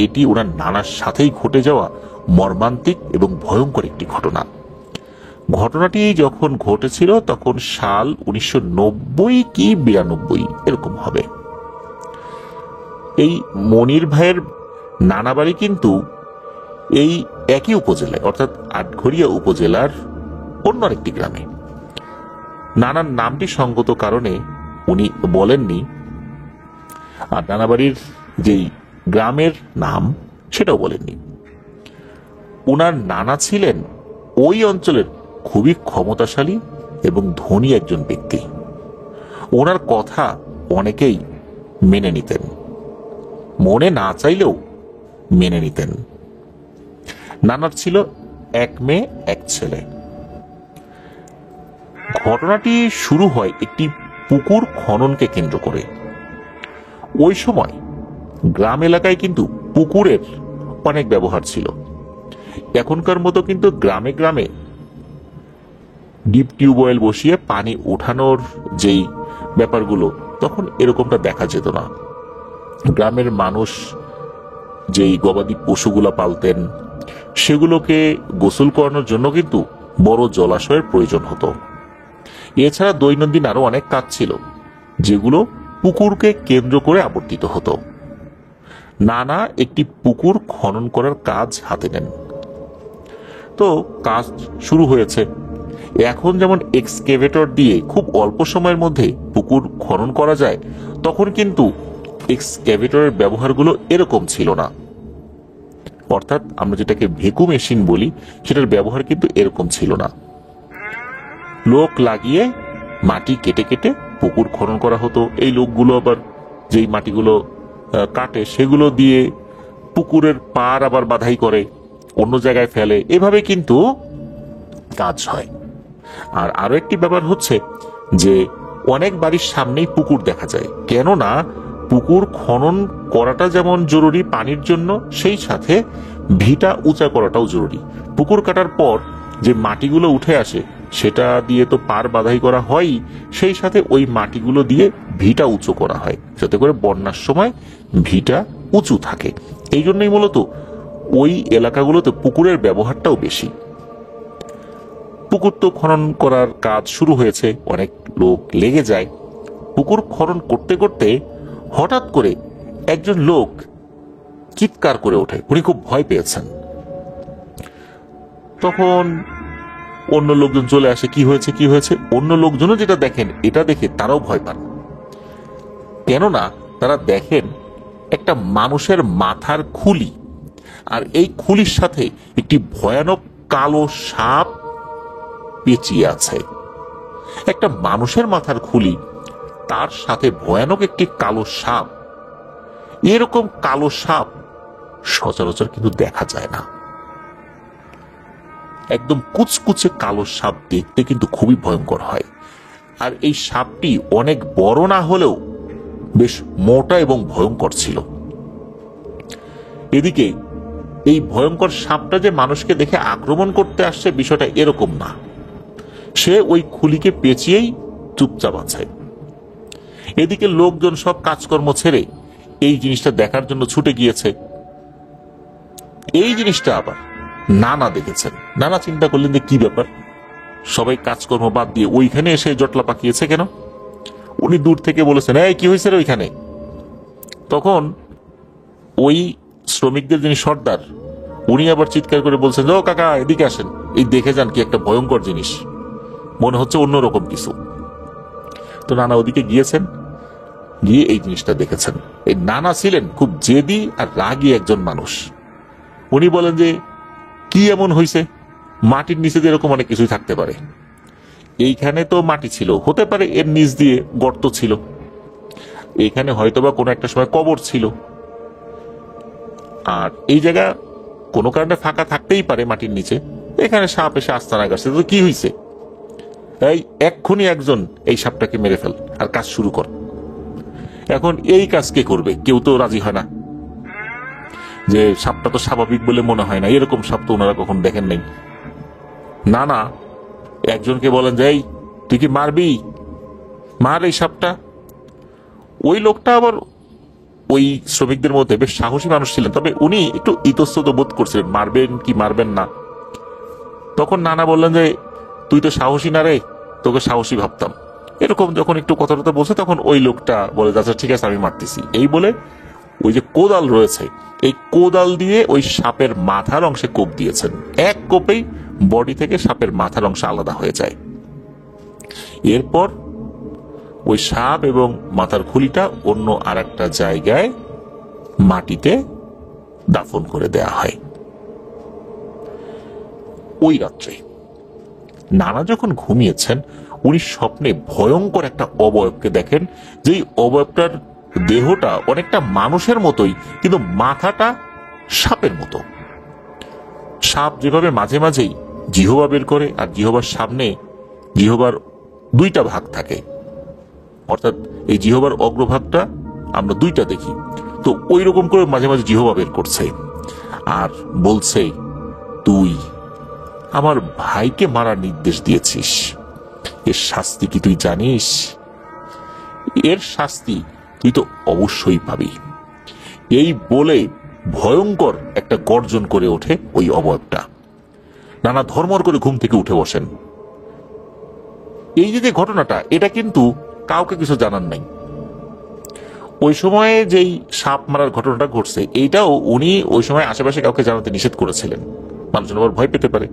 এটি ওনার নানার সাথেই ঘটে যাওয়া মর্মান্তিক এবং ভয়ঙ্কর একটি ঘটনা। ঘটনাটি যখন ঘটেছিল তখন সাল 1990 কি 92 এরকম হবে। এই মনির ভাইয়ের নানা বাড়ি কিন্তু এই একই উপজেলায়, অর্থাৎ আটঘরিয়া উপজেলার অন্য আরেকটি গ্রামে। নানার নামটি সঙ্গত কারণে উনি বলেননি, আর নানা বাড়ির যেই গ্রামের নাম সেটাও বলেননি। উনার নানা ছিলেন ওই অঞ্চলের খুবই ক্ষমতাশালী এবং ধনী একজন ব্যক্তি। ওনার কথা অনেকেই মেনে নিতেন, মনে না চাইলেও মেনে নিতেন। নানার ছিল এক মেয়ে এক ছেলে। ঘটনাটি শুরু হয় একটি পুকুর খননকে কেন্দ্র করে। ওই সময় গ্রাম এলাকায় কিন্তু পুকুরের অনেক ব্যবহার ছিল। এখনকার মতো কিন্তু গ্রামে গ্রামে ডিপ টিউবওয়েল বসিয়ে পানি ওঠানোর যেই ব্যাপারগুলো তখন এরকমটা দেখা যেত না। গ্রামের মানুষ যেই গবাদি পশুগুলা পালতেন সেগুলোকে গোসল করানোর জন্য কিন্তু বড় জলাশয়ের প্রয়োজন হতো। এছাড়া দৈনন্দিন আরো অনেক কাজ ছিল যেগুলো পুকুরকে কেন্দ্র করে আবর্তিত হতো। নানা একটি পুকুর খনন করার কাজ হাতে নেন। তো কাজ শুরু হয়েছে। এখন যেমন এক্সকেভেটর দিয়ে খুব অল্প সময়ের মধ্যে পুকুর খনন করা যায়, তখন কিন্তু এক্সকেভেটরের ব্যবহারগুলো এরকম ছিল না। অর্থাৎ আমরা যেটাকে ভেকু মেশিন বলি সেটার ব্যবহার কিন্তু এরকম ছিল না। লোক লাগিয়ে মাটি কেটে কেটে পুকুর খনন করা হতো। এই লোকগুলো আবার যেই মাটিগুলো কাটে সেগুলো দিয়ে পুকুরের পার আবার বাধাই করে, অন্য জায়গায় ফেলে, এভাবে কিন্তু কাজ হয়। আর আরো একটি ব্যাপার হচ্ছে যে অনেক বাড়ির সামনেই পুকুর দেখা যায়, কেননা পুকুর খনন করাটা যেমন জরুরি পানির জন্য, সেই সাথে ভিটা উঁচা করাটাও জরুরি। পুকুর কাটার পর যে মাটিগুলো উঠে আসে সেটা দিয়ে তো পার বাধাই করা হয়ই, সেই সাথে ওই মাটিগুলো দিয়ে ভিটা উঁচু করা হয় যাতে করে বন্যার সময় ভিটা উঁচু থাকে। এই জন্যই মূলত ওই এলাকাগুলোতে পুকুরের ব্যবহারটাও বেশি। পুকুর তো খনন করার কাজ শুরু হয়েছে, অনেক লোক লেগে যায়। পুকুর খনন করতে করতে হঠাৎ করে একজন লোক চিৎকার করে ওঠে, উনি খুব ভয় পেয়েছেন। তখন অন্য লোকজন চলে আসে, কি হয়েছে কি হয়েছে। অন্য লোকজনও যেটা দেখেন এটা দেখে তারাও ভয় পান, কেননা তারা দেখেন একটা মানুষের মাথার খুলি, আর এই খুলির সাথে একটি ভয়ানক কালো সাপ পেঁচিয়ে আছে। একটা মানুষের মাথার খুলি, তার সাথে ভয়ানক একটি কালো সাপ। এরকম কালো সাপ সচরাচর কিন্তু দেখা যায় না। একদম কুচকুচে কালো সাপ দেখতে কিন্তু খুবই ভয়ঙ্কর হয়। আর এই সাপটি অনেক বড় না হলেও বেশ মোটা এবং ভয়ঙ্কর ছিল। এদিকে এই ভয়ঙ্কর সাপটা যে মানুষকে দেখে আক্রমণ করতে আসছে বিষয়টা এরকম না, সে ওই খুলিকে পেঁচিয়েই চুপচাপ আছে। এদিকে লোকজন সব কাজকর্ম ছেড়ে এই জিনিসটা দেখার জন্য ছুটে গিয়েছে। এই জিনিসটা আবার নানা দেখেছেন। নানা চিন্তা করলেন যে কি ব্যাপার, সবাই কাজকর্ম বাদ দিয়ে ওইখানে এসে জটলা পাকিয়েছে কেন। উনি দূর থেকে বলেছেন, এই কি হয়েছে রে ওইখানে। তখন ওই শ্রমিকদের যিনি সর্দার, উনি আবার চিৎকার করে বলছেন, ও কাকা এদিকে আসেন, এই দেখে যান কি একটা ভয়ঙ্কর জিনিস, মনে হচ্ছে অন্যরকম কিছু। তো নানা ওদিকে গিয়েছেন, গিয়ে এই জিনিসটা দেখেছেন। এই নানা ছিলেন খুব জেদি আর রাগী একজন মানুষ। উনি বলেন যে কি এমন হয়েছে, মাটির নিচে এরকম অনেক কিছুই থাকতে পারে। এইখানে তো মাটি ছিল, হতে পারে এর নিচ দিয়ে গর্ত ছিল, এইখানে হয়তোবা কোনো একটা সময় কবর ছিল, আর এই জায়গা কোনো কারণে ফাঁকা থাকতেই পারে মাটির নিচে। এখানে সাপ এসে আস্তানা গাছে, তো কি হয়েছে, এই এক্ষুনি একজন এই সাপটাকে মেরে ফেল আর কাজ শুরু কর। এখন এই কাজ কে করবে, কেউ তো রাজি হয় না, যে সাপটা তো স্বাভাবিক বলে মনে হয় না, এরকম সাপ তো ওনারা কখন দেখেন নাই। না না, একজনকে বলেন যে এই তুই কি মারবি, মার এই সাপটা। ওই লোকটা আবার ওই শ্রমিকদের মধ্যে বেশ সাহসী মানুষ ছিলেন, তবে উনি একটু ইতস্তত বোধ করছিলেন মারবেন কি মারবেন না। তখন নানা বললেন যে তুই তো সাহসী না রে, তোকে সাহসী ভাবতাম। এরকম যখন একটু কথা টথা বলছে তখন ওই লোকটা বলে আচ্ছা ঠিক আছে আমি মারতেছি, এই বলে ওই যে কোদাল রয়েছে এই কোদাল দিয়ে ওই সাপের মাথার অংশে কোপ দিয়েছেন। এক কোপেই বডি থেকে সাপের মাথার অংশ আলাদা হয়ে যায়। এরপর ওই সাপ এবং মাথার খুলিটা অন্য আর একটা জায়গায় মাটিতে দাফন করে দেয়া হয়। ওই রাত্রে নানা যখন ঘুমিয়েছেন উনি স্বপ্নে ভয়ঙ্কর একটা অবয়বকে দেখেন, যেই অবয়বটার দেহটা অনেকটা মানুষের মতোই কিন্তু মাথাটা সাপের মতো। সাপ যেভাবে মাঝে মাঝেই জিহবা বের করে আর জিহবার সামনে জিহবার দুইটা ভাগ থাকে, অর্থাৎ এই জিহবার অগ্রভাগটা আমরা দুইটা দেখি, তো ওই রকম করে মাঝে মাঝে জিহবা বের করছে আর বলছে তুই আমার ভাইকে মারার নির্দেশ দিয়েছিস, এর শাস্তি কি তুই জানিস? এর শাস্তি তুই তো অবশ্যই পাবি। এই বলে ভয়ঙ্কর একটা গর্জন করে ওঠে ওই অবয়বটা। নানা ধর্মর করে ঘুম থেকে উঠে বসেন। এই যে ঘটনাটা এটা কিন্তু কাউকে কিছু জানার নাই। ওই সময়ে যেই সাপ মারার ঘটনাটা ঘটছে এইটাও উনি ওই সময় আশেপাশে কাউকে জানাতে নিষেধ করেছিলেন, মানুষজন আবার ভয় পেতে পারে।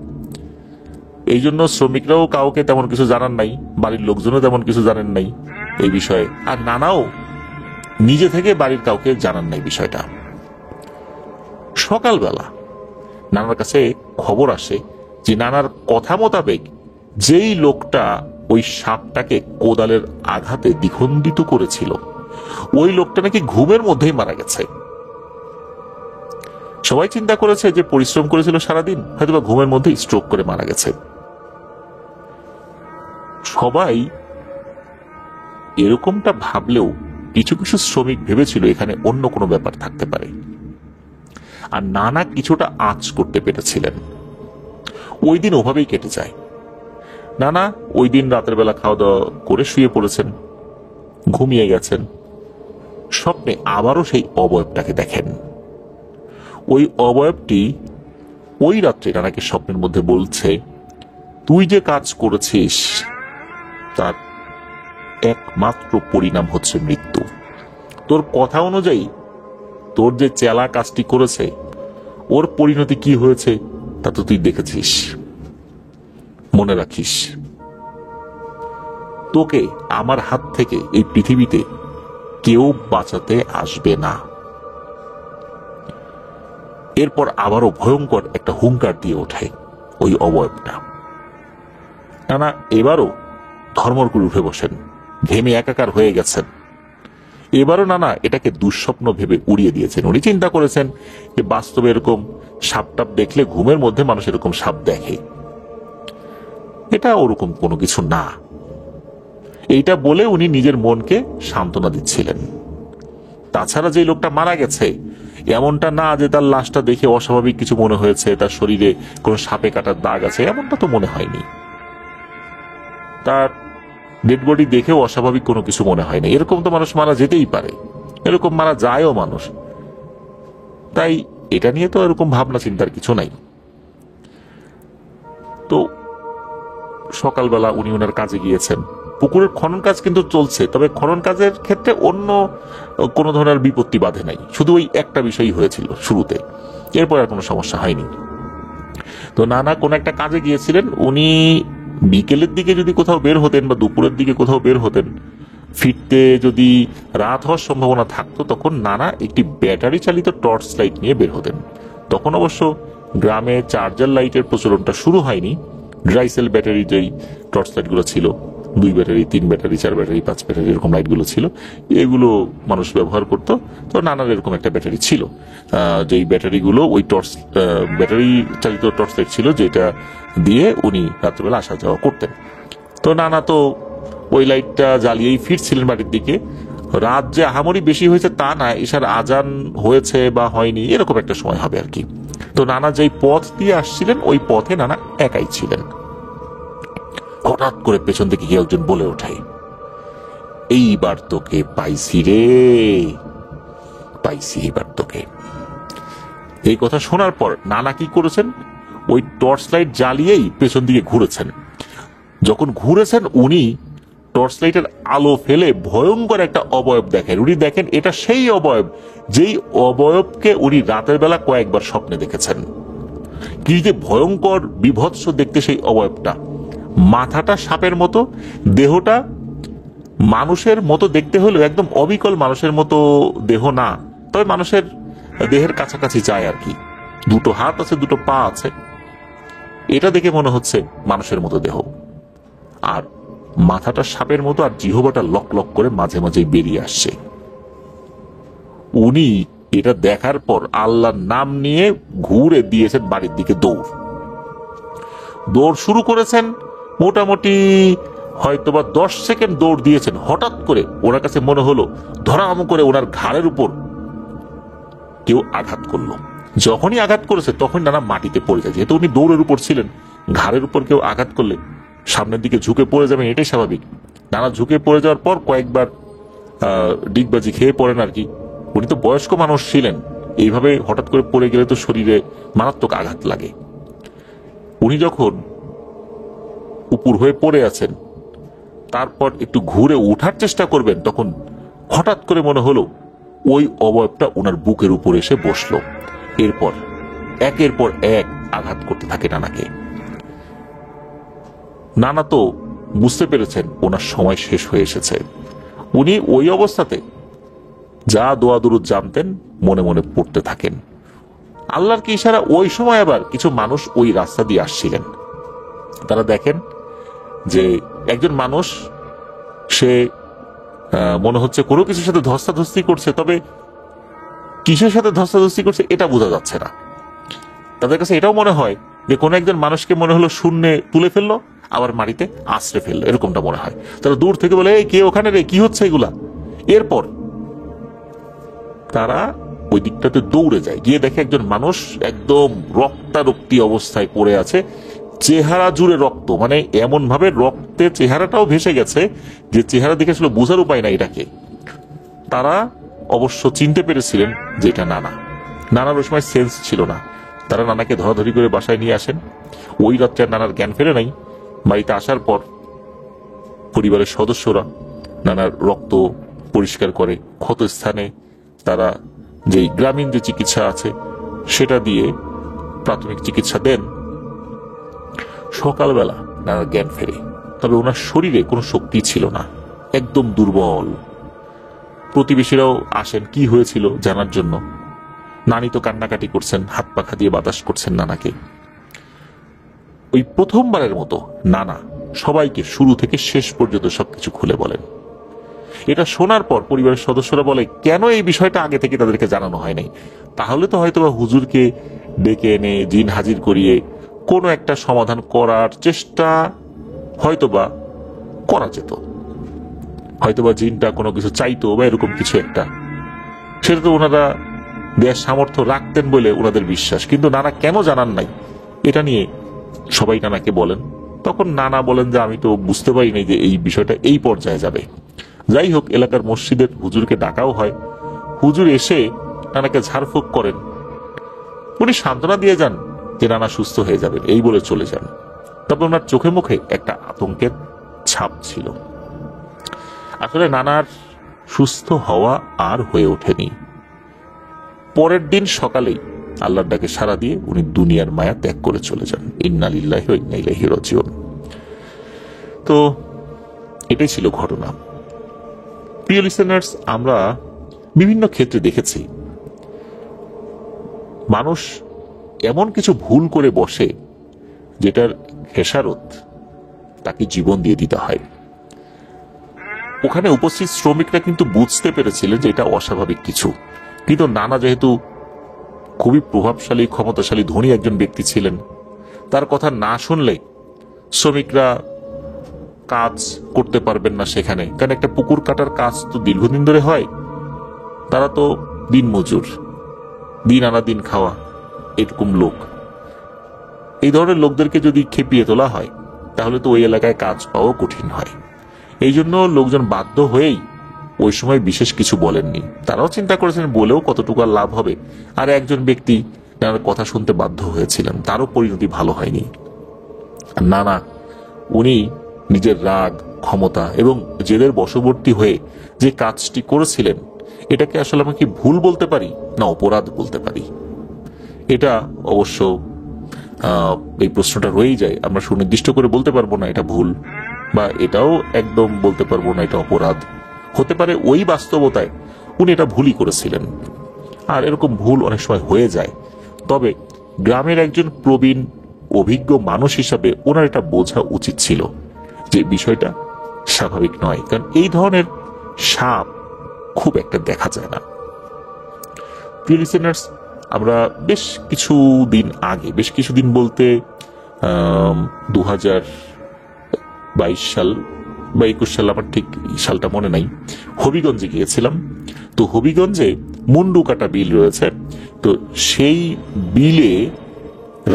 এই জন্য শ্রমিকরাও কাউকে তেমন কিছু জানান নাই, বাড়ির লোকজনও তেমন কিছু জানেন নাই এই বিষয়ে, আর নানাও নিজে থেকে বাড়ির কাউকে জানান নাই বিষয়টা। সকালবেলা নানার কাছে খবর আসে যে নানার কথা মোতাবেক যেই লোকটা ওই সাপটাকে কোদালের আঘাতে দ্বিখণ্ডিত করেছিল ওই লোকটা নাকি ঘুমের মধ্যেই মারা গেছে। সবাই চিন্তা করেছে যে পরিশ্রম করেছিল সারাদিন, হয়তোবা ঘুমের মধ্যেই স্ট্রোক করে মারা গেছে। সবাই এরকমটা ভাবলেও কিছু কিছু শ্রমিক ভেবেছিল এখানে অন্য কোনো ব্যাপার থাকতে পারে, আর নানা কিছুটা আঁচ করতে পেরেছিলেন। ওই দিন ওভাবেই কেটে যায়। নানা ওই দিন রাতের বেলা খাওয়া দাওয়া করে শুয়ে পড়েছেন, ঘুমিয়ে গেছেন। স্বপ্নে আবারও সেই অবয়বটাকে দেখেন। ওই অবয়বটি ওই রাত্রে নানাকে স্বপ্নের মধ্যে বলছে তুই যে কাজ করেছিস তার একমাত্র পরিণাম হচ্ছে মৃত্যু। তোর কথা অনুযায়ী তোর যে চেলা কাজটি করেছে ওর পরিণতি কি হয়েছে তা তো তুই দেখেছিস। মনে রাখিস তোকে আমার হাত থেকে এই পৃথিবীতে কেউ বাঁচাতে আসবে না। এরপর আবারও ভয়ঙ্কর একটা হুঙ্কার দিয়ে ওঠে ওই অবয়বটা। নানা এবারও ধর্মর করে উঠে বসেন, ঘেমে একাকার হয়ে গেছেন। এবারও নানা এটাকে দুঃস্বপ্ন ভেবে উড়িয়ে দিয়েছেন। উনি চিন্তা করেছেন যে বাস্তবে এরকম সাপ টাপ দেখলে ঘুমের মধ্যে মানুষ এরকম সাপ দেখে, এটা ওরকম কোনো কিছু না। এইটা বলে উনি নিজের মনকে সান্ত্বনা দিচ্ছিলেন। তাছাড়া যে লোকটা মারা গেছে এমনটা না যে তার লাশটা দেখে অস্বাভাবিক কিছু মনে হয়েছে, তার শরীরে কোনো সাপে কাটার দাগ আছে, এমনটা তো মনে হয়নি। তার ডেড বডি দেখেও অস্বাভাবিক কোনো কিছু মনে হয়নি। এরকম তো মানুষ মারা যেতেই পারে, এরকম মারা যায়ও মানুষ, তাই এটা নিয়ে তো এরকম ভাবনা চিন্তার কিছু নাই। তো সকালবেলা উনি ওনার কাজে গিয়েছেন। পুকুরের খনন কাজ কিন্তু চলছে, তবে খনন কাজের ক্ষেত্রে অন্য কোনো ধরনের বিপত্তি বাধে নাই, শুধু ওই একটা বিষয়ই হয়েছিল শুরুতে, এরপর আর কোনো সমস্যা হয়নি। তো নানা কোন একটা কাজে গিয়েছিলেন, উনি বিকেলের দিকে যদি কোথাও বের হতেন বা দুপুরের দিকে কোথাও বের হতেন, ফিরতে যদি রাত হওয়ার সম্ভাবনা থাকতো তখন নানা একটি ব্যাটারি চালিত টর্চ লাইট নিয়ে বের হতেন। তখন অবশ্য গ্রামে চার্জার লাইটের প্রচলনটা শুরু হয়নি। ড্রাইসেল ব্যাটারি যেই টর্চ লাইট গুলো ছিল, 2 ব্যাটারি 3 ব্যাটারি 4 ব্যাটারি 5 ব্যাটারি এরকম লাইট গুলো ছিল, এগুলো মানুষ ব্যবহার করতো। তো নানার এরকম একটা ব্যাটারি ছিল, যেই ব্যাটারি গুলো ওই টর্চ ব্যাটারি চালিত টর্চ লাইট ছিল, যেটা দিয়ে উনি রাত্রেবেলা আসা যাওয়া করতেন। তো নানা তো ওই লাইটটা জ্বালিয়েই ফিরছিলেন বাড়ির দিকে। রাত যে আহামরি বেশি হয়েছে তা না, এসার আজান হয়েছে বা হয়নি এরকম একটা সময় হবে আর কি। তো নানা যেই পথ দিয়ে আসছিলেন ওই পথে নানা একাই ছিলেন। হঠাৎ করে পেছন থেকে কেউ একজন বলে ওঠে, এইবার তোকে পাইছি রে। পাইছি এবার তোকে। এই কথা শোনার পর নানা কি করেছেন, ওই টর্চ লাইট জ্বালিয়েই পেছন দিকে ঘুরেছেন। যখন ঘুরেছেন উনি টর্চ লাইটের আলো ফেলে ভয়ঙ্কর একটা অবয়ব দেখেন। উনি দেখেন এটা সেই অবয়ব যেই অবয়বকে উনি রাতের বেলা কয়েকবার স্বপ্নে দেখেছেন। কি যে ভয়ঙ্কর বিভৎস দেখতে সেই অবয়বটা। মাথাটা সাপের মতো, দেহটা মানুষের মতো দেখতে হলেও একদম অবিকল মানুষের মতো দেহ না, তবে মানুষের দেহের কাছাকাছি যায় আর কি। দুটো হাত আছে, দুটো পা আছে, এটা দেখে মনে হচ্ছে মানুষের মতো দেহ। আর মাথাটা সাপের মতো, আর জিহবাটা লক লক করে মাঝে মাঝে বেরিয়ে আসছে। উনি এটা দেখার পর আল্লাহর নাম নিয়ে ঘুরে দিয়েছেন বাড়ির দিকে দৌড় শুরু করেছেন। মোটামুটি হয়তোবা 10 সেকেন্ড দৌড় দিয়েছেন। হঠাৎ করে ওনার কাছে মনে হলো ধরাম করে ওনার ঘাড়ের উপর কেউ আঘাত করলো। যখনই আঘাত করেছে তখন নানা মাটিতে পড়ে যায়। যেহেতু উনি দৌড়ের উপর ছিলেন, ঘাড়ের উপর কেউ আঘাত করলে সামনের দিকে ঝুঁকে পড়ে যাবেন, এটাই স্বাভাবিক। নানা ঝুঁকে পড়ে যাওয়ার পর কয়েকবার ডিগবাজি খেয়ে পড়েন আর কি। উনি তো বয়স্ক মানুষ ছিলেন, এইভাবে হঠাৎ করে পড়ে গেলে তো শরীরে মারাত্মক আঘাত লাগে। উনি যখন উপর হয়ে পড়ে আছেন, তারপর একটু ঘুরে ওঠার চেষ্টা করবেন, তখন হঠাৎ করে মনে হলো ওই অবয়বটা ওনার বুকের উপর এসে বসলো। এরপর একের পর এক আঘাত করতে থাকে নানাকে। নানা তো বুঝতে পেরেছেন ওনার সময় শেষ হয়ে এসেছে। উনি ওই অবস্থাতে যা দোয়া দুরুদ জানতেন মনে মনে পড়তে থাকেন। আল্লাহর কি ইশারা, ওই সময় আবার কিছু মানুষ ওই রাস্তা দিয়ে আসছিলেন। তারা দেখেন যে একজন মানুষ, সে মনে হচ্ছে কোনো কিছুর সাথে ধস্তাধস্তি করছে, তবে কিসের সাথে ধস্তাধস্তি করছে এটা বোঝা যাচ্ছে না। তাদের কাছে এটাও মনে হয় যে কোনো একজন মানুষকে মনে হলো শূন্যে তুলে ফেললো, আবার মাটিতে আশ্রে ফেললো, এরকমটা মনে হয়। তারা দূর থেকে বলে এই কে ওখানে রে, কি হচ্ছে এগুলা। এরপর তারা ওই দিকটাতে দৌড়ে যায়, গিয়ে দেখে একজন মানুষ একদম রক্তারক্তি অবস্থায় পড়ে আছে, চেহারা জুড়ে রক্ত, মানে এমন ভাবে রক্তে চেহারাটাও ভেসে গেছে যে চেহারা দেখে আসলে বোঝার উপায় নাই এটাকে। তারা অবশ্য চিনতে পেরেছিলেন যে এটা নানার ওই সময় সেন্স ছিল না। তারা নানাকে ধরাধরি করে বাসায় নিয়ে আসেন। ওই রাত্রে নানার জ্ঞান ফেরে নাই। বাড়িতে আসার পর পরিবারের সদস্যরা নানার রক্ত পরিষ্কার করে ক্ষত স্থানে তারা যে গ্রামীণ যে চিকিৎসা আছে সেটা দিয়ে প্রাথমিক চিকিৎসা দেন। সকালবেলা নানার জ্ঞান ফেরে, তবে ওনার শরীরে কোনো শক্তি ছিল না, একদম দুর্বল। প্রতিবেশীরাও আসেন কি হয়েছিল জানার জন্য। নানি তো কান্নাকাটি করছেন, হাত পাখা দিয়ে বাতাস করছেন নানাকে। ওই প্রথমবারের মতো নানা সবাইকে শুরু থেকে শেষ পর্যন্ত সবকিছু খুলে বলেন। এটা শোনার পর পরিবারের সদস্যরা বলে কেন এই বিষয়টা আগে থেকে তাদেরকে জানানো হয় নাই। তাহলে তো হয়তোবা হুজুরকে ডেকে এনে জিন হাজির করিয়ে কোনো একটা সমাধান করার চেষ্টা হয়তোবা করা যেত, হয়তোবা জিনটা কোনো কিছু চাইতো বা এরকম কিছু একটা। সেটা তো ওনারা দেওয়ার সামর্থ্য রাখতেন বলে ওনাদের বিশ্বাস। কিন্তু নানা কেন জানান নাই এটা নিয়ে সবাই নানাকে বলেন। তখন নানা বলেন যে আমি তো বুঝতে পারি নাই যে এই বিষয়টা এই পর্যায়ে যাবে। যাই হোক, এলাকার মসজিদের হুজুরকে ডাকাও হয়। হুজুর এসে নানাকে ঝাড়ফুঁক করেন। উনি সান্ত্বনা দিয়ে যান যে নানা সুস্থ হয়ে যাবেন, এই বলে চলে যান। তবে ওনার চোখে মুখে একটা আতঙ্কের ছাপ ছিল। আসলে নানার সুস্থ হওয়া আর হয়ে ওঠেনি। পরের দিন সকালেই আল্লাহর ডাকে সাড়া দিয়ে উনি দুনিয়ার মায়া ত্যাগ করে চলে যান। ইন্না লিল্লাহি ওয়া ইন্না ইলাইহি রাজিউন। তো এটাই ছিল ঘটনা। প্রিয় লিসেনার্স, আমরা বিভিন্ন ক্ষেত্রে দেখেছি মানুষ এমন কিছু ভুল করে বসে যেটার খেসারত তাকে জীবন দিয়ে দিতে হয়। ওখানে উপস্থিত শ্রমিকরা কিন্তু বুঝতে পেরেছিলেন যে এটা অস্বাভাবিক কিছু, কিন্তু নানা যেহেতু খুবই প্রভাবশালী ক্ষমতাশালী ধনী একজন ব্যক্তি ছিলেন, তার কথা না শুনলে শ্রমিকরা কাজ করতে পারবেন না সেখানে। কারণ একটা পুকুর কাটার কাজ তো দীর্ঘদিন ধরে হয়, তারা তো দিন মজুর, দিন আনা দিন খাওয়া এরকম লোক। এই ধরনের লোকদেরকে যদি খেপিয়ে তোলা হয় তাহলে তো ওই এলাকায় কাজ পাওয়া কঠিন হয়। এই জন্য লোকজন বাধ্য হয়েই ওই সময় বিশেষ কিছু বলেননি। তারাও চিন্তা করেছেন বলেও কতটুকু আর লাভ হবে। আর একজন ব্যক্তি তার কথা শুনতে বাধ্য হয়েছিলেন, তারও পরিণতি ভালো হয়নি। না না, উনি নিজের রাগ, ক্ষমতা এবং জেদের বশবর্তী হয়ে যে কাজটি করেছিলেন, এটাকে আসলে আমি কি ভুল বলতে পারি না অপরাধ বলতে পারি? এটা অবশ্য এই প্রশ্নটা রয়েই যায়। আমরা সুনির্দিষ্ট করে বলতে পারবো না এটা ভুল, বা এটাও একদম বলতে পারবো না এটা অপরাধ। হতে পারে ওই বাস্তবতায় উনি এটা ভুলই করেছিলেন, আর এরকম ভুল অনেক সময় হয়ে যায়। তবে গ্রামের একজন প্রবীণ অভিজ্ঞ মানুষ হিসাবে ওনার এটা বোঝা উচিত ছিল যে বিষয়টা স্বাভাবিক নয়, কারণ এই ধরনের সাপ খুব একটা দেখা যায় না। প্রিয় লিসেনার্স, আমরা বেশ কিছুদিন বলতে 2022 সাল বা 21 সাল, আমার ঠিক সালটা মনে নাই, হবিগঞ্জে গিয়েছিলাম। তো হবিগঞ্জে মুন্ডু কাটা বিল রয়েছে, তো সেই বিলে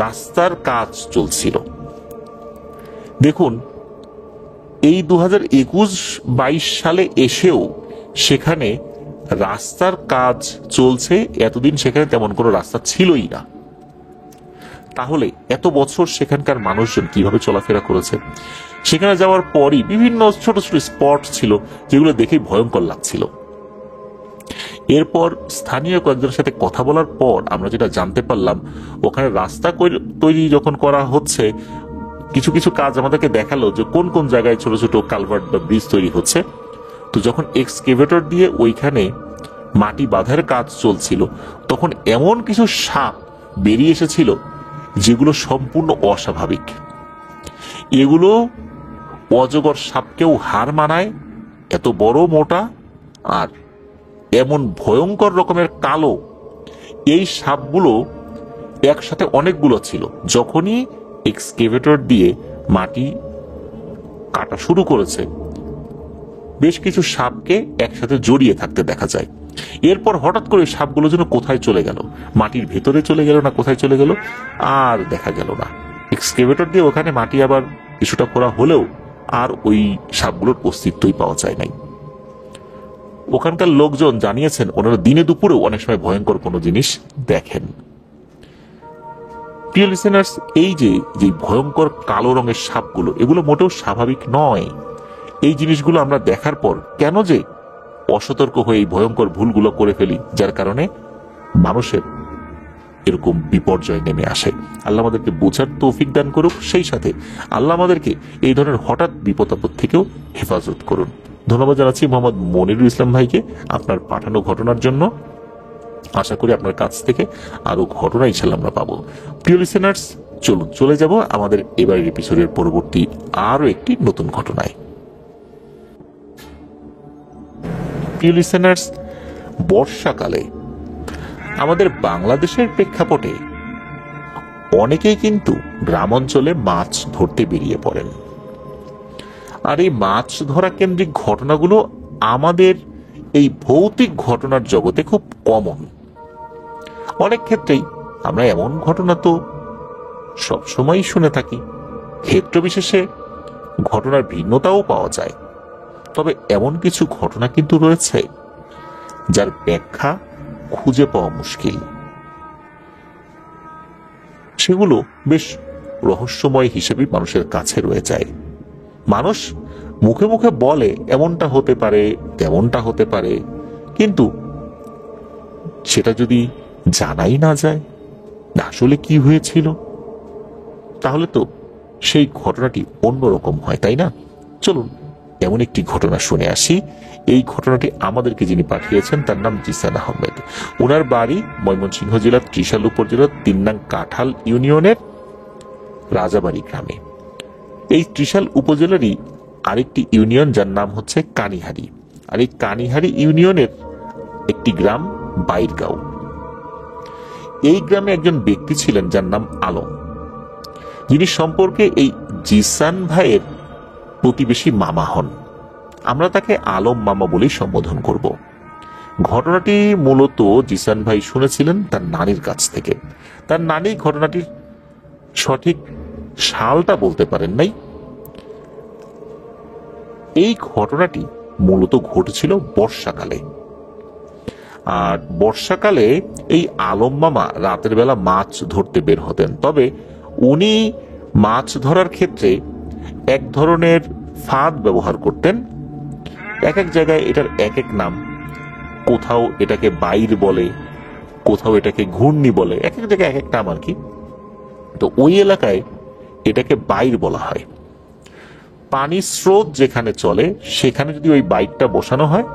রাস্তার কাজ চলছিল। দেখুন, এই 2021-22 সালে এসেও সেখানে রাস্তার কাজ চলছে। এতদিন সেখানে তেমন কোনো রাস্তা ছিলই না। তাহলে এত বছর সেখানকার মানুষজন কিভাবে চলাফেরা করেছে? সেখানে যাওয়ার পরই বিভিন্ন ছোট ছোট স্পট ছিল যেগুলো দেখেই ভয়ঙ্কর লাগছিল। এরপর স্থানীয় কয়েকজনের সাথে কথা বলার পর আমরা যেটা জানতে পারলাম, ওখানে রাস্তা তৈরি যখন করা হচ্ছে, কিছু কিছু কাজ আমাদেরকে দেখালো যে কোন কোন জায়গায় ছোট ছোট কালভার্ট বা ব্রিজ তৈরি হচ্ছে। তো যখন এক্সকেভেটর দিয়ে ওইখানে মাটি বাঁধার কাজ চলছিল, তখন এমন কিছু সাপ বেরিয়ে এসেছিল যেগুলো সম্পূর্ণ অস্বাভাবিক। এগুলো অজগর সাপকেও হার মানায়, এত বড় মোটা আর এমন ভয়ঙ্কর রকমের কালো। এই সাপগুলো একসাথে অনেকগুলো ছিল। যখনই এক্সকেভেটর দিয়ে মাটি কাটা শুরু করেছে, বেশ কিছু সাপকে একসাথে জড়িয়ে থাকতে দেখা যায়। এরপর হঠাৎ করে সাপগুলো যেন কোথায় চলে গেল, মাটির ভেতরে চলে গেল না কোথায় চলে গেল আর দেখা গেল না। এক্সকেভেটর দিয়ে ওখানে মাটি আবার কিছুটা খোঁড়া হলেও আর ওই সাপগুলোর অস্তিত্বই পাওয়া যায় নাই। ওখানকার লোকজন জানিয়েছেন ওনারা দিনে দুপুরেও অনেক সময় ভয়ঙ্কর কোনো জিনিস দেখেন। প্রিয় লিসেনার্স, এই যে ভয়ঙ্কর কালো রঙের সাপগুলো, এগুলো মোটেও স্বাভাবিক নয়। এই জিনিসগুলো আমরা দেখার পর কেন যে অসতর্ক হয়ে এই ভয়ঙ্কর ভুলগুলো করে ফেলি, যার কারণে মানুষের এরকম বিপর্যয় নেমে আসে। আল্লাহ আমাদেরকে বোঝার তৌফিক দান করুক, সেই সাথে আল্লাহ আমাদেরকে এই ধরনের হঠাৎ বিপদ আপদ থেকেও হেফাজত করুন। ধন্যবাদ জানাচ্ছি মোহাম্মদ মনিরুল ইসলাম ভাইকে আপনার পাঠানো ঘটনার জন্য। আশা করি আপনার কাছ থেকে আরো ঘটনা ইনশাল্লাহ আমরা পাবো। প্রিয় লিসেনার্স, চলুন চলে যাব আমাদের এবারের এপিসোডের পরবর্তী আরো একটি নতুন ঘটনায়। প্রিয় লিসেনার্স, বর্ষাকালে আমাদের বাংলাদেশের প্রেক্ষাপটে অনেকেই কিন্তু গ্রাম অঞ্চলে মাছ ধরতে বেরিয়ে পড়েন। আর এই মাছ ধরা কেন্দ্রিক ঘটনাগুলো আমাদের এই ভৌতিক ঘটনার জগতে খুব কমন। অনেক ক্ষেত্রেই আমরা এমন ঘটনা তো সবসময় শুনে থাকি, ক্ষেত্র বিশেষে ঘটনার ভিন্নতাও পাওয়া যায়। তবে এমন কিছু ঘটনা কিন্তু রয়েছে যার ব্যাখ্যা খুঁজে পাওয়া মুশকিল। সেগুলো বেশ রহস্যময় হিসেবে মানুষের কাছে রয়ে যায়। মানুষ মুখে মুখে বলে এমনটা হতে পারে, তেমনটা হতে পারে, কিন্তু সেটা যদি জানাই না যায় আসলে কি হয়েছিল, তাহলে তো সেই ঘটনাটি অন্যরকম হয়, তাই না? চলুন এমন একটি ঘটনা শুনে আসি। এই ঘটনাটি আমাদেরকে যিনি পাঠিয়েছেন তার নাম জিসান আহমেদ। ওনার বাড়ি ময়মনসিংহ জেলার ত্রিশাল উপজেলার ৩ নং কাঁঠাল ইউনিয়নের রাজাবাড়ি গ্রামে। এই ত্রিশাল উপজেলারই আরেকটি ইউনিয়ন যার নাম হচ্ছে কানিহারি। আর এই কানিহারি ইউনিয়নের একটি গ্রাম বাইরগাঁও। এই গ্রামে একজন ব্যক্তি ছিলেন যার নাম আলম, যিনি সম্পর্কে এই জিসান ভাইয়ের প্রতিবেশী মামা হন। আমরা তাকে আলম মামা বলেই সম্বোধন করব। ঘটনাটি মূলত জিসান ভাই শুনেছিলেন তার নানির কাছ থেকে। তার নানি ঘটনাটির সঠিক সালটা বলতে পারেন নাই। এই ঘটনাটি মূলত ঘটেছিল বর্ষাকালে। আর বর্ষাকালে এই আলম মামা রাতের বেলা মাছ ধরতে বের হতেন। তবে উনি মাছ ধরার ক্ষেত্রে এক ধরনের ফাঁদ ব্যবহার করতেন। এক এক জায়গায় এটার এক এক নাম, কোথাও এটাকে বাইর বলে, কোথাও এটাকে ঘূর্ণি বলে, এক এক জায়গায় এক এক নাম আর কি। তো ওই এলাকায় এটাকে বাইর বলা হয়। পানির স্রোত যেখানে চলে সেখানে যদি ওই বাইরটা বসানো হয়,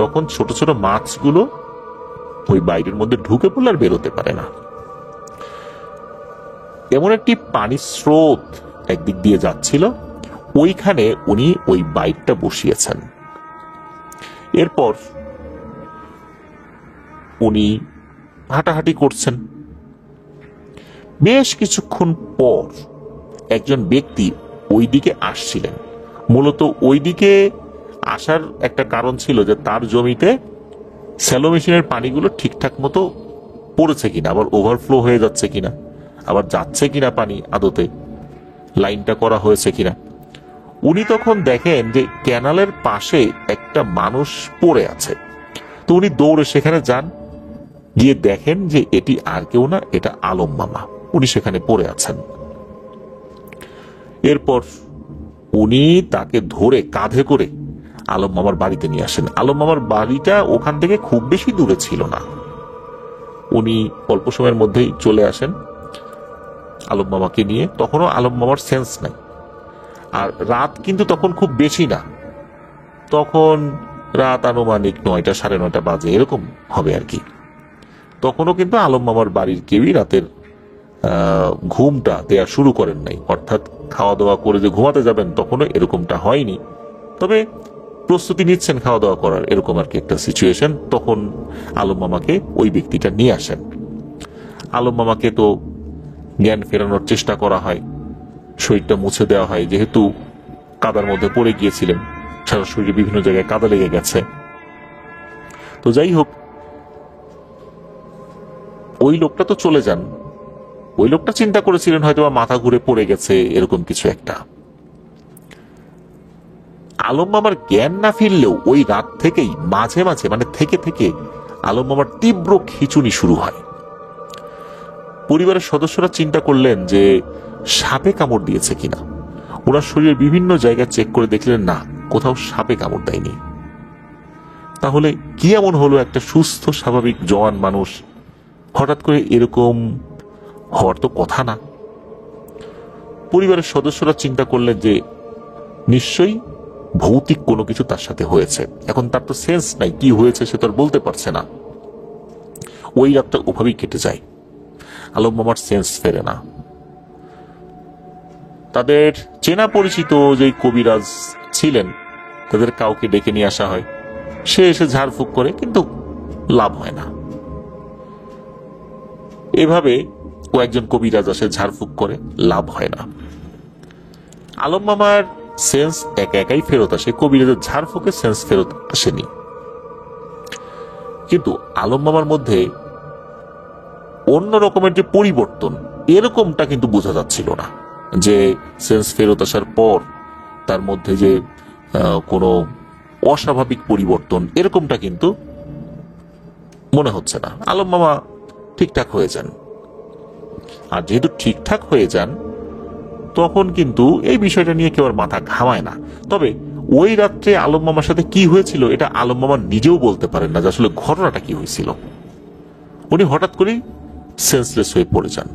তখন ছোট ছোট মাছগুলো ওই বাইরের মধ্যে ঢুকে পড়লে আর বেরোতে পারে না। এমন একটি পানির স্রোত একদিক দিয়ে যাচ্ছিল, ওইখানে উনি ওই বাইরটা বসিয়েছেন। এরপর উনি হাঁটাহাঁটি করছেন। বেশ কিছুক্ষণ পর একজন ব্যক্তি ওই দিকে আসছিলেন। মূলত ওই দিকে আসার একটা কারণ ছিল যে তার জমিতে স্যালো মেশিনের পানিগুলো ঠিকঠাক মতো পড়েছে কিনা, আবার ওভারফ্লো হয়ে যাচ্ছে কিনা, আবার যাচ্ছে কিনা পানি আদতে, লাইনটা করা হয়েছে কিনা। উনি তখন দেখেন যে ক্যানালের পাশে একটা মানুষ পড়ে আছে। তো উনি দৌড়ে সেখানে যান, গিয়ে দেখেন যে এটি আর কেউ না, এটা আলম মামা। উনি সেখানে পড়ে আছেন। এরপর উনি তাকে ধরে কাঁধে করে আলম মামার বাড়িতে নিয়ে আসেন। আলম মামার বাড়িটা ওখান থেকে খুব বেশি দূরে ছিল না। উনি অল্প সময়ের মধ্যেই চলে আসেন আলম মামাকে নিয়ে। তখনও আলম মামার সেন্স নাই। আর রাত কিন্তু তখন খুব বেশি না, তখন রাত আনুমানিক 9টা 9:30 বাজে এরকম হবে আর কি। তখনও কিন্তু আলম মামার বাড়ির কেউই রাতের ঘুমটা দেয়া শুরু করেন নাই, অর্থাৎ খাওয়া দাওয়া করে যে ঘুমাতে যাবেন তখনও এরকমটা হয়নি। তবে প্রস্তুতি নিচ্ছেন খাওয়া দাওয়া করার, এরকম আর কি একটা সিচুয়েশন। তখন আলম মামাকে ওই ব্যক্তিটা নিয়ে আসেন। আলম মামাকে তো জ্ঞান ফেরানোর চেষ্টা করা হয়, শরীরটা মুছে দেওয়া হয়, যেহেতু কাদার মধ্যে পড়ে গিয়েছিলেন, সারা শরীরে বিভিন্ন জায়গায় কাদা লেগে গেছে। তো যাই হোক, ওই লোকটা তো চলে যান। ওই লোকটা চিন্তা করেছিলেন হয়তো মাথা ঘুরে পড়ে গেছে, এরকম কিছু একটা। আলম মামার জ্ঞান না ফিরলেও ওই রাত থেকেই মাঝে মাঝে মানে থেকে থেকে আলম মামার তীব্র খিঁচুনি শুরু হয়। পরিবারের সদস্যরা চিন্তা করলেন যে সাপে কামড় দিয়েছে কিনা। ওনার শরীরের বিভিন্ন জায়গায় চেক করে দেখলেন না, কোথাও সাপে কামড় দেয়নি। তাহলে কি এমন হলো, একটা সুস্থ স্বাভাবিক জওয়ান মানুষ হঠাৎ করে এরকম হওয়ার তো কথা না। পরিবারের সদস্যরা চিন্তা করলেন যে নিশ্চয়ই ভৌতিক কোনো কিছু তার সাথে হয়েছে। এখন তার তো সেন্স নাই, কি হয়েছে সে তো আর বলতে পারছে না। ওই রাতটা ওভাবেই কেটে যায়, আলম মামার সেন্স ফেরে না। তাদের চেনা পরিচিত যে কবিরাজ ছিলেন, তাদের কাউকে ডেকে নিয়ে আসা হয়। সে এসে ঝাড়ফুঁক করে, কিন্তু লাভ হয় না। এভাবে কয়েকজন কবিরাজ আসে, ঝাড়ফুঁক করে, লাভ হয় না। আলম মামার সেন্স একা একাই ফেরত আসে, কবিরাজের ঝাড়ফুঁকে সেন্স ফেরত আসেনি। কিন্তু আলম মামার মধ্যে অন্য রকমের যে পরিবর্তন, এরকমটা কিন্তু বোঝা যাচ্ছিল না, যে সেন্স ফেরত আসার পর তার মধ্যে যে কোনো অস্বাভাবিক পরিবর্তন, এরকমটা কিন্তু মনে হচ্ছে না। আলম মামা ঠিকঠাক হয়ে যান। আর যেহেতু ঠিকঠাক হয়ে যান, তখন কিন্তু এই বিষয়টা নিয়ে কেউ আর মাথা ঘামায় না। তবে ওই রাত্রে আলম মামার সাথে কি হয়েছিল এটা আলম মামা নিজেও বলতে পারেন না, যে আসলে ঘটনাটা কি হয়েছিল। উনি হঠাৎ করেই সেন্সলেস হয়ে পড়ে যান।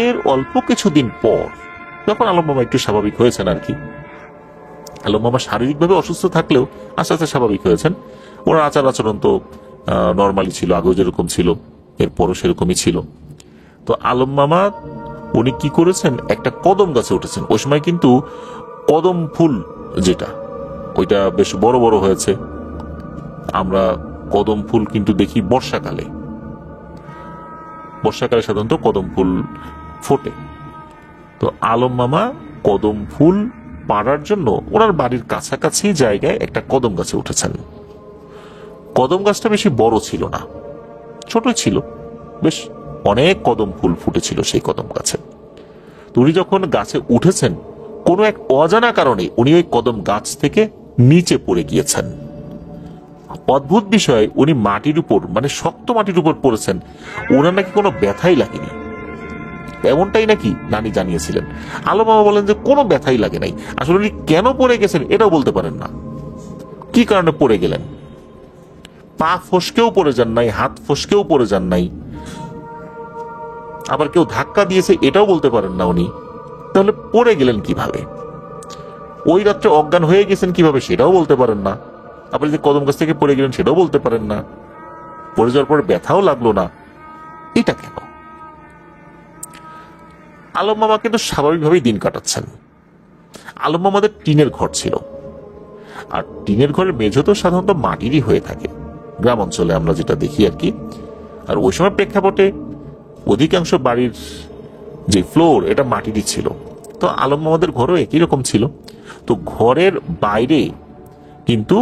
এর অল্প কিছুদিন পর যখন আলম মামা একটু স্বাভাবিক হয়েছেন আর কি, আলম মামা শারীরিকভাবে অসুস্থ থাকলেও আস্তে আস্তে স্বাভাবিক হয়েছেন। ওনার আচার আচরণ তো নর্মালি ছিল, আগেও যেরকম ছিল এরপরও সেরকমই ছিল। তো আলম মামা উনি কি করেছেন, একটা কদম গাছে উঠেছেন। ওই সময় কিন্তু কদম ফুল যেটা, ওইটা বেশ বড় বড় হয়েছে। আমরা কদম ফুল কিন্তু দেখি বর্ষাকালে। বর্ষাকালে সাধারণত কদম ফুল ফোটে। তো আলম মামা কদম ফুল পাড়ার জন্য ওনার বাড়ির কাছাকাছি জায়গায় একটা কদম গাছে উঠেছেন। কদম গাছটা বেশি বড় ছিল না, ছোটই ছিল। বেশ অনেক কদম ফুল ফুটেছিল সেই কদম গাছে। উনি যখন গাছে উঠেছেন, কোনো এক অজানা কারণে উনি ওই কদম গাছ থেকে নিচে পড়ে গিয়েছেন। অদ্ভুত বিষয়, উনি মাটির উপর, মানে শক্ত মাটির উপর পড়েছেন, ওনার নাকি কোনো ব্যথাই লাগেনি, এমনটাই নাকি নানি জানিয়েছিলেন। আলম মামা বলেন যে কোনো ব্যথাই লাগে নাই। আসলে উনি কেন পড়ে গেছেন এটাও বলতে পারেন না, কি কারণে পড়ে গেলেন। পা ফসকেও পড়ে যান নাই, হাত ফসকেও পড়ে যান নাই, আবার কেউ ধাক্কা দিয়েছে এটাও বলতে পারেন না উনি। তাহলে পড়ে গেলেন কিভাবে? ওই রাত্রে অজ্ঞান হয়ে গেছেন কিভাবে সেটাও বলতে পারেন না। আবার যে কদম গাছ থেকে পড়ে গেলেন সেটাও বলতে পারেন না। পড়ে যাওয়ার পরে ব্যথাও লাগলো না, এটা কেন? আলম মামা কিন্তু স্বাভাবিকভাবেই দিন কাটাচ্ছেন। আলম মামাদের টিনের ঘর ছিল, আর টিনের ঘরের মেঝে তো সাধারণত মাটিরই হয়ে থাকে গ্রাম অঞ্চলে, আমরা যেটা দেখি আর কি। আর ওই সময় প্রেক্ষাপটে অধিকাংশ বাড়ির যে ফ্লোর এটা মাটিরই ছিল। তো আলম মামাদের ঘরও একই রকম ছিল। তো ঘরের বাইরে কিন্তু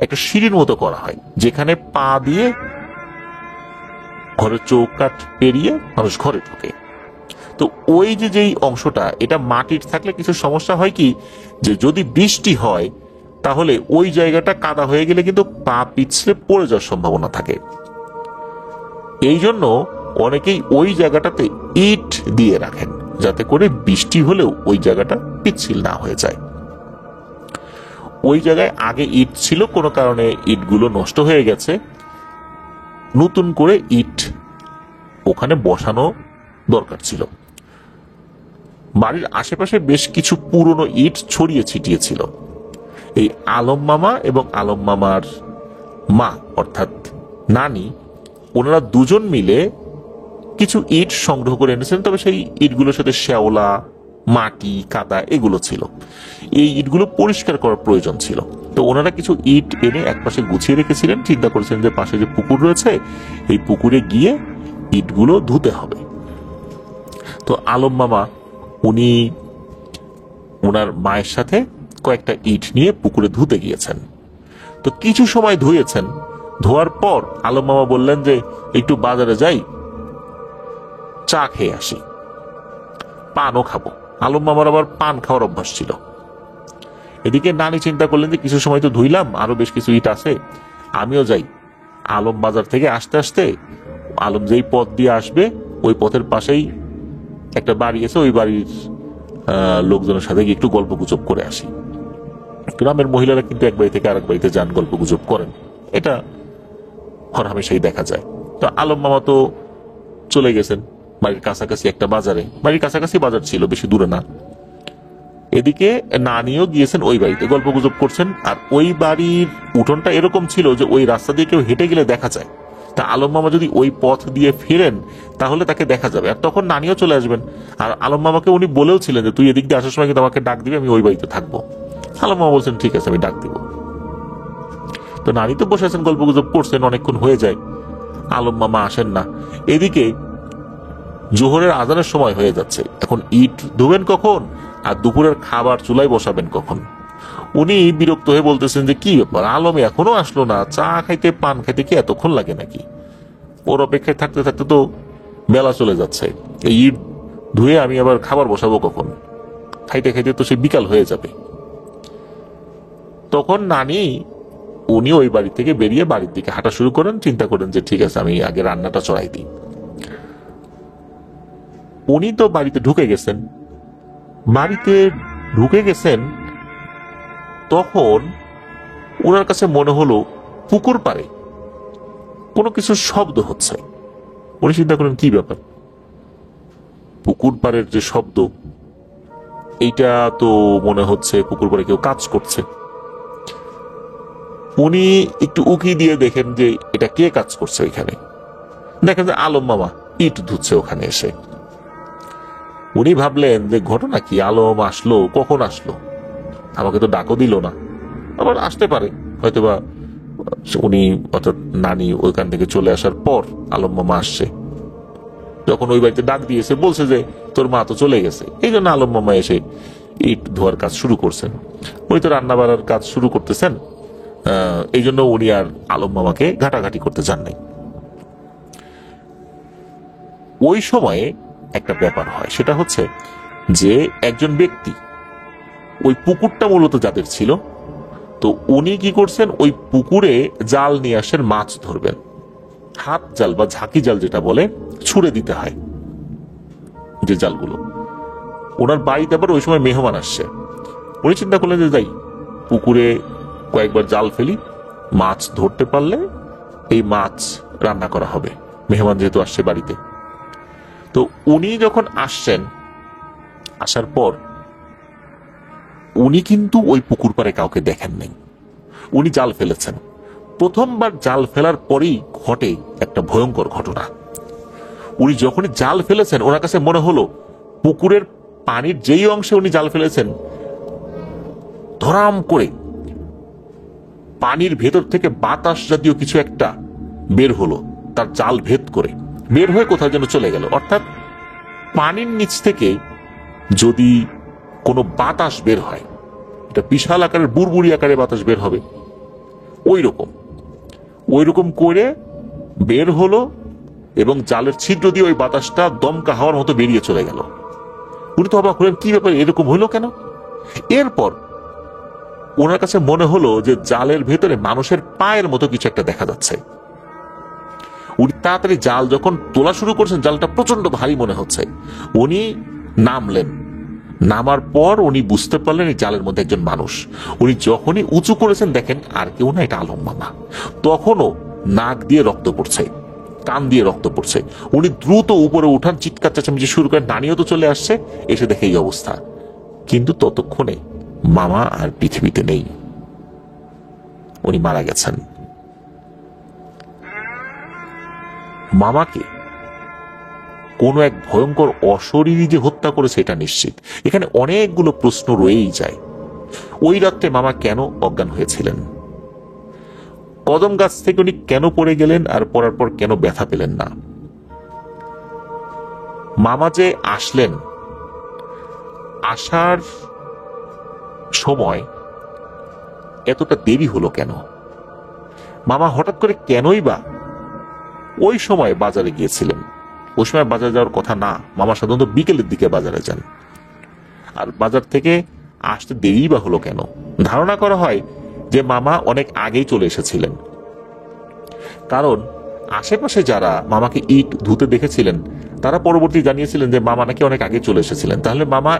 একটা সিঁড়ির মতো করা হয়, যেখানে পা দিয়ে ঘরের চৌকাঠ পেরিয়ে মানুষ ঘরে ঢোকে। তো ওই যে যেই অংশটা এটা মাটির থাকলে কিছু সমস্যা হয় কি, যে যদি বৃষ্টি হয় তাহলে ওই জায়গাটা কাদা হয়ে গেলে কিন্তু পা পিছলে পড়ে যাওয়ার সম্ভাবনা থাকে। এই জন্য অনেকেই ওই জায়গাটাতে ইট দিয়ে রাখেন, যাতে করে বৃষ্টি হলেও ওই জায়গাটা পিচ্ছিল না হয়ে যায়। ওই জায়গায় আগে ইট ছিল, কোনো কারণে ইটগুলো নষ্ট হয়ে গেছে, নতুন করে ইট ওখানে বসানো দরকার ছিল। বাড়ির আশেপাশে বেশ কিছু পুরনো ইট ছড়িয়ে ছিটিয়ে ছিল। এই আলম মামা এবং আলম মামার মা অর্থাৎ নানি, ওনারা দুজন মিলে কিছু ইট সংগ্রহ করে এনেছেন। তবে সেই ইটগুলোর সাথে শ্যাওলা, মাটি, কাদা এগুলো ছিল। এই ইটগুলো পরিষ্কার করার প্রয়োজন ছিল। তো ওনারা কিছু ইট এনে একপাশে গুছিয়ে রেখেছিলেন, চিন্তা করেছেন যে পাশে যে পুকুর রয়েছে এই পুকুরে গিয়ে ইটগুলো ধুতে হবে। তো আলম মামা উনি ওনার মায়ের সাথে কয়েকটা ইট নিয়ে পুকুরে ধুতে গিয়েছেন। তো কিছু সময় ধুয়েছেন, ধোয়ার পর আলম মামা বললেন যে একটু বাজারে যাই, চা খেয়ে আসি, পানও খাবো। আলম মামার আবার পান খাওয়ার অভ্যাস ছিল। এদিকে নানি চিন্তা করলেন যে কিছু সময় তো ধুইলাম, আরো বেশ কিছু ইট আছে, আমিও যাই। আলম বাজার থেকে আসতে আসতে আলম যেই পথ দিয়ে আসবে ওই পথের পাশেই একটা বাড়ি আছে, ওই বাড়ির লোকজনের সাথে গিয়ে একটু গল্প গুজব করে আসি। গ্রামের মহিলারা কিন্তু এক বাড়ি থেকে আরেক বাড়িতে যান, গল্প গুজব করেন, এটা হরহামেশাই দেখা যায়। তো আলম মামা তো চলে গেছেন বাড়ির কাছাকাছি একটা বাজারে, বাড়ির কাছাকাছি বাজার ছিল, বেশি দূরে না। এদিকে নানিও গিয়েছেন ওই বাড়িতে, গল্প গুজব করছেন। আর ওই বাড়ির উঠোনটা এরকম ছিল যে ওই রাস্তা দিয়ে কেউ হেঁটে গেলে দেখা যায়। তা আলম মামা যদি ওই পথ দিয়ে ফিরেন তাহলে তাকে দেখা যাবে, আর তখন নানিও চলে আসবেন। আর আলম মামাকে উনি বলেও ছিলেন যে তুই এদিক দিয়ে আসার সময় কিন্তু আমাকে ডাক দিবি, আমি ওই বাড়িতে থাকবো। আলম মামা বলছেন ঠিক আছে, আমি ডাক দিব। তো নানি তো বসে আছেন, গল্প গুজব করছেন, অনেকক্ষণ হয়ে যায়, আলম মামা আসেন না। এদিকে জোহরের আজানের সময় হয়ে যাচ্ছে, এখন ইট ধুবেন কখন আর দুপুরের খাবার চুলায় বসাবেন কখন? উনি বিরক্ত হয়ে বলতেছেন যে কি ব্যাপার, আলম এখনো আসলো না, চা খাইতে পান খাইতে কি এতক্ষণ লাগে নাকি? ওর অপেক্ষায় থাকতে থাকতে তো বেলা চলে যাচ্ছে, এই ইট ধুয়ে আমি আবার খাবার বসাবো কখন? খাইতে খাইতে তো সে বিকাল হয়ে যাবে। তখন নানি উনি ওই বাড়ি থেকে বেরিয়ে বাড়ির দিকে হাঁটা শুরু করেন, চিন্তা করেন যে ঠিক আছে আমি আগে রান্নাটা চড়াই দিই। উনি তো বাড়িতে ঢুকে গেছেন, তখন ওনার কাছে মনে হলো পুকুর পাড়ে কোনো কিছু শব্দ হচ্ছে। উনি চিন্তা করেন কি ব্যাপার, পুকুর পাড়ের যে শব্দ এইটা তো মনে হচ্ছে পুকুর পাড়ে কেউ কাজ করছে। উনি একটু উকি দিয়ে দেখেন যে এটা কে কাজ করছে ওইখানে। দেখেন যে আলম মামা ইট ধুচ্ছে ওখানে এসে। উনি ভাবলেন যে ঘটনা কি, আলম আসলো, কখন আসলো, আমাকে তো ডাকও দিল না, আবার আসতে পারে হয়তোবা উনি অর্থাৎ নানি ওইখান থেকে চলে আসার পর আলম মামা আসছে, যখন ওই বাড়িতে ডাক দিয়েছে বলছে যে তোর মা তো চলে গেছে, এই জন্য আলম মামা এসে ইট ধোয়ার কাজ শুরু করছেন। উনি তো রান্না বাড়ার কাজ শুরু করতেছেন, এই জন্য উনি আর আলম মামাকে ঘাটাঘাটি করতে চান নাই। ওই সময়ে একটা ব্যাপার হয়, সেটা হচ্ছে যে একজন ব্যক্তি ওই পুকুরটা মূলত যাদের ছিল, তো উনি কি করছেন, ওই পুকুরে জাল নিয়ে আসেন, মাছ ধরবেন। হাত জাল বা ঝাঁকি জাল যেটা বলে, ছুড়ে দিতে হয় যে জালগুলো। ওনার বাড়িতে আবার ওই সময় মেহমান আসছে। উনি চিন্তা করলেন যে যাই পুকুরে কয়েকবার জাল ফেলি, মাছ ধরতে পারলে এই মাছ রান্না করা হবে, মেহমান যেহেতু আসছে বাড়িতে। তো উনি যখন আসছেন, আসার পর উনি কিন্তু ওই পুকুর পাড়ে কাউকে দেখেন নাই। উনি জাল ফেলেছেন। প্রথমবার জাল ফেলার পরেই ঘটে একটা ভয়ঙ্কর ঘটনা। উনি যখনই জাল ফেলেছেন, ওনার কাছে মনে হলো পুকুরের পানির যেই অংশে উনি জাল ফেলেছেন, ধরাম করে পানির ভেতর থেকে বাতাস জাতীয় কিছু একটা বের হলো, তার জাল ভেদ করে বের হয়ে কোথাও যেন চলে গেল। অর্থাৎ পানির নিচ থেকে যদি কোনো বাতাস বের হয়, এটা বিশাল আকারের বুড়বুড়ি আকারে বাতাস বের হবে, ওই রকম করে বের হলো এবং জালের ছিদ্র দিয়ে ওই বাতাসটা দমকা হাওয়ার মতো বেরিয়ে চলে গেল। উনি তো অবাক হলেন, কি ব্যাপার, এরকম হইলো কেন? এরপর ওনার কাছে মনে হলো যে জালের ভেতরে মানুষের পায়ের মতো কিছু একটা দেখা যাচ্ছে। উনি তাড়াতাড়ি জাল যখন তোলা শুরু করছেন, জালটা প্রচন্ড ভারী মনে হচ্ছে। উনি নামলেন। নামার পর উনি বুঝতে পারলেন এই জালের মধ্যে একজন মানুষ। উনি যখনই উঁচু করেছেন, দেখেন আর কেউ না, এটা আলম মামা। তখনও নাক দিয়ে রক্ত পড়ছে, কান দিয়ে রক্ত পড়ছে। উনি দ্রুত উপরে উঠান, চিৎকার চেঁচামেচি শুরু করেন। নানিও তো চলে আসছে, এসে দেখে এই অবস্থা। কিন্তু ততক্ষণে মামা আর পৃথিবীতে নেই, উনি মারা গেছেন। মামাকে কোন এক ভয়ঙ্কর অশরীরী যে হত্যা করেছে এটা নিশ্চিত। এখানে অনেকগুলো প্রশ্ন রয়েই যায়। ওই রাত্রে মামা কেন অজ্ঞান হয়েছিলেন? কদম গাছ থেকে উনি কেন পড়ে গেলেন, আর পড়ার পর কেন ব্যথা পেলেন না? মামা যে আসলেন, আসার সময় এতটা দেরি হলো কেন? মামা হঠাৎ করে কেনই বা ওই সময় বাজারে গিয়েছিলেন? ওই সময় বাজারে যাওয়ার কথা না। মামা সাধারণত বিকেলের দিকে বাজারে যান। আর বাজার থেকে আসতে দেরি বা হলো কেন? ধারণা করা হয় যে মামা অনেক আগেই চলে এসেছিলেন, কারণ আশেপাশে যারা মামাকে ইট ধুতে দেখেছিলেন তারা পরবর্তী জানিয়েছিলেন যে মামা নাকি অনেক আগে চলে এসেছিলেন। তাহলে মামা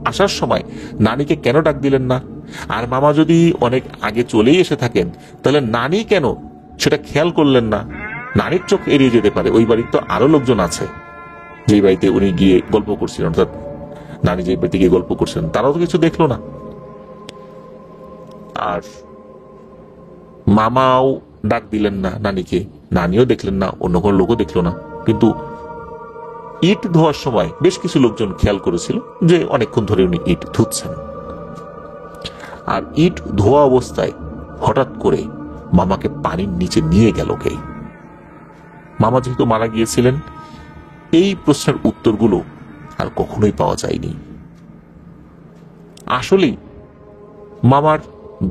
আসার সময় নানিকে কেন ডাক দিলেন না? আর মামা যদি অনেক আগে চলেই এসে থাকেন, তাহলে নানি কেন সেটা খেয়াল করলেন না? নানির চোখ এড়িয়ে যেতে পারে। ওই বাড়ির তো আরো লোকজন আছে, যেই বাড়িতে উনি গিয়ে গল্প করছিলেন, অর্থাৎ নানি যে বাড়িতে গিয়ে গল্প করছিলেন, তারাও তো কিছু দেখলো না। আর মামাও ডাক দিলেন না নানিকে, নানিও দেখলেন না, অন্য কোনো লোকও দেখলো না। কিন্তু ইট ধোয়ার সময় বেশ কিছু লোকজন খেয়াল করেছিল যে অনেকক্ষণ ধরে উনি ইট ধুচ্ছেন। আর ইট ধোয়া অবস্থায় হঠাৎ করে মামাকে পানির নিচে নিয়ে গেল কে? মামা যেহেতু মারা গিয়েছিলেন, এই প্রশ্নের উত্তরগুলো আর কখনোই পাওয়া যায়নি। আসলেই মামার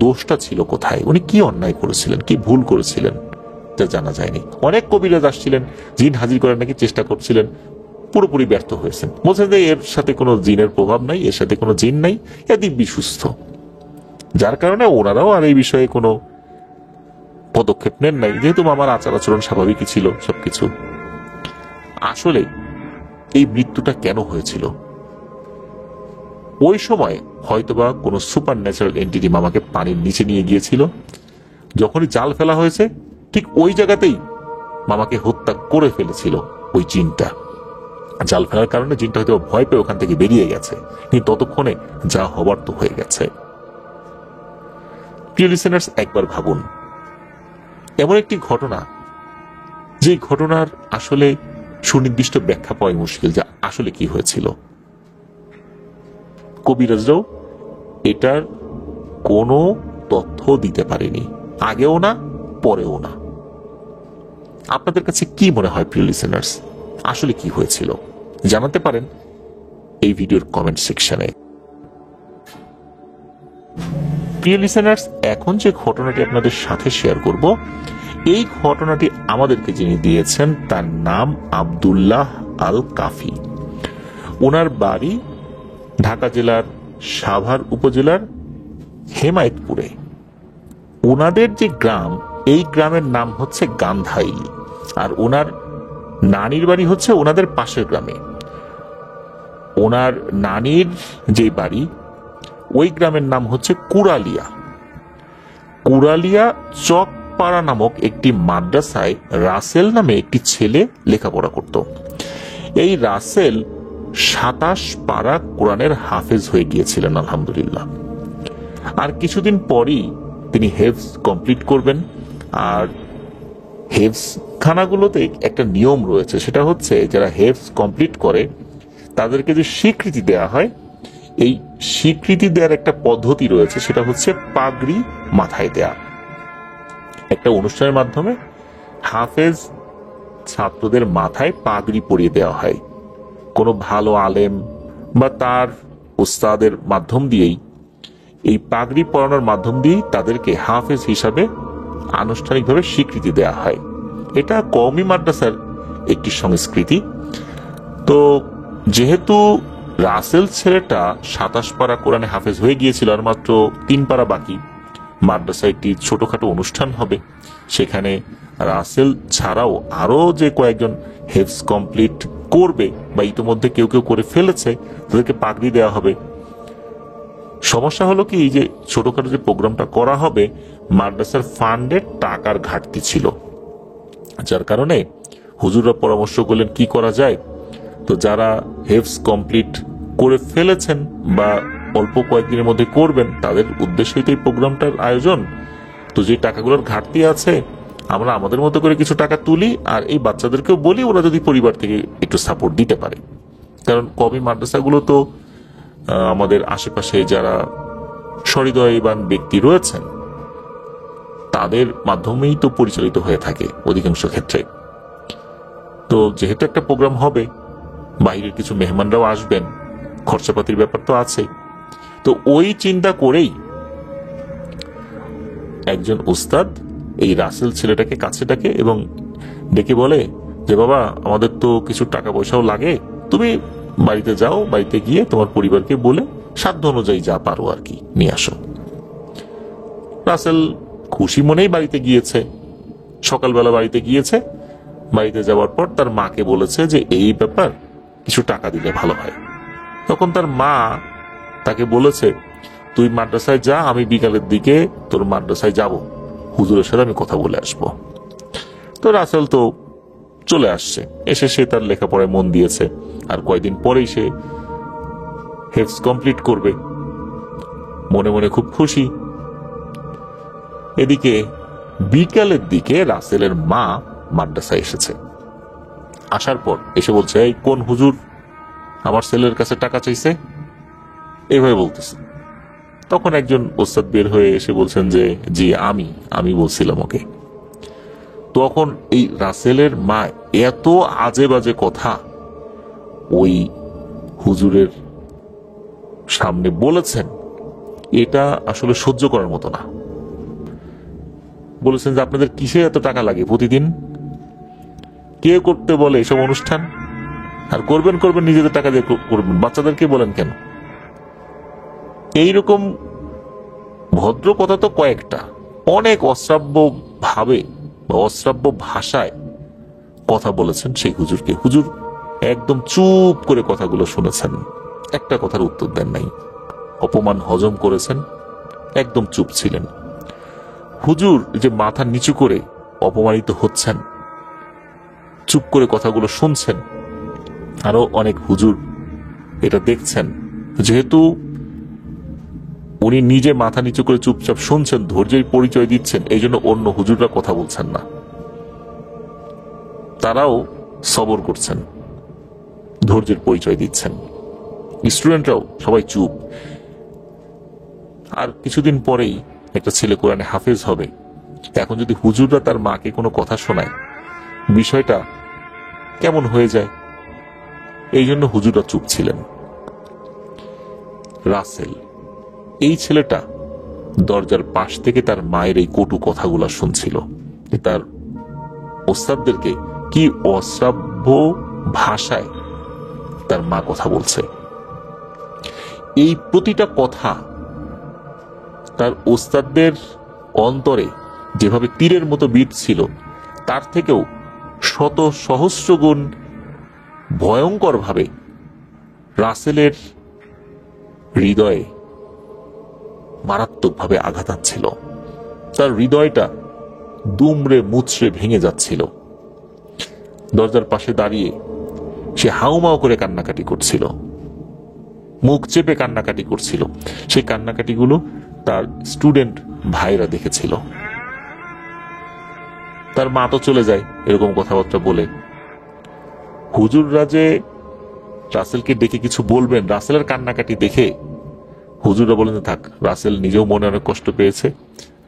দোষটা ছিল কোথায়? উনি কি অন্যায় করেছিলেন, কি ভুল করেছিলেন, যা জানা যায়নি। অনেক কবিরাজ আসছিলেন, জিন হাজির করার নাকি চেষ্টা করছিলেন, পুরোপুরি ব্যর্থ হয়েছেন। বলছেন যে এর সাথে কোনো জিনের প্রভাব নাই, এর সাথে কোনো জিন নাই, এ দিব্যি সুস্থ। যার কারণে ওনারাও আর এই বিষয়ে কোনো পদক্ষেপ নেন নাই, যেহেতু মামার আচার আচরণ স্বাভাবিকই ছিল সবকিছু। আসলে এই মৃত্যুটা কেন হয়েছিল? ওই সময় হয়তোবা কোনো সুপার ন্যাচারাল এন্টিটি মামাকে পানির নিচে নিয়ে গিয়েছিল। যখনই জাল ফেলা হয়েছে, ঠিক ওই জায়গাতেই মামাকে হত্যা করে ফেলেছিল ওই জিনটা। জাল ফেলার কারণে জিনটা হয়তো ভয় পেয়ে ওখান থেকে বেরিয়ে গেছে, কিন্তু ততক্ষণে যা হবার তো হয়ে গেছে। প্রিয় লিসেনার্স, একবার ভাবুন, এমন একটি ঘটনা, যে ঘটনার আসলে সুনির্দিষ্ট ব্যাখ্যা পাওয়াই মুশকিল, যা আসলে কি হয়েছিল। কবিরাজরাও এটার কোনো তথ্য দিতে পারেনি, আগেও না পরেও না। আপনাদের কাছে কি মনে হয় প্রিয় লিসেনার্স, আসলে কি হয়েছিল? জানাতে পারেন এই ভিডিওর কমেন্ট সেকশনে। প্রিয় লিসেনার্স, এখন যে ঘটনাটি আপনাদের সাথে শেয়ার করব, এই ঘটনাটি আমাদেরকে যিনি দিয়েছেন তার নাম আব্দুল্লাহ আল কাফি। ওনার বাড়ি ঢাকা জেলার সাভার উপজেলার হেমায়েতপুরে। ওনাদের যে গ্রাম, এই গ্রামের নাম হচ্ছে গান্ধাইল, আর ওনার নানির বাড়ি হচ্ছে ওনাদের পাশের গ্রামে। ওনার নানির যে বাড়ি, ওই গ্রামের নাম হচ্ছে কুড়ালিয়া। কুড়ালিয়া চকপাড়া নামক একটি মাদ্রাসায় রাসেল নামে একটি ছেলে লেখাপড়া করত। এই রাসেল 27 পারা কোরআনের হাফেজ হয়ে গিয়েছিলেন আলহামদুলিল্লাহ। আর কিছুদিন পরই তিনি হেফজ কমপ্লিট করবেন। আর হেফজ খানাগুলোতে একটা নিয়ম রয়েছে, সেটা হচ্ছে যারা হেফজ কমপ্লিট করে তাদেরকে যে স্বীকৃতি দেয়া হয়, এই স্বীকৃতি দেওয়ার একটা পদ্ধতি রয়েছে, সেটা হচ্ছে পাগড়ি মাথায় দেয়া। একটা অনুষ্ঠানের মাধ্যমে হাফেজ ছাত্রদের মাথায় পাগড়ি পরিয়ে দেওয়া হয়। কোনো ভালো আলেম বা তার উস্তাদের মাধ্যম দিয়েই, এই পাগড়ি পরানোর মাধ্যম দিয়েই তাদেরকে হাফেজ হিসাবে আনুষ্ঠানিকভাবে স্বীকৃতি দেওয়া হয়। এটা কওমি মাদ্রাসার একটি সংস্কৃতি। তো যেহেতু রাসেল ছেলেটা 27 পারা কোরআনে হাফেজ হয়ে গিয়েছিল, আর মাত্র 3 পারা বাকি, মাদ্রাসায় একটি ছোটখাটো অনুষ্ঠান হবে। সেখানে রাসেল ছাড়াও আরো যে কয়েকজন হেফজ কমপ্লিট করবে বা ইতিমধ্যে কেউ কেউ করে ফেলেছে, তাদেরকে পাগড়ি দেওয়া হবে। সমস্যা হলো কি, এই যে ছোটখাটো যে প্রোগ্রামটা করা হবে, মাদ্রাসার ফান্ডের টাকার ঘাটতি ছিল, যার কারণে হুজুররা পরামর্শ করলেন কি করা যায়। তো যারা হেফজ কমপ্লিট করে ফেলেছেন বা অল্প কয়েকদিনের মধ্যে করবেন, তাদের উদ্দেশ্যই তো এই প্রোগ্রামটার আয়োজন। তো যে টাকাগুলোর ঘাটতি আছে, আমরা আমাদের মতো করে কিছু টাকা তুলি, আর এই বাচ্চাদেরকেও বলি ওরা যদি পরিবার থেকে একটু সাপোর্ট দিতে পারে। কারণ কওমি মাদ্রাসাগুলো তো আমাদের আশেপাশে যারা সহৃদয়বান ব্যক্তি রয়েছেন, তাদের মাধ্যমেই তো পরিচালিত হয়ে থাকে অধিকাংশ ক্ষেত্রে। তো যেহেতু একটা প্রোগ্রাম হবে, বাইরের কিছু মেহমানরাও আসবেন, খরচাপাতির ব্যাপার তো আছেই। তো ওই চিন্তা করেই একজন উস্তাদ এই রাসেল ছেলেটাকে কাছে ডাকে এবং ডেকে বলে যে, বাবা, আমাদের তো কিছু টাকা পয়সাও লাগে, তুমি বাড়িতে যাও, বাড়িতে গিয়ে তোমার পরিবারকে বলে সাধ্য অনুযায়ী যা পারো আর কি নিয়ে আসো। রাসেল খুশি মনেই বাড়িতে গিয়েছে। সকালবেলা বাড়িতে গিয়েছে। বাড়িতে যাওয়ার পর তার মাকে বলেছে যে এই ব্যাপার, কিছু টাকা দিলে ভালো হয়। তখন তার মা তাকে বলেছে, তুই মাদ্রাসায় যা, আমি বিকালের দিকে তোর মাদ্রাসায় যাব, হুজুরের সাথে আমি কথা বলে আসব। তো রাসেল তো চলে আসছে। এসে সে তার লেখাপড়ায় মন দিয়েছে, আর কয়েকদিন পরেই সে হেফজ কমপ্লিট করবে। মনে মনে খুব খুশি। এদিকে বিকালের দিকে রাসেলের মা মাদ্রাসায় এসেছে। আসার পর এসে বলছে, এই কোন হুজুর আমার ছেলের কাছে টাকা চাইছে, এইভাবে বলতেছে। তখন একজন ওস্তাদ বের হয়ে এসে বলছেন যে, জি আমি বলছিলাম ওকে। তখন এই রাসেলের মা এত আজে বাজে কথা ওই হুজুরের সামনে বলেছেন, এটা আসলে সহ্য করার মতো না। বলেছেন যে, আপনাদের কিসে এত টাকা লাগে প্রতিদিন, কে করতে বলে এসব অনুষ্ঠান, আর করবেন নিজেদের টাকা দিয়ে করবেন, বাচ্চাদেরকে বলেন কেন? এইরকম ভদ্র কথা তো কয়েকটা, অনেক অশ্রাব্য ভাবে বা অশ্রাব্য ভাষায় কথা বলেছেন সেই হুজুরকে। হুজুর একদম চুপ করে কথাগুলো শুনেছেন, একটা কথার উত্তর দেন নাই। অপমান হজম করেছেন, একদম চুপ ছিলেন। হুজুর যে মাথা নিচু করে অপমানিত হচ্ছেন, চুপ করে কথাগুলো শুনছেন। আরো অনেক হুজুর এটা দেখছেন। যেহেতু উনি নিজে মাথা নিচু করে চুপচাপ শুনছেন, ধৈর্যের পরিচয় দিচ্ছেন, এই জন্য অন্য হুজুররা কথা বলছেন না, তারাও সবর করছেন, ধৈর্যের পরিচয় দিচ্ছেন। স্টুডেন্টরাও সবাই চুপ। আর কিছুদিন পরেই একটা ছেলে কোরআনে হাফেজ হবে। এখন যদি হুজুররা তার মাকে কোনো কথা শোনায়, বিষয়টা কেমন হয়ে যায়, এই জন্য হুজুররা চুপ ছিলেন। রাসেল, এই ছেলেটা দরজার পাশ থেকে তার মায়ের এই কটু কথাগুলা শুনছিল। তার ওস্তাদদেরকে কি অশ্রাব্য ভাষায় তার মা কথা বলছে। এই প্রতিটা কথা তার ওস্তাদদের অন্তরে যেভাবে তীরের মতো বিঁধ ছিল, তার থেকেও শত সহস্র গুণ ভয়ঙ্কর ভাবে রাসেলের হৃদয়ে মারাত্মকভাবে আঘাত ছিল। তার হৃদয়টা দুমড়ে মুচড়ে ভেঙে যাচ্ছিল। দরজার পাশে দাঁড়িয়ে সে হাউমাউ করে কান্নাকাটি করছিল, মুখ চেপে কান্নাকাটি করছিল। সেই কান্নাকাটিগুলো তার স্টুডেন্ট ভাইরা দেখেছিল। তার মা তো চলে যায় এরকম কথাবার্তা বলে। হুজুররা যে রাসেলকে ডেকে কিছু বলবেন, রাসেলের কান্নাকাটি দেখে হুজুররা বলেন, থাক, রাসেল নিজেও মনে অনেক কষ্ট পেয়েছে,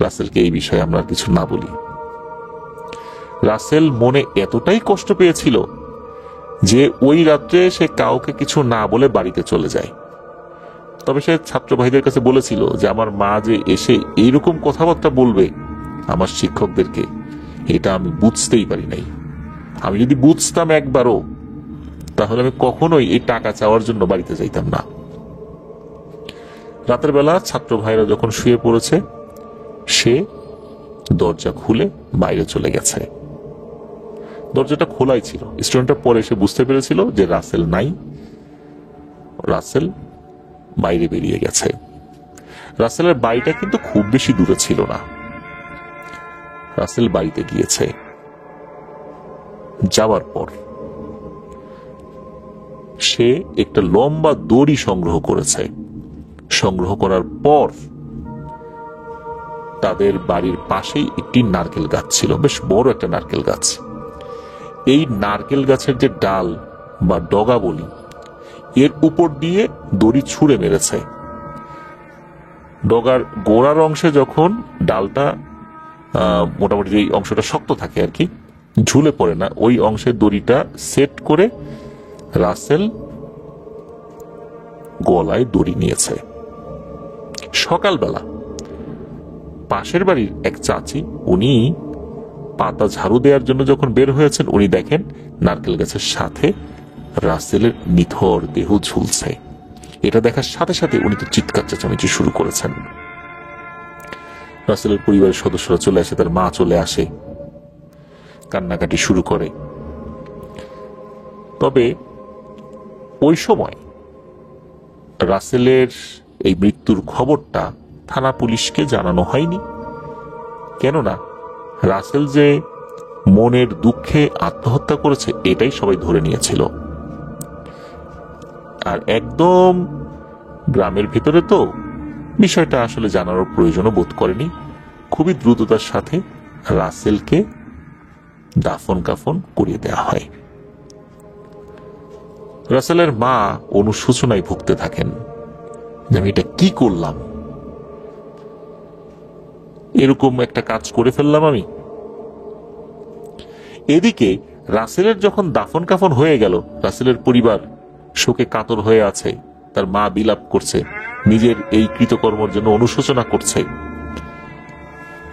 রাসেলকে এই বিষয়ে আমরা কিছু না বলি। রাসেল মনে এতটাই কষ্ট পেয়েছিল যে ওই রাত্রে সে কাউকে কিছু না বলে বাড়িতে চলে যায়। তবে সে ছাত্র ভাইদের কাছে বলেছিল যে আমার মা যে এসে এইরকম কথাবার্তা বলবে আমার শিক্ষকদেরকে, এটা আমি বুঝতেই পারি নাই। আমি যদি বুঝতাম একবারও, তাহলে আমি কখনোই এই টাকা চাওয়ার জন্য বাড়িতে যাইতাম না। রাতের বেলা ছাত্র ভাইরা যখন শুয়ে পড়েছে, সে দরজা খুলে বাইরে চলে গেছে। দরজাটা খোলাই ছিল। স্টুডেন্টটা পরে সে বুঝতে পেরেছিল যে রাসেল নাই, রাসেল বাইরে বেরিয়ে গেছে। রাসেলের বাড়িটা কিন্তু খুব বেশি দূরে ছিল না। রাসেল বাড়িতে গিয়েছে। যাওয়ার পর সে একটা লম্বা দড়ি সংগ্রহ করেছে। সংগ্রহ করার পর তাদের বাড়ির পাশেই একটি নারকেল গাছ ছিল, বেশ বড় একটা নারকেল গাছ। এই নারকেল গাছের যে ডাল বা ডগা বলি, এর উপর দিয়ে দড়ি ছুঁড়ে মেরেছে। ডগার গোড়ার অংশে যখন ডালটা মোটামুটি যে অংশটা শক্ত থাকে আর কি, ঝুলে পড়ে না, ওই অংশের দড়িটা সেট করে রাসেল গলায় দড়ি নিয়েছে। সকালবেলা পাশের বাড়ির এক চাচি, উনি পাতা ঝাড়ু দেওয়ার জন্য যখন বের হয়েছেন, উনি দেখেন নারকেল গাছের সাথে রাসেলের নিথর দেহ ঝুলছে। এটা দেখার সাথে সাথে উনি তো চিৎকার চেঁচামেচি শুরু করেছেন। রাসেলের পরিবারের সদস্যরা চলে আসে, তার মা চলে আসে, কান্নাকাটি শুরু করে। তবে ওই সময় রাসেলের এই মৃত্যুর খবরটা থানা পুলিশকে জানানো হয়নি। কেননা রাসেল যে মনের দুঃখে আত্মহত্যা করেছে এটাই সবাই ধরে নিয়েছিল। আর একদম গ্রামের ভিতরে তো বিষয়টা আসলে জানানোর প্রয়োজনও বোধ করেনি। খুবই দ্রুততার সাথে রাসেলকে দাফন কাফন করিয়ে দেওয়া হয়। রাসেলের মা অনুশোচনায় ভুগতে থাকেন যে আমি এটা কি করলাম, এরকম একটা কাজ করে ফেললাম আমি। এদিকে রাসেলের যখন দাফন কাফন হয়ে গেল, রাসেলের পরিবার শোকে কাতর হয়ে আছে, তার মা বিলাপ করছে, নিজের এই কৃতকর্মের জন্য অনুশোচনা করছে।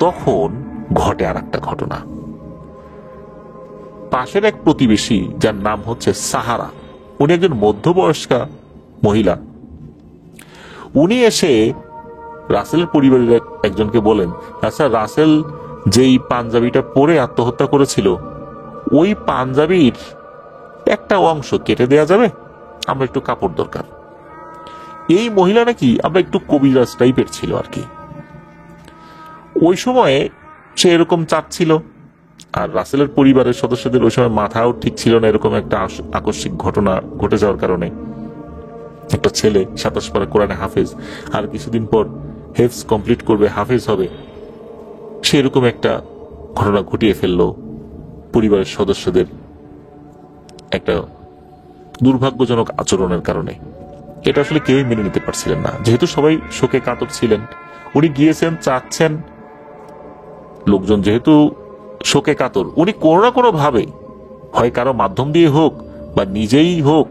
তখন ঘটে আর একটা ঘটনা। পাশের এক প্রতিবেশী, যার নাম হচ্ছে সাহারা, উনি একজন মধ্যবয়স্কা মহিলা, উনি এসে রাসেলের পরিবারের একজনকে বলেন, আচ্ছা, রাসেল যেই পাঞ্জাবিটা পরে আত্মহত্যা করেছিল, ওই পাঞ্জাবির একটা অংশ কেটে দেয়া যাবে? আমরা একটু কাপড় দরকার। এই মহিলা নাকি আমরা একটু কবিরাজ টাইপের ছিল আর কি। ওই সময়ে সে এরকম চাচ্ছিল। আর রাসেলের পরিবারের সদস্যদের ওই সময় মাথাও ঠিক ছিল না, এরকম একটা আকস্মিক ঘটনা ঘটে যাওয়ার কারণে। একটা ছেলে 27 পারা কোরআনে হাফেজ, আর কিছুদিন পর হেফজ কমপ্লিট করবে, হাফেজ হবে, সেরকম একটা ঘটনা ঘটিয়ে ফেললো পরিবারের সদস্যদের একটা দুর্ভাগ্যজনক আচরণের কারণে। এটা আসলে কেউই মেনে নিতে পারছিলেন না, যেহেতু সবাই শোকে কাতর ছিলেন। উনি গিয়েছেন, চাচ্ছেন, লোকজন যেহেতু শোকে কাতর, উনি কোনো না কোনো ভাবে, হয় কারো মাধ্যম দিয়ে হোক বা নিজেই হোক,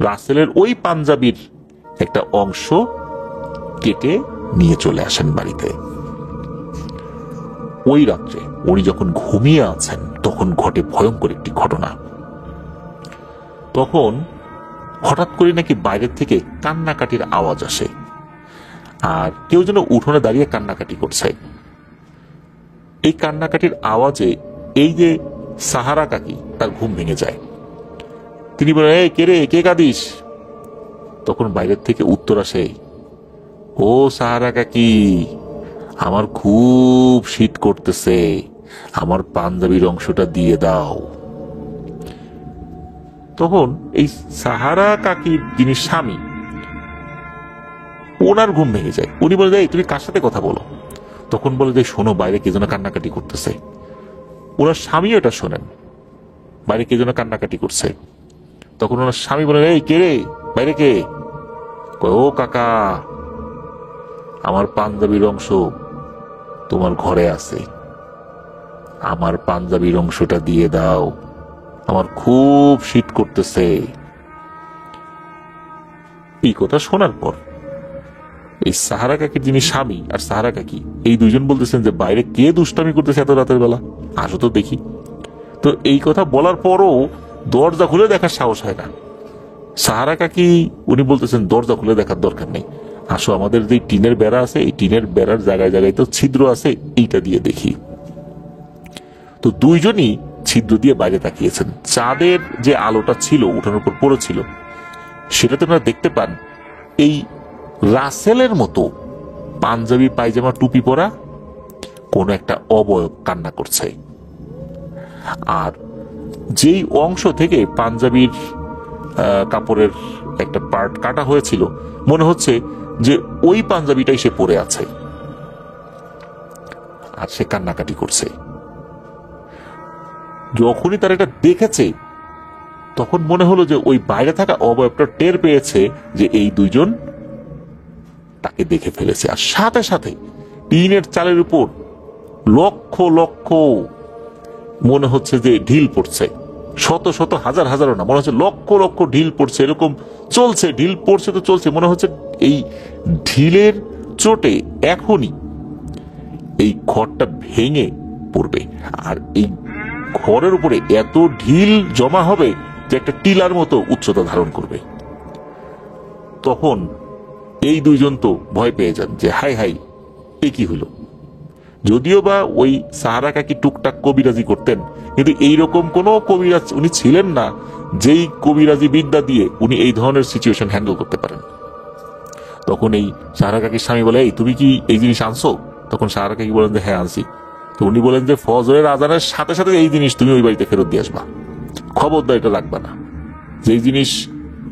রাসেলের ওই পাঞ্জাবির একটা অংশ কেটে নিয়ে চলে আসেন বাড়িতে। ওই রাত্রে উনি যখন ঘুমিয়ে আছেন, তখন ঘটে ভয়ঙ্কর একটি ঘটনা। তখন হঠাৎ করে নাকি বাইরের থেকে কান্নাকাটির আওয়াজ আসে, আর কেউ যেন উঠোনে দাঁড়িয়ে কান্নাকাটি করছে। এই কান্নাকাটির আওয়াজে এই যে সাহারা কাকি, তার ঘুম ভেঙে যায়। তিনি বলেন, এই কে রে, কে কাঁদিস? তখন বাইরের থেকে উত্তর আসে, ও সাহারা কাকি, আমার খুব শীত করতেছে, আমার পাঞ্জাবির অংশটা দিয়ে দাও। তখন এই সাহারা কাকির যিনি স্বামী, ওনার ঘুম ভেঙে যায়। উনি বলে, এই তুমি কার সাথে কথা বলো? তখন বলে যে, শোনো, বাইরে কে যেন কান্নাকাটি করতেছে। ওনার স্বামীও এটা শোনেন, বাইরে কে যেন কান্নাকাটি করছে। তখন ওনার স্বামী বলেন, এই কে রে, বাইরে কে? ও কাকা, আমার পাঞ্জাবির অংশ তোমার ঘরে আছে, আমার পাঞ্জাবির অংশটা দিয়ে দাও, আমার খুব শীত করতেছে। এই কথা শোনার পর এই সাহারা কাকির যিনি স্বামী আর সাহারা কাকি, এই দুইজন বলতেছেন যে, বাইরে কে দুষ্টামি করতেছে এত রাতের বেলা, আসো তো দেখি। তো এই কথা বলার পরও দরজা খুলে দেখার সাহস হয় না। সাহারা কাকি উনি বলতেছেন, দরজা খুলে দেখার দরকার নেই, আসো, আমাদের যে টিনের বেড়া আছে, এই টিনের বেড়ার জায়গায় জায়গায় তো ছিদ্র আছে, এইটা দিয়ে দেখি। তো দুইজনই ছিদ্র দিয়ে বাইরে তাকিয়েছেন। চাঁদের যে আলোটা ছিল উঠানোর উপর পড়েছিল, সেটাতে আপনারা দেখতে পান এই রাসেলের মতো পাঞ্জাবি পায়জামা টুপি পরা কোন একটা অবয়ব কান্না করছে। আর যেই অংশ থেকে পাঞ্জাবির কাপড়ের একটা পার্ট কাটা হয়েছিল, মনে হচ্ছে যে ওই পাঞ্জাবিটাই সে পরে আছে, আর সে কান্নাকাটি করছে। যখনই তারা এটা দেখেছে, তখন মনে হলো যে ওই বাইরে থাকা অবয়বটা টের পেয়েছে যে এই দুইজন তাকে দেখে ফেলেছে। আর সাথে সাথে টিনের চালের উপর লক্ষ লক্ষ, মনে হচ্ছে যে ঢিল পড়ছে, শত শত হাজার হাজারও না, মনে হচ্ছে লক্ষ লক্ষ ঢিল পড়ছে, এরকম চলছে, ঢিল পড়ছে তো চলছে, মনে হচ্ছে এই ঢিলের চোটে এখনই এই ঘরটা ভেঙে পড়বে। আর এই ঘরের উপরে এত ঢিল জমা হবে যে একটা টিলার মতো উচ্চতা ধারণ করবে। তখন এই দুইজন তো ভয় পেয়ে যান যে, হাই হাই, এ কি হলো। যদিও বা ওই সাহারা কাকি টুকটাক কবিরাজি করতেন, কিন্তু এইরকম কোন কবিরাজ উনি ছিলেন না যেই কবিরাজি বিদ্যা দিয়ে উনি এই ধরনের সিচুয়েশন হ্যান্ডেল করতে পারেন। তখন এই সাহারা কাকির স্বামী বলে, এই তুমি কি এই জিনিস আনছো? তখন সাহারা কাকি বলেন যে, হ্যাঁ আনছি। তো উনি বলেন যে, ফজরের আজানের সাথে সাথে এই জিনিস তুমি ওই বাড়িতে ফেরত দিয়ে আসবা, খবরদার এটা রাখবা না। যেই জিনিস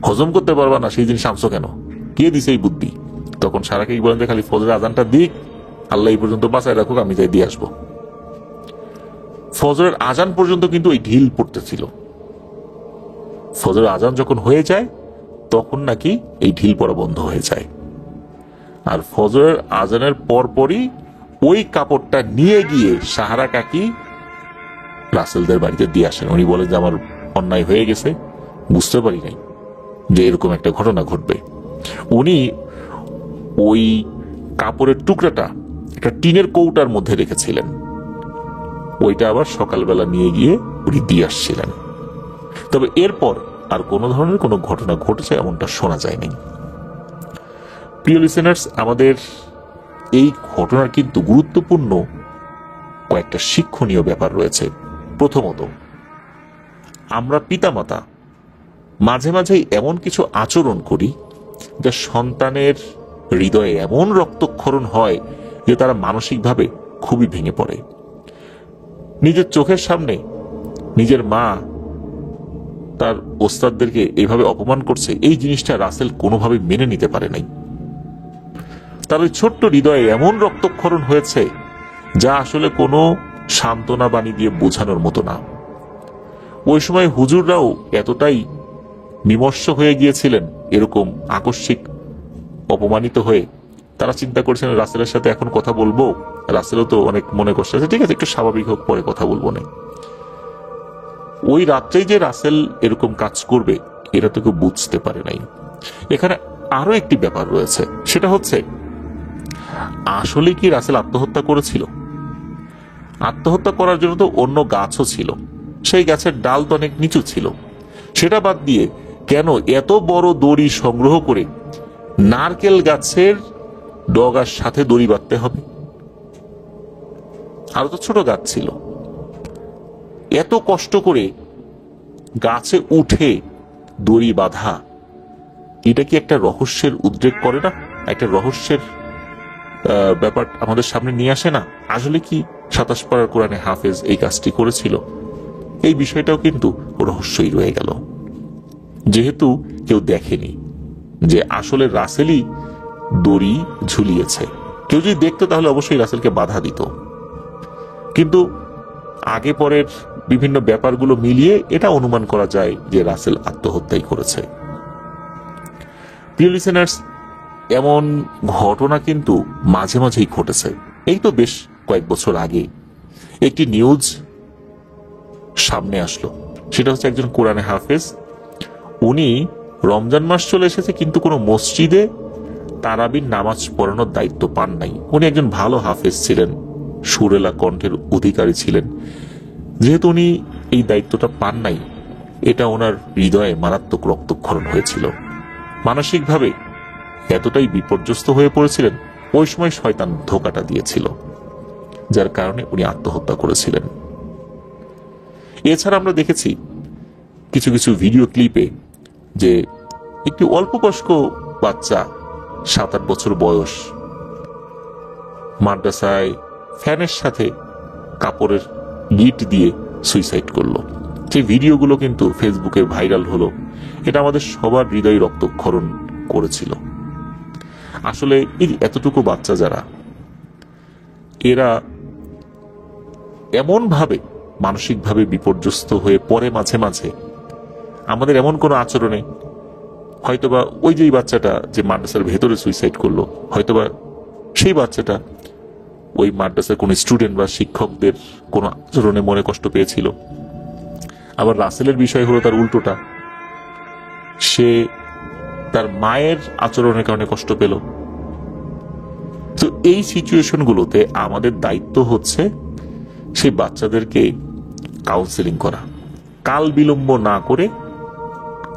হজম করতে পারবা না সেই জিনিস আনছো কেন, কে দিছে এই বুদ্ধি? তখন সাহারা কাকি বলেন যে, খালি ফজরের আজানটা দিক, আল্লাহ এই পর্যন্ত বাঁচায় রাখুক, আমি যাই দিয়ে আসবো। ফজরের আজান পর্যন্ত কিন্তু এই ঢিল পড়তেছিল। ফজরের আজান যখন হয়ে যায়, তখন নাকি এই ঢিল পড়া বন্ধ হয়ে যায়। আর ফজরের আজানের পরপরই ওই কাপড়টা নিয়ে গিয়ে সাহারা কাকি রাসেলদের বাড়িতে দিয়ে আসেন। উনি বলেন যে, আমার অন্যায় হয়ে গেছে, বুঝতে পারি নাই যে এরকম একটা ঘটনা ঘটবে। উনি ওই কাপড়ের টুকরাটা একটা টিনের কৌটার মধ্যে রেখেছিলেন, ওইটা আবার সকালবেলা নিয়ে গিয়ে উনি দিয়ে আসছিলেন। তবে এরপর আর কোনো ধরনের কোনো ঘটনা ঘটেছে এমনটা শোনা যায়নি। প্রিয় লিসেনার্স, আমাদের এই ঘটনার কিন্তু গুরুত্বপূর্ণ কয়েকটা শিক্ষণীয় ব্যাপার রয়েছে। প্রথমত, আমরা পিতামাতা মাঝে মাঝে এমন কিছু আচরণ করি যা সন্তানের হৃদয়ে এমন রক্তক্ষরণ হয় যে তারা মানসিকভাবে খুবই ভেঙে পড়ে। নিজের চোখের সামনে নিজের মা তার ওস্তাদদেরকে এইভাবে অপমান করছে, এই জিনিসটা রাসেল কোনোভাবে মেনে নিতে পারে নাই। তার ওই ছোট্ট হৃদয়ে এমন রক্তক্ষরণ হয়েছে যা আসলে কোনো সান্ত্বনা বাণী দিয়ে বোঝানোর মতো না। ওই সময় হুজুররাও এতটাই বিমর্ষ হয়ে গিয়েছিলেন এরকম আকস্মিক অপমানিত হয়ে, তারা চিন্তা করছেন রাসেলের সাথে এখন কথা বলবো। রাসেলও তো অনেক মনে করছে, ঠিক আছে, একটু স্বাভাবিক হোক, পরে কথা বলবো না। ওই রাত্রেই যে রাসেল এরকম কাজ করবে এটা তো কেউ বুঝতে পারে নাই। এখানে আরো একটি ব্যাপার রয়েছে, সেটা হচ্ছে, আসলে কি রাসেল আত্মহত্যা করেছিল? আত্মহত্যা করার জন্য তো অন্য গাছও ছিল, সেই গাছের ডাল তো অনেক নিচু ছিল। সেটা বাদ দিয়ে কেন এত বড় দড়ি সংগ্রহ করে নারকেল গাছের ডগার সাথে দড়ি বাঁধতে হবে? আরো তো ছোট গাছ ছিল। এত কষ্ট করে গাছে উঠে দড়ি বাঁধা, এটা কি একটা রহস্যের উদ্রেক করে না? একটা রহস্যের ব্যাপার আমাদের সামনে নিয়ে আসে না? আসলে কি 27 পারার কোরআনে হাফেজ এই কাজটি করেছিল? এই বিষয়টাও কিন্তু রহস্যই রয়ে গেল, যেহেতু কেউ দেখেনি যে আসলে রাসেলই দড়ি ঝুলিয়েছে। কেউ যদি দেখতো তাহলে অবশ্যই রাসেলকে বাধা দিত, কিন্তু আগে পরের বিভিন্ন ব্যাপারগুলো মিলিয়ে এটা অনুমান করা যায় যে রাসেল আত্মহত্যাই করেছে। প্রিয় লিসেনার্স, এমন ঘটনা কিন্তু মাঝে মাঝেই ঘটেছে। এই তো বেশ কয়েক বছর আগে একটি নিউজ সামনে আসলো, সেটা হচ্ছে একজন কোরআনে হাফেজ, উনি রমজান মাস চলে এসেছে কিন্তু কোনো মসজিদে তারাবির নামাজ পড়ানোর দায়িত্ব পান নাই। উনি একজন ভালো হাফেজ ছিলেন, সুরেলা কণ্ঠের অধিকারী ছিলেন। যেহেতু উনি এই দায়িত্বটা পান নাই, এটা ওনার হৃদয়ে মারাত্মক রক্তক্ষরণ হয়েছিল। মানসিকভাবে এতটাই বিপর্যস্ত হয়ে পড়েছিলেন, ওই সময় শয়তান ধোঁকাটা দিয়েছিল, যার কারণে উনি আত্মহত্যা করেছিলেন। এছাড়া আমরা দেখেছি কিছু কিছু ভিডিও ক্লিপে যে একটি অল্প বয়স্ক বাচ্চা, 7-8 বছর বয়স, মাদ্রাসায় ফ্যানের সাথে কাপড়ের গিট দিয়ে সুইসাইড করলো। সেই ভিডিওগুলো কিন্তু ফেসবুকে ভাইরাল হলো। এটা আমাদের সবার হৃদয় রক্তক্ষরণ করেছিল। আসলে এই এতটুকু বাচ্চা যারা, এরা এমন ভাবে মানসিকভাবে বিপর্যস্ত হয়ে পড়ে মাঝে মাঝে আমাদের এমন কোন আচরণে, হয়তোবা ওই যে বাচ্চাটা যে মাদ্রাসার ভেতরে সুইসাইড করলো, হয়তোবা সেই বাচ্চাটা ওই মাদ্রাসার কোন স্টুডেন্ট বা শিক্ষকদের কোন আচরণে মনে কষ্ট পেয়েছিল। আবার রাসেলের বিষয় হলো তার উল্টোটা, সে তার মায়ের আচরণের কারণে কষ্ট পেল। তো এই সিচুয়েশনগুলোতে আমাদের দায়িত্ব হচ্ছে সেই বাচ্চাদেরকে কাউন্সেলিং করা, কাল বিলম্ব না করে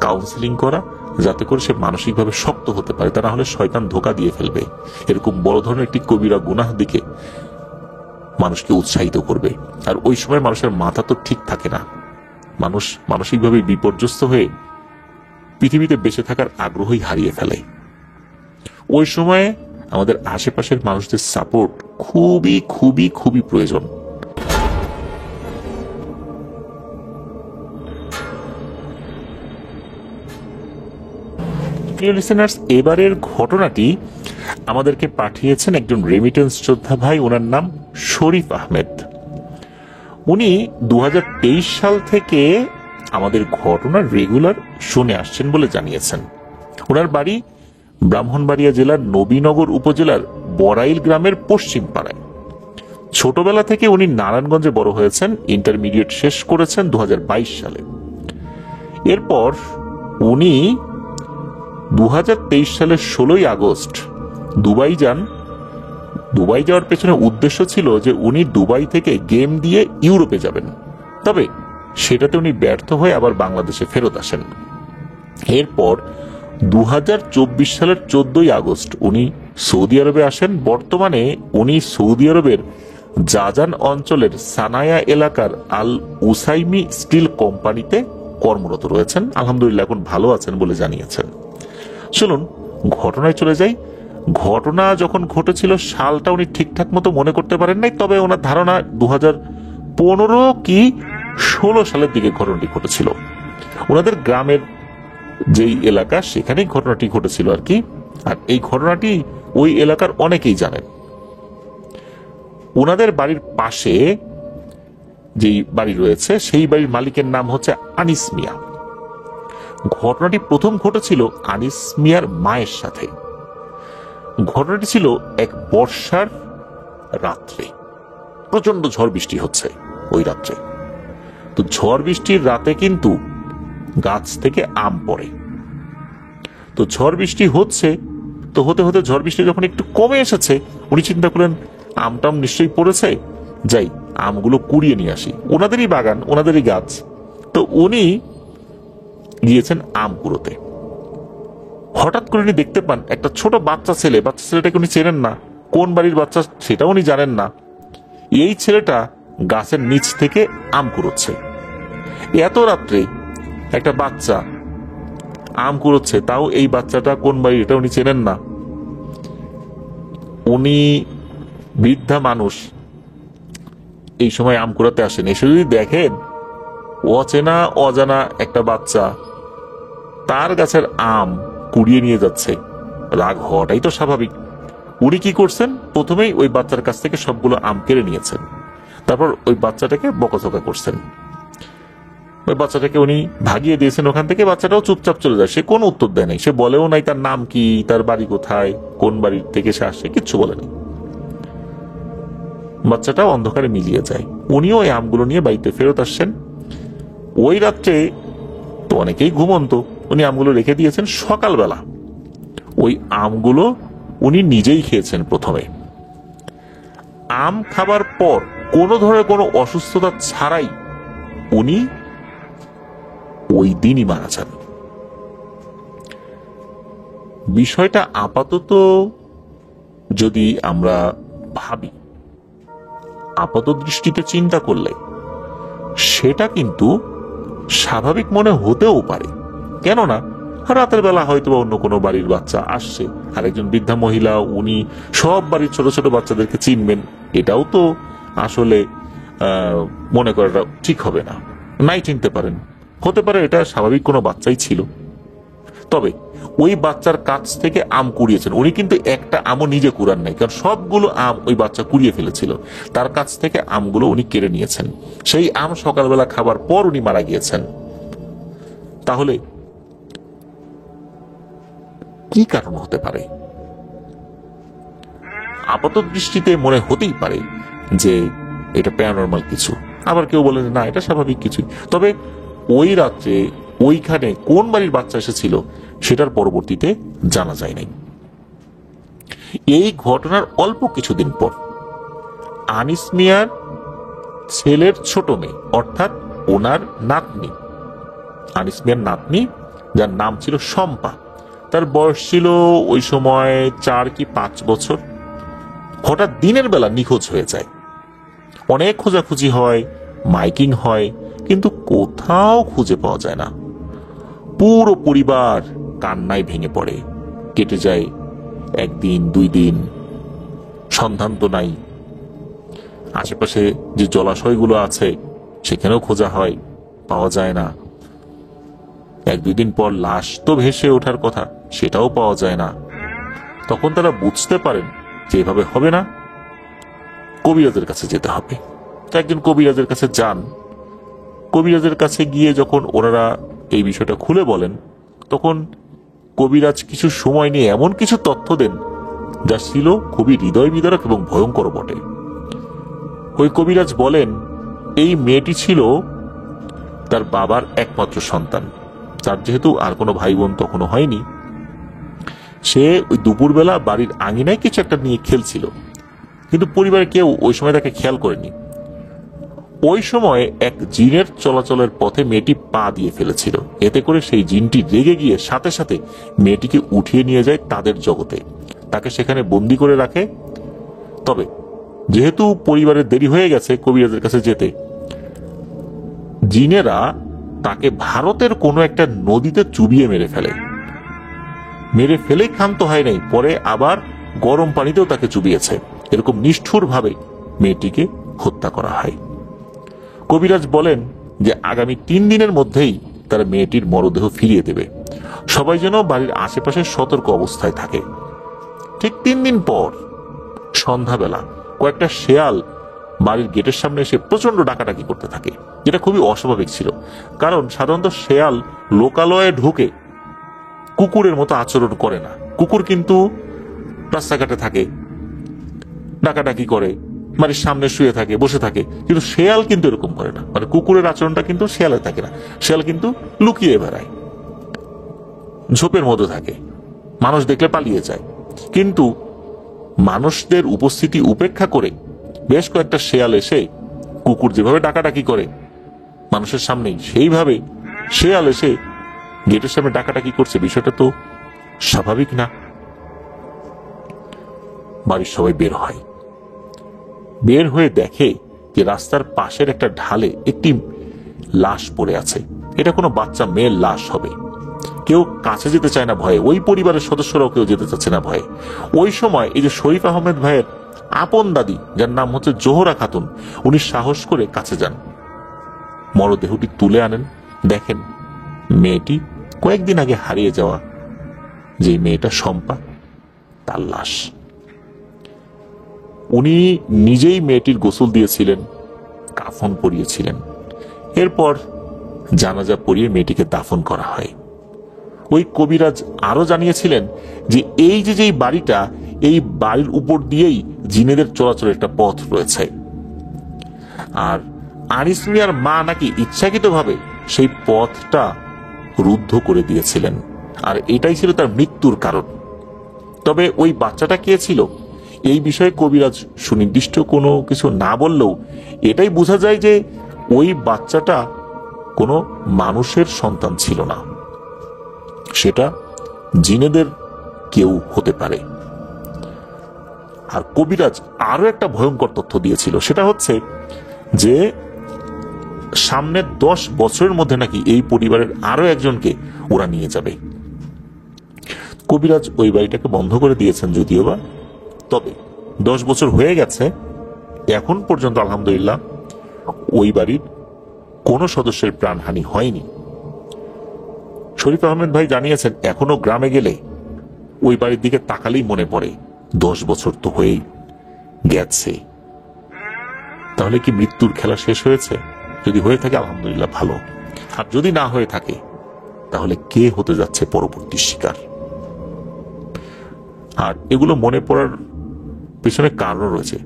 কাউন্সেলিং করা, যাতে করে সে মানসিকভাবে শক্ত হতে পারে। তা না হলে শয়তান ধোঁকা দিয়ে ফেলবে, এরকম বড় ধরনের একটি কবিরা গুনাহ দিকে মানুষকে উৎসাহিত করবে। আর ওই সময় মানুষের মাথা তো ঠিক থাকে না, মানুষ মানসিকভাবে বিপর্যস্ত হয়ে পৃথিবীতে বেঁচে থাকার আগ্রহই হারিয়ে ফেলে। ওই সময়ে আমাদের আশেপাশের মানুষদের সাপোর্ট খুবই খুবই খুবই প্রয়োজন। প্রিয় লিসেনার্স, এবারের ঘটনাটি আমাদেরকে পাঠিয়েছেন একজন রেমিটেন্স যোদ্ধা ভাই, ওনার নাম শরীফ আহমেদ। উনি 2023 সাল থেকে আমাদের ঘটনা রেগুলার শুনে আসছেন বলে জানিয়েছেন। ওনার বাড়ি ব্রাহ্মণবাড়িয়া জেলার নবীনগর উপজেলার বড়াইল গ্রামের পশ্চিম পাড়ায়। ছোটবেলা থেকে উনি নারায়ণগঞ্জে বড় হয়েছেন, ইন্টারমিডিয়েট শেষ করেছেন 2022 সালে। এরপর উনি 2023 সালের 16ই আগস্ট দুবাই যান। দুবাই যাওয়ার পেছনে উদ্দেশ্য ছিল যে উনি দুবাই থেকে গেম দিয়ে ইউরোপে যাবেন, তবে সেটাতে উনি ব্যর্থ হয়ে আবার বাংলাদেশে ফেরত আসেন। এরপর 2024 সালের 14ই আগস্ট উনি সৌদি আরবে আসেন। বর্তমানে উনি সৌদি আরবের জাজান অঞ্চলের সানায়া এলাকার আল উসাইমি স্টিল কোম্পানিতে কর্মরত রয়েছেন। আলহামদুলিল্লাহ এখন ভালো আছেন বলে জানিয়েছেন। চলুন ঘটনায় চলে যাই। ঘটনা যখন ঘটেছিল সালটা উনি ঠিকঠাক মতো মনে করতে পারেন নাই, তবে ওনার ধারণা 2015 কি 16 সালের দিকে ঘটনাটি ঘটেছিল। ওনাদের গ্রামের যেই এলাকা সেখানেই ঘটনাটি ঘটেছিল আর কি। আর এই ঘটনাটি ওই এলাকার অনেকেই জানেন। ওনাদের বাড়ির পাশে যেই বাড়ি রয়েছে সেই বাড়ির মালিকের নাম হচ্ছে আনিস মিয়া। ঘটনাটি প্রথম ঘটেছিল আনিস মিয়ার মায়ের সাথে। ঘটনাটি ছিল এক বর্ষার রাত্রে, প্রচন্ড ঝড় বৃষ্টি হচ্ছে ওই রাত্রে। তো ঝড় বৃষ্টির রাতে কিন্তু গাছ থেকে আম পড়ে। তো ঝড় বৃষ্টি হচ্ছে, তো হতে হতে ঝড় বৃষ্টি যখন একটু কমে এসেছে, উনি চিন্তা করলেন আমটাম নিশ্চয়ই পড়েছে, যাই আমগুলো কুড়িয়ে নিয়ে আসি। ওনাদেরই বাগান, ওনাদেরই গাছ। তো উনি গিয়েছেন আম কুড়োতে। হঠাৎ করে উনি দেখতে পান একটা ছোট বাচ্চা ছেলেটাকে উনি চেনেন না, কোন বাড়ির বাচ্চা সেটাও উনি জানেন না। এই ছেলেটা গাছের নিচ থেকে আম কুড়োচ্ছে। এত রাত্রে একটা বাচ্চা আম কুড়োচ্ছে, তাও এই বাচ্চাটা কোন বাড়ির এটা উনি চেনেন না। উনি বৃদ্ধা মানুষ, এই সময় আম কুড়াতে আসেন, এসে যদি দেখেন অচেনা অজানা একটা বাচ্চা তার গাছের আম কুড়িয়ে নিয়ে যাচ্ছে, রাগ হওয়াটাই তো স্বাভাবিক। উনি কি করছেন, প্রথমেই ওই বাচ্চার কাছ থেকে সবগুলো আম কেড়ে নিয়েছেন, তারপর ওই বাচ্চাটাকে বকাঝকা করছেন। ওই বাচ্চাটাকে উনি ভাগিয়ে দিয়েছেন ওখান থেকে। বাচ্চাটাও চুপচাপ চলে যায়, সে কোনো উত্তর দেয় নাই, সে বলেও নাই তার নাম কি, তার বাড়ি কোথায়, কোন বাড়ির থেকে সে আসছে, কিচ্ছু বলেনি। বাচ্চাটাও অন্ধকারে মিলিয়ে যায়। উনিও ওই আমগুলো নিয়ে বাড়িতে ফেরত আসছেন। ওই রাত্রে তো অনেকেই ঘুমন্ত, উনি আমগুলো রেখে দিয়েছেন। সকালবেলা ওই আমগুলো উনি নিজেই খেয়েছেন। প্রথমে আম খাবার পর কোনো ধরনের কোনো অসুস্থতা ছাড়াই উনি ওই দিনই মারা যান। বিষয়টা আপাতত যদি আমরা ভাবি, আপাত দৃষ্টিতে চিন্তা করলে সেটা কিন্তু স্বাভাবিক মনে হতেও পারে। কেননা রাতের বেলা হয়তো অন্য কোনো বাড়ির বাচ্চা আসছে, আর একজন বৃদ্ধা মহিলা, উনি সব বাড়ির ছোট ছোট বাচ্চাদেরকে চিনবেন, এটাও তো আসলে মনে করাটা ঠিক হবে না। নাই চিনতে পারেন, হতে পারে এটা স্বাভাবিক কোনো বাচ্চাই ছিল। তবে ওই বাচ্চার কাছ থেকে আম কুড়িয়েছেন উনি, কিন্তু একটা আমও নিজে কুড়ান নাই, কারণ সবগুলো আম ওই বাচ্চা কুড়িয়ে ফেলেছিল। তার কাছ থেকে আমগুলো উনি কেড়ে নিয়েছেন। সেই আম সকালবেলা খাবার পর উনি মারা গিয়েছেন। তাহলে কি কারণ হতে পারে? আপাত দৃষ্টিতে মনে হতেই পারে যে এটা প্যারানরমাল কিছু, আবার কেউ বলেন না এটা স্বাভাবিক কিছু। তবে ওই রাত্রে ওইখানে কোন বাড়ির বাচ্চা এসেছিল সেটার পরবর্তীতে জানা যায় নাই। এই ঘটনার অল্প কিছুদিন পর আনিস মিয়ার ছেলের ছোট মেয়ে, অর্থাৎ ওনার নাতনি, আনিস মিয়ার নাতনি, যার নাম ছিল শম্পা, তার বয়স ছিল ওই সময় 4 কি 5 বছর, হঠাৎ দিনের বেলা নিখোঁজ হয়ে যায়। অনেক খোঁজাখুঁজি হয়, মাইকিং হয়, কিন্তু কোথাও খুঁজে পাওয়া যায় না। পুরো পরিবার কান্নায় ভেঙে পড়ে। কেটে যায় 1 দিন 2 দিন, সন্ধান তো নাই। আশেপাশে যে জলাশয়গুলো আছে সেখানেও খোঁজা হয়, পাওয়া যায় না। 1-2 দিন পর লাশ তো ভেসে ওঠার কথা, সেটাও পাওয়া যায় না। তখন তারা বুঝতে পারেন যে এভাবে হবে না, কবিরাজের কাছে যেতে হবে। তো একজন কবিরাজের কাছে যান। কবিরাজের কাছে গিয়ে যখন ওনারা এই বিষয়টা খুলে বলেন, তখন কবিরাজ কিছু সময় নিয়ে এমন কিছু তথ্য দেন যা ছিল খুবই হৃদয় বিদারক এবং ভয়ঙ্কর বটে। ওই কবিরাজ বলেন, এই মেয়েটি ছিল তার বাবার একমাত্র সন্তান। তার যেহেতু আর কোনো ভাই বোন তখনও হয়নি, সে ওই দুপুরবেলা বাড়ির আঙিনায় কিছু একটা নিয়ে খেলছিল, কিন্তু পরিবারের কেউ ওই সময় তাকে খেয়াল করেনি। ওই সময় এক জিনের চলাচলের পথে মেয়েটি পা দিয়ে ফেলেছিল। এতে করে সেই জিনটি রেগে গিয়ে সাথে সাথে মেয়েটিকে উঠিয়ে নিয়ে যায় তাদের জগতে, তাকে সেখানে বন্দি করে রাখে। তবে যেহেতু পরিবারের দেরি হয়ে গেছে কবিরাজের কাছে যেতে, জিনেরা তাকে ভারতের কোনো একটা নদীতে চুবিয়ে মেরে ফেলেই ক্ষান্ত হয় নাই, পরে আবার গরম পানিতেও তাকে চুবিয়েছে। এরকম নিষ্ঠুর ভাবে মেয়েটিকে হত্যা করা হয়। কবিরাজ বলেন যে আগামী 3 দিনের মধ্যেই তারা মেয়েটির মরদেহ ফিরিয়ে দেবে। সবাই যেন বাড়ির আশেপাশে সতর্ক অবস্থায় থাকে। ঠিক 3 দিন পর সন্ধ্যাবেলা কয়েকটা শেয়াল বাড়ির গেটের সামনে এসে প্রচন্ড ডাকাডাকি করতে থাকে, যেটা খুবই অস্বাভাবিক ছিল। কারণ সাধারণত শেয়াল লোকালয়ে ঢুকে কুকুরের মতো আচরণ করে না। কুকুর কিন্তু রাস্তাঘাটে থাকে, ডাকাডাকি করে, বাড়ির সামনে শুয়ে থাকে, বসে থাকে, কিন্তু শেয়াল কিন্তু এরকম করে না। মানে কুকুরের আচরণটা কিন্তু শেয়ালে থাকে না। শেয়াল কিন্তু লুকিয়ে বেড়ায়, ঝোপের মধ্যে থাকে, মানুষ দেখলে পালিয়ে যায়। কিন্তু মানুষদের উপস্থিতি উপেক্ষা করে বেশ কয়েকটা শেয়াল এসে কুকুর যেভাবে ডাকাডাকি করে মানুষের সামনেই, সেইভাবে শেয়াল এসে গেটের সামনে ডাকাডাকি করছে, বিষয়টা তো স্বাভাবিক না। বাড়ির সবাই বের হয়, বের হয়ে দেখে যে রাস্তার পাশের একটা ঢালে একটি লাশ পড়ে আছে। এটা কোনো বাচ্চা মেয়ের লাশ হবে। কেউ কাছে যেতে চায় না ভয়ে, ওই পরিবারের সদস্যরাও কেউ যেতে চাচ্ছে না ভয়ে। ওই সময় এই যে শরীফ আহমেদ ভাইয়ের আপন দাদি, যার নাম হচ্ছে জোহরা খাতুন, উনি সাহস করে কাছে যান, মরদেহটি তুলে আনেন। দেখেন মেয়েটি কয়েকদিন আগে হারিয়ে যাওয়া যে মেয়েটা শম্পা, তার লাশ। উনি নিজেই মেয়েটির গোসল দিয়েছিলেন, কাফন পরিয়েছিলেন। এরপর জানাজা পড়িয়ে মেয়েটিকে দাফন করা হয়। ওই কবিরাজ আরো জানিয়েছিলেন যে এই যে বাড়িটা, এই বাড়ির উপর দিয়েই জিনেদের চলাচলের একটা পথ রয়েছে। আর আনিস মিয়ার মা নাকি ইচ্ছাকৃতভাবে সেই পথটা রুদ্ধ করে দিয়েছিলেন, আর এটাই ছিল তার মৃত্যুর কারণ। তবে ওই বাচ্চাটা কে ছিল এই বিষয়ে কবিরাজ সুনির্দিষ্ট কোনো কিছু না বললেও এটাই বোঝা যায় যে ওই বাচ্চাটা কোনো মানুষের সন্তান ছিল না, সেটা জিনেদের কেউ হতে পারে। আর কবিরাজ আরো একটা ভয়ঙ্কর তথ্য দিয়েছিল, সেটা হচ্ছে যে সামনের 10 বছরের মধ্যে নাকি এই পরিবারের আরো একজনকে ওরা নিয়ে যাবে। কবিরাজ ওই বাড়িটাকে বন্ধ করে দিয়েছেন যদিও বা, তবে 10 বছর হয়ে গেছে, এখন পর্যন্ত আলহামদুলিল্লাহ ওই বাড়ির কোনো সদস্যের প্রাণহানি হয়নি। শরীফ আহমেদ ভাই জানিয়েছেন এখনো গ্রামে গেলে ওই বাড়ির দিকে তাকালেই মনে পড়ে 10 বছর তো হয়েই গেছে। তাহলে কি মৃত্যুর খেলা শেষ হয়েছে? যদি হয়ে থাকে আলহামদুলিল্লাহ ভালো, আর যদি না হয়ে থাকে তাহলে কে হতে যাচ্ছে পরবর্তী শিকার? আর এগুলো মনে পড়ার পেছনে কারণ রয়েছে।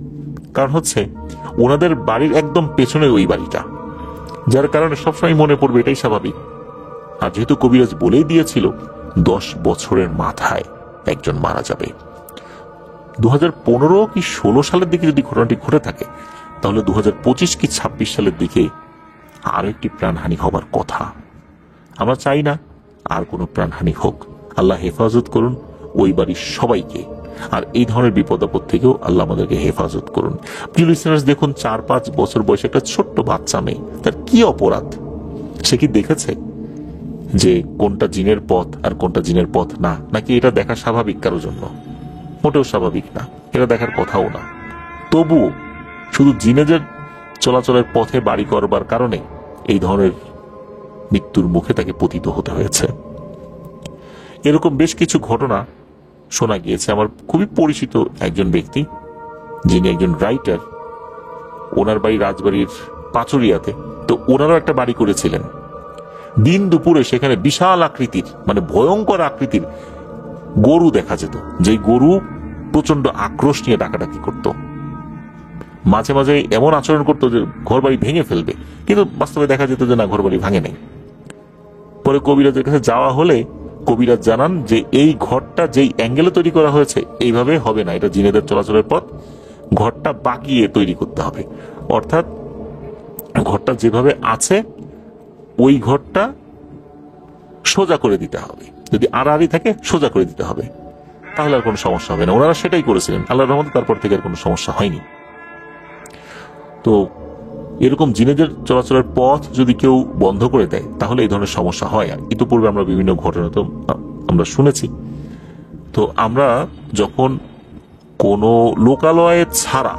কারণ হচ্ছে ওনাদের বাড়ির একদম পেছনে ওই বাড়িটা, যার কারণে সবসময় মনে পড়বে, এটাই স্বাভাবিক। আর যেহেতু কবিরাজ বলেই দিয়েছিল 10 বছরের মাথায় একজন মারা যাবে, 2015 কি 16 সালের দিকে যদি ঘটনাটি ঘটে থাকে, তাহলে 2025 কি 26 সালের দিকে আরো একটি প্রাণহানি হবার কথা। আমরা চাই না আর কোনো প্রাণহানি হোক। আল্লাহ হেফাজত করুন ওই বাড়ির সবাইকে, আর এই ধরনের বিপদ আপদ থেকেও আল্লাহ আমাদেরকে হেফাজত করুন। প্রিয় লিসেনার্স, দেখুন 4-5 বছর বয়সে একটা ছোট্ট বাচ্চা মেয়ে, তার কি অপরাধ? সে কি দেখেছে যে কোনটা জিনের পথ আর কোনটা জিনের পথ না? নাকি এটা দেখা স্বাভাবিক কারোর জন্য? মোটেও স্বাভাবিক না, এটা দেখার কথাও না। তবুও শুধু জিনেদের চলাচলের পথে বাড়ি করবার কারণে এই ধরনের মৃত্যুর মুখে তাকে পতিত হতে হয়েছে। এরকম বেশ কিছু ঘটনা শোনা গিয়েছে। আমার খুবই পরিচিত একজন ব্যক্তি, যিনি একজন রাইটার, ওনার বাড়ি রাজবাড়ির পাচুরিয়াতে। তো ওনারও একটা বাড়ি করেছিলেন। দিন দুপুরে সেখানে বিশাল আকৃতির, মানে ভয়ঙ্কর আকৃতির গরু দেখা যেত, যে গরু প্রচন্ড আক্রোশ নিয়ে ডাকাডাকি করত। মাঝে মাঝে এমন আচরণ করতো যে ঘর বাড়ি ভেঙে ফেলবে, কিন্তু বাস্তবে দেখা যেত যে না, ঘর বাড়ি ভাঙে নেই। পরে কবিরাজের কাছে যাওয়া হলে কবিরাজ জানান যে এই ঘরটা যেই অ্যাঙ্গেলে তৈরি করা হয়েছে এইভাবে হবে না, এটা জিনেদের চলাচলের পথ, ঘরটা বাঁকিয়ে তৈরি করতে হবে। অর্থাৎ ঘরটা যেভাবে আছে ওই ঘরটা সোজা করে দিতে হবে, যদি আড়াআড়ি থাকে সোজা করে দিতে হবে, তাহলে আর কোনো সমস্যা হবে না। ওনারা সেটাই করেছিলেন, আল্লাহর রহমতে তারপর থেকে আর কোনো সমস্যা হয়নি। তো এরকম জিনেদের চলাচলের পথ যদি কেউ বন্ধ করে দেয় তাহলে এই ধরনের সমস্যা হয়। আর ইতিপূর্বে আমরা বিভিন্ন ঘটনা তো আমরা শুনেছি। তো আমরা যখন কোনো লোকালয়ে ছাড়া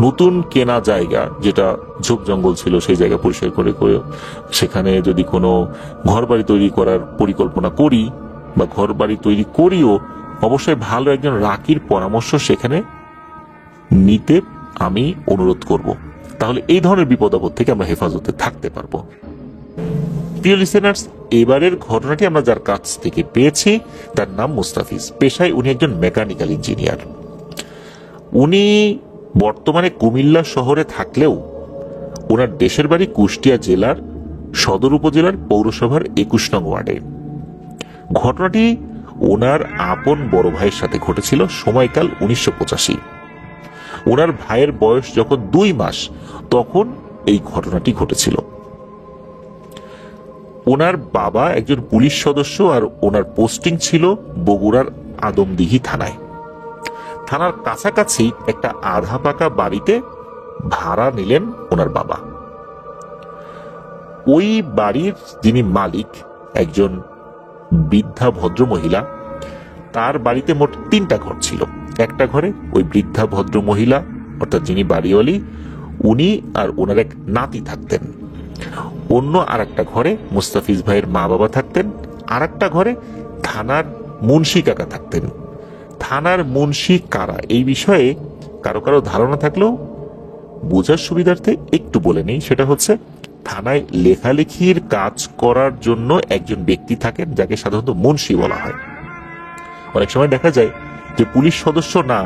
নতুন কেনা জায়গা, যেটা ঝোপ জঙ্গল ছিল, সেই জায়গা পরিষ্কার করে করে সেখানে যদি কোনো ঘর বাড়ি তৈরি করার পরিকল্পনা করি বা ঘর বাড়ি তৈরি করিও, অবশ্যই ভালো একজন রাকির পরামর্শ সেখানে নিতে আমি অনুরোধ করব। তাহলে এই ধরনের বিপদ আপদ থেকে আমরা হেফাজতে থাকতে পারবো। প্রিয় লিসেনার্স, এবারের ঘটনাটি আমরা যার কাছ থেকে পেয়েছি তার নাম মুস্তাফিজ। পেশায় উনি একজন মেকানিক্যাল ইঞ্জিনিয়ার। উনি বর্তমানে কুমিল্লা শহরে থাকলেও ওনার দেশের বাড়ি কুষ্টিয়া জেলার সদর উপজেলার পৌরসভার 21 নং ওয়ার্ডে। ঘটনাটি ওনার আপন বড় ভাইয়ের সাথে ঘটেছিল, সময়কাল 1985। ওনার ভাইয়ের বয়স যখন 2 মাস তখন এই ঘটনাটি ঘটেছিল। ওনার বাবা একজন পুলিশ সদস্য আর ওনার পোস্টিং ছিল বগুড়ার আদমদিঘি থানায়। থানার কাছাকাছি একটা আধা পাকা বাড়িতে ভাড়া নিলেন ওনার বাবা। ওই বাড়ির যিনি মালিক একজন বৃদ্ধা ভদ্র মহিলা, তার বাড়িতে মোট 3টা ঘর ছিল। একটা ঘরে ওই বৃদ্ধা ভদ্র মহিলা অর্থাৎ যিনি বাড়িওয়ালি উনি আর ওনার এক নাতি থাকতেন। অন্য আর একটা ঘরে মুস্তাফিজ ভাইয়ের মা বাবা থাকতেন। আর একটা ঘরে থানার মুন্সি কাকা থাকতেন। থানার মুন্সি কারা এই বিষয়ে কারো কারো ধারণা থাকলেও বোঝার সুবিধার্থে একটু বলে নেই। সেটা হচ্ছে থানায় লেখালেখির কাজ করার জন্য একজন ব্যক্তি থাকেন যাকে সাধারণত মুন্সি বলা হয়। অনেক সময় দেখা যায় যে পুলিশ সদস্য না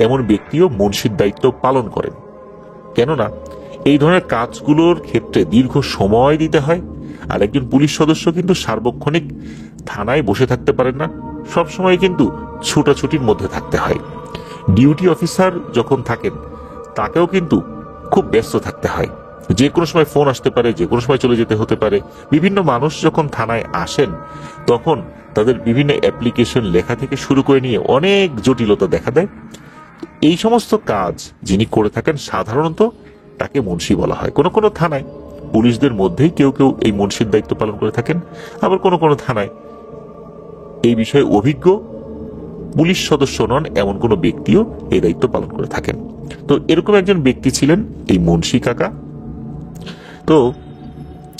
এমন ব্যক্তিও মুন্সির দায়িত্ব পালন করেন, কেননা এই ধরনের কাজগুলোর ক্ষেত্রে দীর্ঘ সময় দিতে হয়। আর একজন পুলিশ সদস্য কিন্তু সার্বক্ষণিক থানায় বসে থাকতে পারেন না, সবসময় কিন্তু ছুটাছুটির মধ্যে থাকতে হয়। ডিউটি অফিসার যখন থাকেন তাকেও কিন্তু খুব ব্যস্ত থাকতে হয়, যে কোনো সময় ফোন আসতে পারে, যে কোনো সময় চলে যেতে হতে পারে। বিভিন্ন মানুষ যখন থানায় আসেন তখন তাদের বিভিন্ন অ্যাপ্লিকেশন লেখা থেকে শুরু করে নিয়ে অনেক জটিলতা দেখা দেয়। এই সমস্ত কাজ যিনি করে থাকেন সাধারণত তাকে মুন্সি বলা হয়। কোনো কোনো থানায় পুলিশদের মধ্যেই কেউ কেউ এই মুন্সির দায়িত্ব পালন করে থাকেন, আবার কোনো কোনো থানায় এই বিষয়ে অভিজ্ঞ পুলিশ সদস্য নন এমন কোনো ব্যক্তিও এই দায়িত্ব পালন করে থাকেন। তো এরকম একজন ব্যক্তি ছিলেন এই মুন্সি কাকা। তো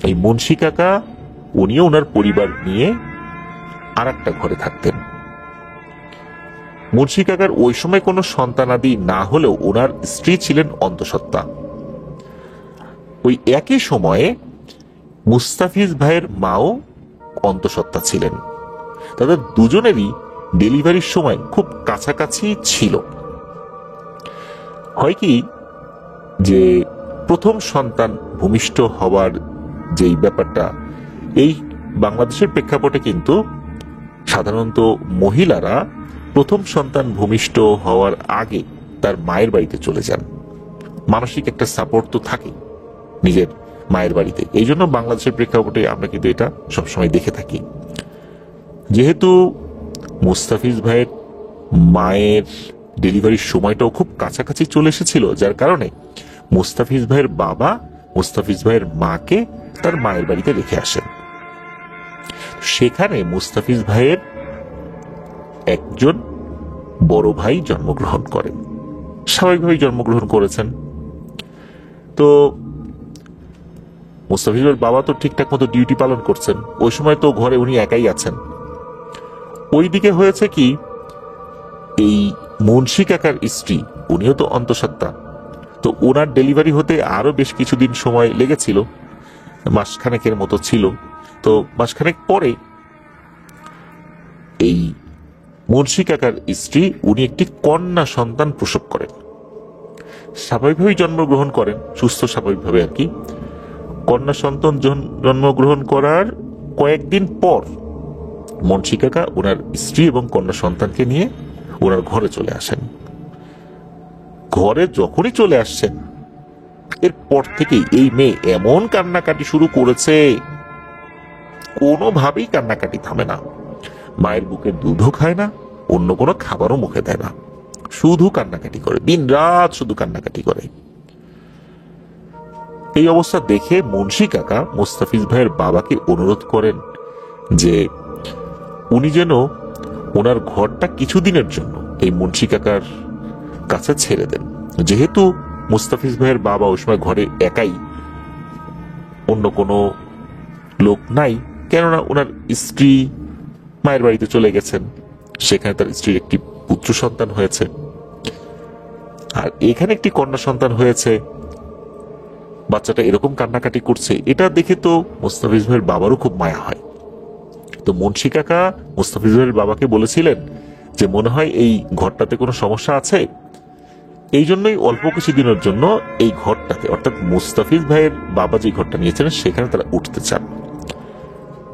এই মুন্সি কাকা উনিও ওনার পরিবার নিয়ে আর একটা ঘরে থাকতেন। মুন্সি কাকার ওই সময় কোনো সন্তানাদি না হলেও ওনার স্ত্রী ছিলেন অন্তঃসত্ত্বা। ওই একই সময়ে মুস্তাফিজ ভাইয়ের মাও অন্তঃসত্ত্বা ছিলেন। তাদের দুজনেরই ডেলিভারির সময় খুব কাছাকাছি ছিল। হয় কি যে প্রথম সন্তান ভূমিষ্ঠ হওয়ার যেই ব্যাপারটা, এই বাংলাদেশের প্রেক্ষাপটে কিন্তু সাধারণত মহিলারা প্রথম সন্তান ভূমিষ্ঠ হওয়ার আগে তার মায়ের বাড়িতে চলে যান। মানসিক একটা সাপোর্ট তো থাকে নিজের মায়ের বাড়িতে, এই জন্য বাংলাদেশের প্রেক্ষাপটে আমরা কিন্তু এটা সবসময় দেখে থাকি। যেহেতু মুস্তাফিজ ভাইয়ের মায়ের ডেলিভারির সময়টাও খুব কাছাকাছি চলে এসেছিল, যার কারণে মুস্তাফিজ ভাইয়ের বাবা মুস্তাফিজ ভাইয়ের মাকে তার মায়ের বাড়িতে রেখে আসেন। সেখানে মুস্তাফিজ ভাইয়ের একজন বড় ভাই জন্মগ্রহণ করেন, স্বাভাবিকভাবেই জন্মগ্রহণ করেছেন। তো মুস্তাফিজ ভাইয়ের বাবা তো ঠিকঠাক মতো ডিউটি পালন করছেন, ওই সময় তো ঘরে উনি একাই আছেন। ওইদিকে হয়েছে কি, এই মুন্সি কাকার স্ত্রী উনিও তো অন্তঃসত্ত্বা, তো ওনার ডেলিভারি হতে আরো বেশ কিছুদিন সময় লেগেছিল, মাসখানেকের মতো ছিল। তো মাসখানেক পরে এই মুন্সি কাকার স্ত্রী উনি একটি কন্যা সন্তান প্রসব করেন। স্বাভাবিকভাবেই জন্মগ্রহণ করেন, সুস্থ স্বাভাবিকভাবে আর কি। কন্যা সন্তান জন্মগ্রহণ করার কয়েকদিন পর মুন্সি কাকা ওনার স্ত্রী এবং কন্যা সন্তানকে নিয়ে ওনার ঘরে চলে আসেন। ঘরে যখনই চলে আসছেন এরপর থেকেই এই মেয়ে এমন কান্নাকাটি শুরু করেছে, কোনোভাবেই কান্নাকাটি থামে না। মায়ের বুকে দুধও খায় না, অন্য কোনো খাবারও মুখে দেয় না, শুধু কান্নাকাটি করে, দিন রাত শুধু কান্নাকাটি করে। এই অবস্থা দেখে মুন্সি কাকা মুস্তাফিজ ভাইয়ের বাবাকে অনুরোধ করেন যে উনি যেন ওনার ঘরটা কিছুদিনের জন্য এই মুন্সি কাকার কাছে ছেড়ে দেন। যেহেতু মুস্তাফিজ ভাইয়ের বাবা ওই সময় ঘরে একাই, অন্য কোনো লোক নাই, কেননা ওনার স্ত্রী মায়ের বাড়িতে চলে গেছেন, সেখানে তার স্ত্রীর একটি পুত্র সন্তান হয়েছে, আর এখানে একটি কন্যা সন্তান হয়েছে। বাচ্চাটা এরকম কান্নাকাটি করছে, এটা দেখে তো মুস্তাফিজ ভাইয়ের বাবারও খুব মায়া হয়। তো মুন্সি কাকা মুস্তাফিজ ভাইয়ের বাবাকে বলেছিলেন যে মনে হয় এই ঘরটাতে কোনো সমস্যা আছে, এই জন্যই অল্প কিছুদিনের জন্য এই ঘরটাতে, অর্থাৎ মুস্তাফিজ ভাইয়ের বাবা যে ঘরটা নিয়েছেন সেখানে তারা উঠতে চান।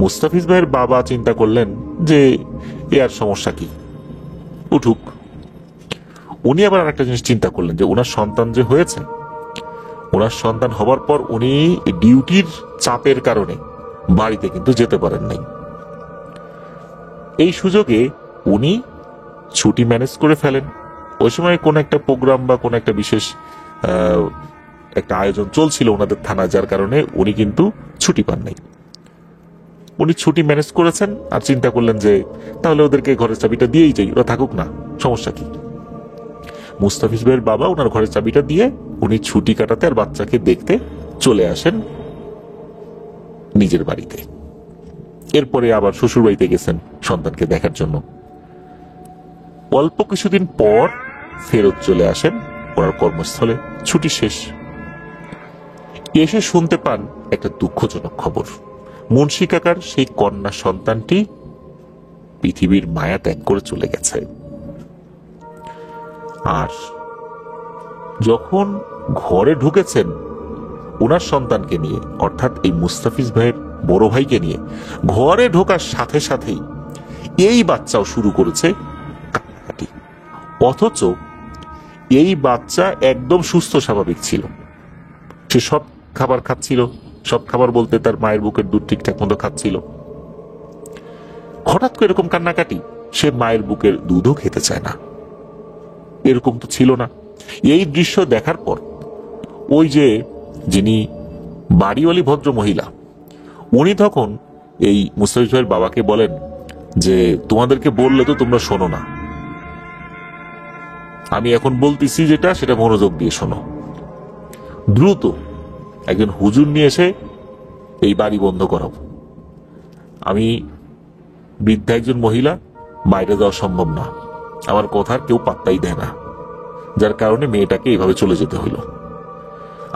মুস্তাফিজ ভাইয়ের বাবা চিন্তা করলেন যে এ আর সমস্যা কি, উঠুক। উনি আবার আরেকটা জিনিস চিন্তা করলেন যে ওনার সন্তান যে হয়েছে, ওনার সন্তান হবার পর উনি ডিউটির চাপের কারণে বাড়িতে কিন্তু যেতে পারেন নাই। এই সুযোগে উনি ছুটি ম্যানেজ করে ফেলেন। ওই সময় কোন একটা প্রোগ্রাম বা কোন একটা বিশেষ একটা আয়োজন চলছিল ওনাদের থানা, যার কারণে উনি কিন্তু ছুটি পান নাই। উনি ছুটি ম্যানেজ করেছেন আর চিন্তা করলেন যে তাহলে ওদেরকে ঘরের চাবিটা দিয়েই যাই, ওরা থাকুক না, সমস্যা কি। মুস্তাফিজ ভাইয়ের বাবা ওনার ঘরের চাবিটা দিয়ে উনি ছুটি কাটাতে আর বাচ্চাকে দেখতে চলে আসেন নিজের বাড়িতে। এরপরে আবার শ্বশুর বাড়িতে গেছেন সন্তানকে দেখার জন্য। অল্প কিছুদিন পর ফেরত চলে আসেন ওনার কর্মস্থলে, ছুটি শেষ। এসে শুনতে পান একটা দুঃখজনক খবর, মুন্সি কাকার সেই কন্যা সন্তানটি পৃথিবীর মায়া ত্যাগ করে চলে গেছে। আর যখন ঘরে ঢুকেছেন ওনার সন্তানকে নিয়ে, অর্থাৎ এই মুস্তাফিজ ভাইয়ের বড় ভাইকে নিয়ে, ঘরে ঢোকার সাথে সাথেই এই বাচ্চাও শুরু করেছে কান্নাকাটি। অথচ এই বাচ্চা একদম সুস্থ স্বাভাবিক ছিল, সে সব খাবার খাচ্ছিল, সব খাবার বলতে তার মায়ের বুকের দুধ ঠিকঠাক মতো খাচ্ছিল। হঠাৎ করে এরকম কান্নাকাটি, সে মায়ের বুকের দুধও খেতে চায় না, এরকম তো ছিল না। এই দৃশ্য দেখার পর ওই যে যিনি বাড়িওয়ালি ভদ্র মহিলা, উনি তখন এই মুস্তাফিজ ভাইয়ের বাবাকে বলেন যে তোমাদেরকে বললে তো তোমরা শোনো না, আমি এখন বলতেছি যেটা সেটা মনোযোগ দিয়ে শোনো। দ্রুত একজন হুজুর নিয়ে এসে এই বাড়ি বন্ধ করাবো। আমি বৃদ্ধা একজন মহিলা, বাইরে যাওয়া সম্ভব না, আমার কথার কেউ পাত্তাই দেয় না, যার কারণে মেয়েটাকে এইভাবে চলে যেতে হইল।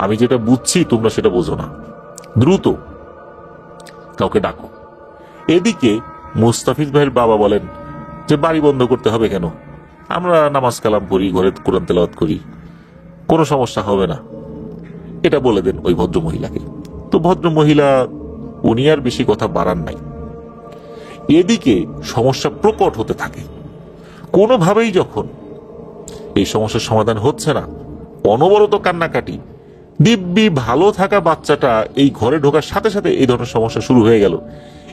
আমি যেটা বুঝছি তোমরা সেটা বোঝো না, দ্রুত কাউকে ডাকো। এদিকে মুস্তাফিজ ভাইয়ের বাবা বলেন যে বাড়ি বন্ধ করতে হবে কেন, আমরা নামাজ কালাম পড়ি, ঘরে কোরআন তেলাওয়াত করি, কোনো সমস্যা হবে না, এটা বলে দেন ওই ভদ্র মহিলাকে। তো ভদ্র মহিলা উনি আর বেশি কথা বাড়ান নাই। এদিকে সমস্যা প্রকট হতে থাকে। কোনোভাবেই যখন এই সমস্যার সমাধান হচ্ছে না, অনবরত কান্নাকাটি, দিব্যি ভালো থাকা বাচ্চাটা এই ঘরে ঢোকার সাথে সাথে এই ধরনের সমস্যা শুরু হয়ে গেল,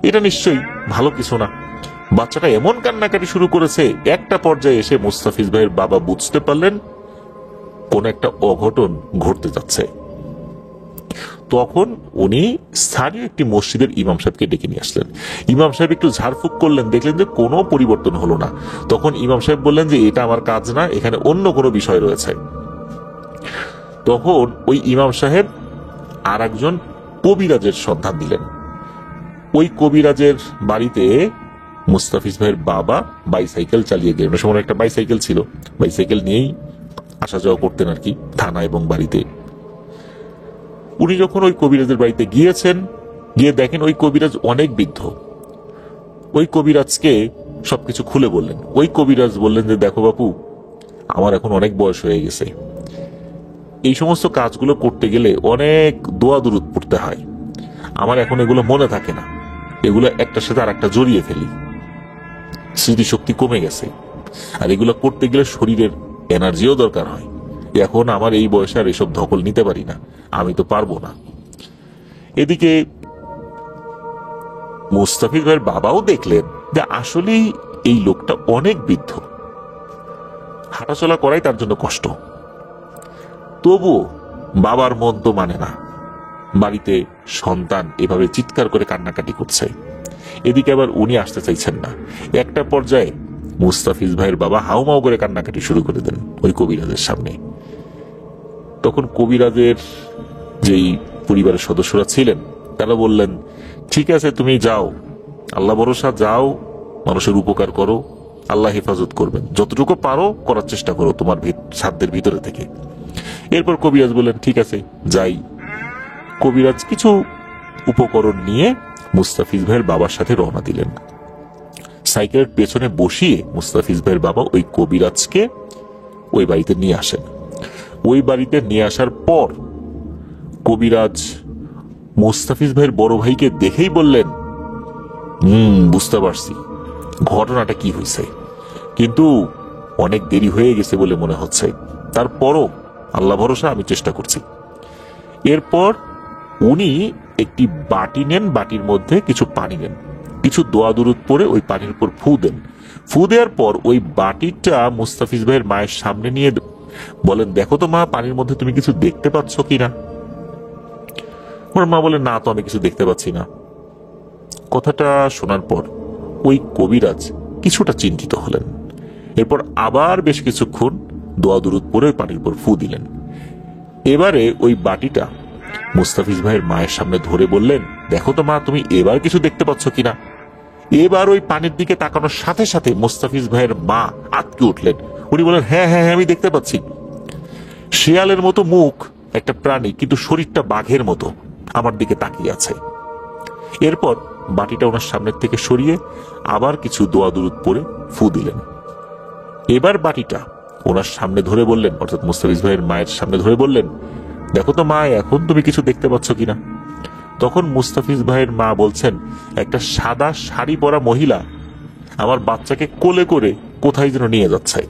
এটা নিশ্চয়ই ভালো কিছু না। বাচ্চাটা এমন কান্নাকাটি শুরু করেছে, একটা পর্যায়ে এসে মুস্তাফিজ ভাইয়ের বাবা বুঝতে পারলেন কোন একটা অঘটন ঘটতে যাচ্ছে। তখন উনি স্থানীয় একটি মসজিদের ইমাম সাহেবকে ডেকে নিয়ে আসলেন। ইমাম সাহেব একটু ঝাড়ফুঁক করলেন, দেখলেন যে কোনো পরিবর্তন হলো না। তখন ইমাম সাহেব বললেন যে এটা আমার কাজ না, এখানে অন্য কোনো বিষয় রয়েছে। তখন ওই ইমাম সাহেব আর একজন কবিরাজের সন্ধান দিলেন। ওই কবিরাজের বাড়িতে মুস্তাফিজ ভাইয়ের বাবা বাইসাইকেল চালিয়ে গেলেন। সময় একটা বাইসাইকেল ছিল, বাইসাইকেল নিয়েই আসা যাওয়া করতেন আর কি, থানা এবং বাড়িতে। উনি যখন ওই কবিরাজের বাড়িতে গিয়েছেন, গিয়ে দেখেন ওই কবিরাজ অনেক বৃদ্ধ। ওই কবিরাজকে সবকিছু খুলে বললেন। ওই কবিরাজ বললেন যে দেখো বাপু, আমার এখন অনেক বয়স হয়ে গেছে, এই সমস্ত কাজগুলো করতে গেলে অনেক দোয়া দুরুদ পড়তে হয়, আমার এখন এগুলো মনে থাকে না, এগুলো একটার সাথে আর একটা জড়িয়ে ফেলি, স্মৃতিশক্তি কমে গেছে, আর এগুলো করতে গেলে শরীরের এনার্জিও দরকার হয়, এখন আমার এই বয়সে আর এসব ধকল নিতে পারি না, আমি তো পারবো না। এদিকে মুস্তাফিজ ভাইয়ের বাবাও দেখলেন যে আসলেই এই লোকটা অনেক বৃদ্ধ, হাঁটাচলা করাই তার জন্য কষ্ট। তবুও বাবার মন তো মানে না, বাড়িতে সন্তান এভাবে চিৎকার করে কান্নাকাটি করছে, এদিকে আবার উনি আসতে চাইছেন না। একটা পর্যায়ে মুস্তাফিজ ভাইয়ের বাবা হাউমাউ করে কান্নাকাটি শুরু করে দেন ওই কবিরাজের সামনে। তখন কবিরাজের যেই পরিবারের সদস্যরা ছিলেন তারা বললেন, ঠিক আছে তুমি যাও, আল্লাহ ভরসা, যাও, মানুষের উপকার করো, আল্লাহ হেফাজত করবেন, যতটুকু পারো করার চেষ্টা করো তোমার সাধ্যের ভিতরে থেকে। এরপর কবিরাজ বললেন ঠিক আছে যাই। কবিরাজ কিছু উপকরণ নিয়ে মুস্তাফিজ ভাইয়ের বাবার সাথে রওনা দিলেন। সাইকেলের পেছনে বসিয়ে মুস্তাফিজ ভাইয়ের বাবা ওই কবিরাজকে ওই বাড়িতে নিয়ে আসেন। ওই বাড়িতে নিয়ে আসার পর কবিরাজ মুস্তাফিজ ভাইয়ের বড় ভাইকে দেখেই বললেন, বুঝতে পারছি ঘটনাটা কি হয়েছে, কিন্তু অনেক দেরি হয়ে গেছে বলে মনে হচ্ছে, তারপরও আল্লাহ ভরসা, আমি চেষ্টা করছি। এরপর উনি একটি বাটি নেন, বাটির মধ্যে কিছু পানি নেন, কিছু দোয়া দুরুদ পরে ওই পানির উপর ফু দেন। ফু দেওয়ার পর ওই বাটিটা মুস্তাফিজ ভাইয়ের মায়ের সামনে নিয়ে বলেন, দেখো তো মা, পানির মধ্যে তুমি কিছু দেখতে পাচ্ছ কিনা? ওর মা বলে, না তো, আমি কিছু দেখতে পাচ্ছি না। কথাটা শোনার পর ওই কবিরাজ কিছুটা চিন্তিত হলেন। এরপর আবার বেশ কিছুক্ষণ দোয়া দুরুদ পরে ওই পানির উপর ফু দিলেন। এবারে ওই বাটিটা মুস্তাফিজ ভাইয়ের মায়ের সামনে ধরে বললেন, দেখো তো মা, তুমি এবার কিছু দেখতে পাচ্ছ কিনা? এবার ওই পানির দিকে তাকানোর সাথে সাথে মুস্তাফিজ ভাইয়ের মা আটকে উঠলেন। উনি বলেন, হ্যাঁ হ্যাঁ হ্যাঁ, আমি দেখতে পাচ্ছি। শেয়ালের মতো মুখ একটা প্রাণী, কিন্তু শরীরটা বাঘের মতো আমার দিকে তাকিয়ে আছে। এরপর বাটিটা ওনার সামনের থেকে সরিয়ে আবার কিছু দোয়া দুরুদ পরে ফু দিলেন। এবার বাটিটা ওনার সামনে ধরে বললেন, অর্থাৎ মুস্তাফিজ ভাইয়ের মায়ের সামনে ধরে বললেন, দেখো তো মা, এখন তুমি কিছু দেখতে পাচ্ছ কিনা? তখন মুস্তাফিজ ভাইয়ের মা বলছেন, একটা সাদা শাড়ি পরা মহিলা আমার বাচ্চাকে কোলে করে কোথায় যেন নিয়ে যাচ্ছে।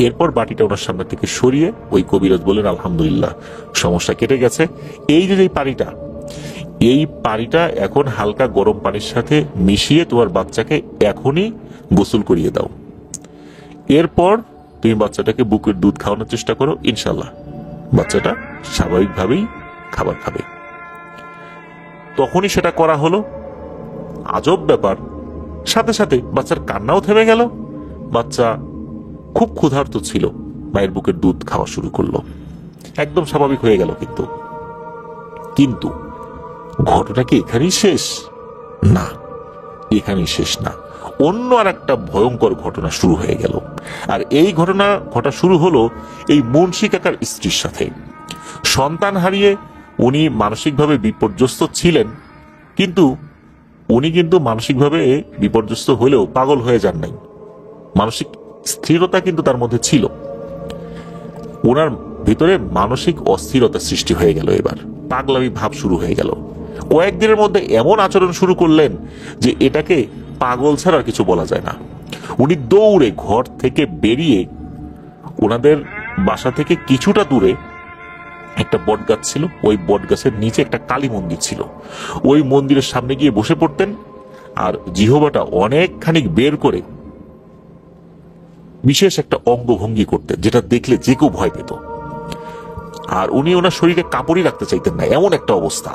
এরপর বাটিটা ওনার সামনে থেকে সরিয়ে ওই কবিরাজ বলেন, আলহামদুলিল্লাহ, সমস্যা কেটে গেছে। এই যে এই পানিটা এখন হালকা গরম পানির সাথে মিশিয়ে তোমার বাচ্চাকে এখনই গোসল করিয়ে দাও। এরপর তুমি বাচ্চাটাকে বুকের দুধ খাওয়ানোর চেষ্টা করো, ইনশাল্লাহ বাচ্চাটা স্বাভাবিকভাবেই খাবার খাবে। তখনই সেটা করা হলো। আজব ব্যাপার, সাথে সাথে বাচ্চার কান্নাও থেমে গেল। বাচ্চা খুব ক্ষুধার্ত ছিল, মায়ের বুকের দুধ খাওয়া শুরু করলো, একদম স্বাভাবিক হয়ে গেল। কিন্তু ঘটনা কি এখানেই শেষ? না, এখানেই শেষ না। অন্য আর একটা ভয়ঙ্কর ঘটনা শুরু হয়ে গেল। আর এই ঘটনা ঘটা শুরু হলো এই মুন্সি কাকার স্ত্রীর সাথে। সন্তান হারিয়ে উনি মানসিকভাবে বিপর্যস্ত ছিলেন, কিন্তু উনি কিন্তু মানসিকভাবে বিপর্যস্ত হলেও পাগল হয়ে যান নাই। মানসিক স্থিরতা কিন্তু তার মধ্যে ছিল। ওনার ভিতরে মানসিক অস্থিরতা সৃষ্টি হয়ে গেল। এবার পাগলামি ভাব শুরু হয়ে গেল। কয়েকদিনের মধ্যে এমন আচরণ শুরু করলেন যে এটাকে পাগল ছাড়া আর কিছু বলা যায় না। উনি দৌড়ে ঘর থেকে বেরিয়ে ওনাদের বাসা থেকে কিছুটা দূরে একটা বট গাছ ছিল, ওই বট গাছের নিচে একটা কালী মন্দির ছিল। ওই মন্দিরের সামনে গিয়ে বসে পড়তেন আর জিহবাটা অনেকখানি বের করে বিশেষ একটা অঙ্গভঙ্গি করতেন, যেটা দেখলে যে কেউ ভয় পেত। আর উনি ওনার শরীরে কাপড়ই রাখতে চাইতেন না, এমন একটা অবস্থা।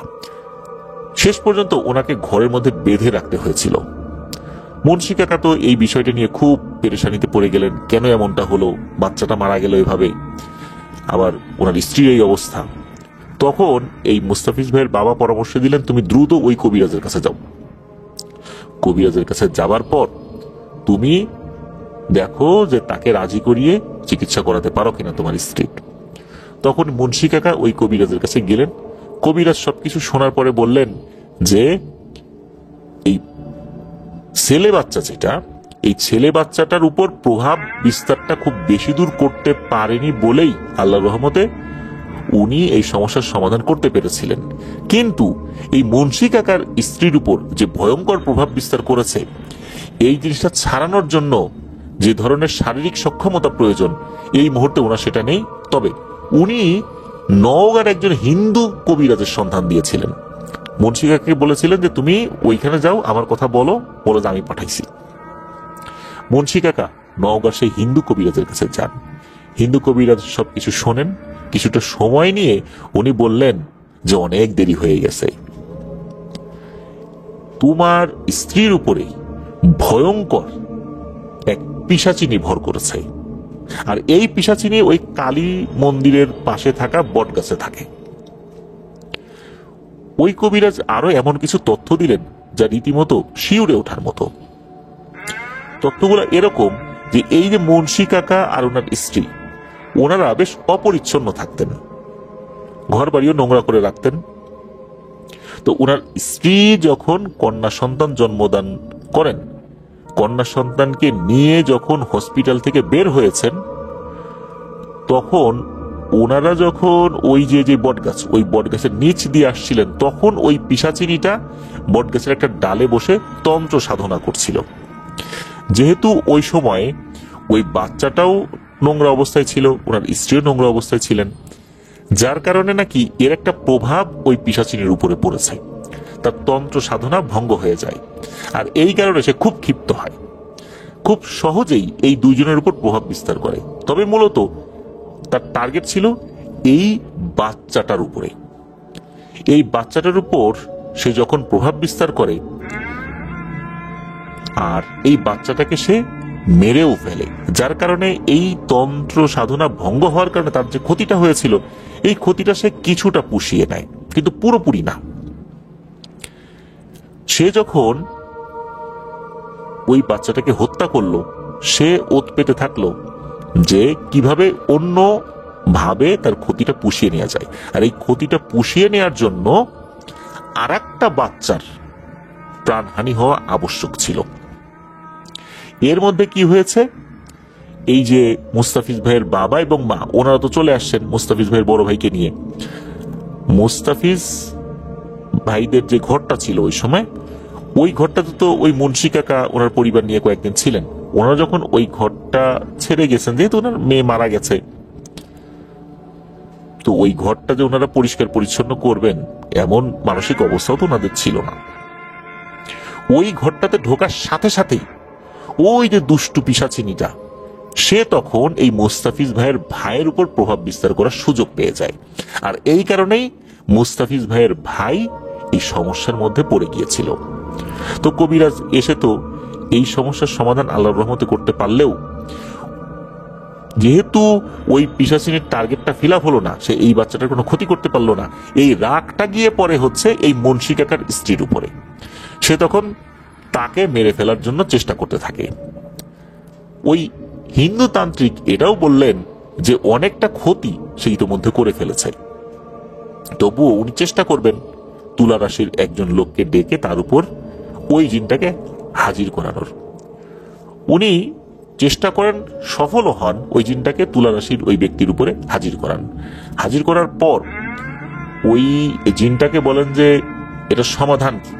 শেষ পর্যন্ত ওনাকে ঘরের মধ্যে বেঁধে রাখতে হয়েছিল। মুন্সি কাকা তো এই বিষয়টা নিয়ে খুব পেরেশানিতে পড়ে গেলেন, কেন এমনটা হলো, বাচ্চাটা মারা গেল এভাবে, আবার ওনার স্ত্রীর এই অবস্থা। তখন এই মুস্তাফিজ ভাইয়ের বাবা পরামর্শ দিলেন, তুমি দ্রুত ওই কবিরাজের কাছে যাও। কবিরাজের কাছে যাবার পর তুমি দেখো যে তাকে রাজি করিয়ে চিকিৎসা করাতে পারো কিনা তোমার স্ত্রীর। তখন মুন্সি কাকা ওই কবিরাজের কাছে গেলেন। কবিরাজ সবকিছু শোনার পরে বললেন যে এই ছেলে বাচ্চা যেটা, এই ছেলে বাচ্চাটার উপর প্রভাব বিস্তারটা খুব বেশি দূর করতে পারেনি বলেই আল্লাহর রহমতে উনি এই সমস্যার সমাধান করতে পেরেছিলেন। কিন্তু এই মুন্সি কাকার স্ত্রীর উপর যে ভয়ঙ্কর প্রভাব বিস্তার করেছে, এই জিনিসটা ছাড়ানোর জন্য যে ধরনের শারীরিক সক্ষমতা প্রয়োজন, এই মুহূর্তে ওনার সেটা নেই। তবে উনি নওগাঁর একজন হিন্দু কবিরাজের সন্ধান দিয়েছিলেন। মুন্সি কাকাকে বলেছিলেন যে তুমি ওইখানে যাও, আমার কথা বলো, বলে যে আমি পাঠাইছি। মুন্সি কাকা নওগাঁর সেই হিন্দু কবিরাজের কাছে যান। হিন্দু কবিরাজ সবকিছু শোনেন। কিছুটা সময় নিয়ে উনি বললেন যে অনেক দেরি হয়ে গেছে, তোমার স্ত্রীর উপরে ভয়ঙ্কর এক পিশাচিনী ভর করেছে, আর এই পিশাচিনী ওই কালী মন্দিরের পাশে থাকা বট গাছে থাকে। ওই কবিরাজ আরো এমন কিছু তথ্য দিলেন যা রীতিমতো শিউরে ওঠার মতো। তথ্যগুলো এরকম যে এই যে মুন্সি কাকা আর ওনার স্ত্রী, ওনারা বেশ অপরিচ্ছন্ন থাকতেন, ঘর বাড়িও নোংরা করে রাখতেন। তো ওনার স্ত্রী যখন কন্যা সন্তান জন্মদান করেন, কন্যা সন্তানকে নিয়ে যখন হসপিটাল থেকে বের হয়েছেন, তখন ওনারা যখন ওই যে বটগাছ, ওই বটগাছের নিচ দিয়ে আসছিলেন, তখন ওই পিশাচিনীটা বটগাছের একটা ডালে বসে তন্ত্র সাধনা করছিল। যেহেতু ওই সময় ওই বাচ্চাটাও নোংরা অবস্থায় ছিল, ওনার স্ত্রীও নোংরা অবস্থায় ছিলেন, যার কারণে নাকি এর একটা প্রভাব ওই পিশাচিনীর উপরে পড়েছে, তার তন্ত্র সাধনা ভঙ্গ হয়ে যায়। আর এই কারণে সে খুব ক্ষিপ্ত হয়, খুব সহজেই এই দুইজনের উপর প্রভাব বিস্তার করে। তবে মূলত তার টার্গেট ছিল এই বাচ্চাটার উপরে। এই বাচ্চাটার উপর সে যখন প্রভাব বিস্তার করে আর এই বাচ্চাটাকে সে মেরেও ফেলে, যার কারণে এই তন্ত্র সাধনা ভঙ্গ হওয়ার কারণে তার যে ক্ষতিটা হয়েছিল এই ক্ষতিটা সে কিছুটা পুষিয়ে নেয়, কিন্তু পুরোপুরি না। সে যখন ওই বাচ্চাটাকে হত্যা করলো, সে ওত পেতে থাকলো যে কিভাবে অন্য ভাবে তার ক্ষতিটা পুষিয়ে নেওয়া যায়। আর এই ক্ষতিটা পুষিয়ে নেওয়ার জন্য আর একটা বাচ্চার প্রাণহানি হওয়া আবশ্যক ছিল। এর মধ্যে কি হয়েছে, এই যে মুস্তাফিজ ভাইয়ের বাবা এবং মা, ওনারা তো চলে আসছেন মুস্তাফিজ ভাইয়ের বড় ভাইকে নিয়ে। মুস্তাফিজ ভাইদের যে ঘরটা ছিল ওই সময়, ওই ঘরটাতে তো ওই মুন্সি কাকা ওনার পরিবার নিয়ে কয়েকদিন ছিলেন। ওনারা যখন ওই ঘরটা ছেড়ে গেছেন, যেহেতু ওনার মেয়ে মারা গেছে, তো ওই ঘরটা যে ওনারা পরিষ্কার পরিচ্ছন্ন করবেন এমন মানসিক অবস্থাও তো ওনাদের ছিল না। ওই ঘরটাতে ঢোকার সাথে সাথেই ওই যে দুষ্টু পিশাচিনীটা, সে তখন এই মুস্তাফিজ ভাইয়ের ভাইয়ের উপর প্রভাব বিস্তার করার সুযোগ পেয়ে যায়। আর এই কারণেই মুস্তাফিজ ভাইয়ের ভাই এই সমস্যার মধ্যে পড়ে গিয়েছিল। তো কবিরাজ এসে তো এই সমস্যার সমাধান আল্লাহর রহমতে করতে পারলেও, যেহেতু ওই পিশাচিনীর টার্গেটটা ফিল আপ হলো না, সে এই বাচ্চাটার কোনো ক্ষতি করতে পারলো না, এই রাগটা গিয়ে পড়ে হচ্ছে এই মুন্সি কাকার স্ত্রীর উপরে। সে তখন তাকে মেরে ফেলার জন্য চেষ্টা করতে থাকে। ওই হিন্দু তান্ত্রিক এটাও বললেন যে অনেকটা ক্ষতি সে ইতিমধ্যে করে ফেলেছে, তবুও উনি চেষ্টা করবেন তুলা রাশির একজন লোককে ডেকে তার উপর ওই জিনটাকে হাজির করানোর। উনি চেষ্টা করেন, সফলও হন, ওই জিনটাকে তুলা রাশির ওই ব্যক্তির উপরে হাজির করান। হাজির করার পর ওই জিনটাকে বলেন যে এটা সমাধান কি।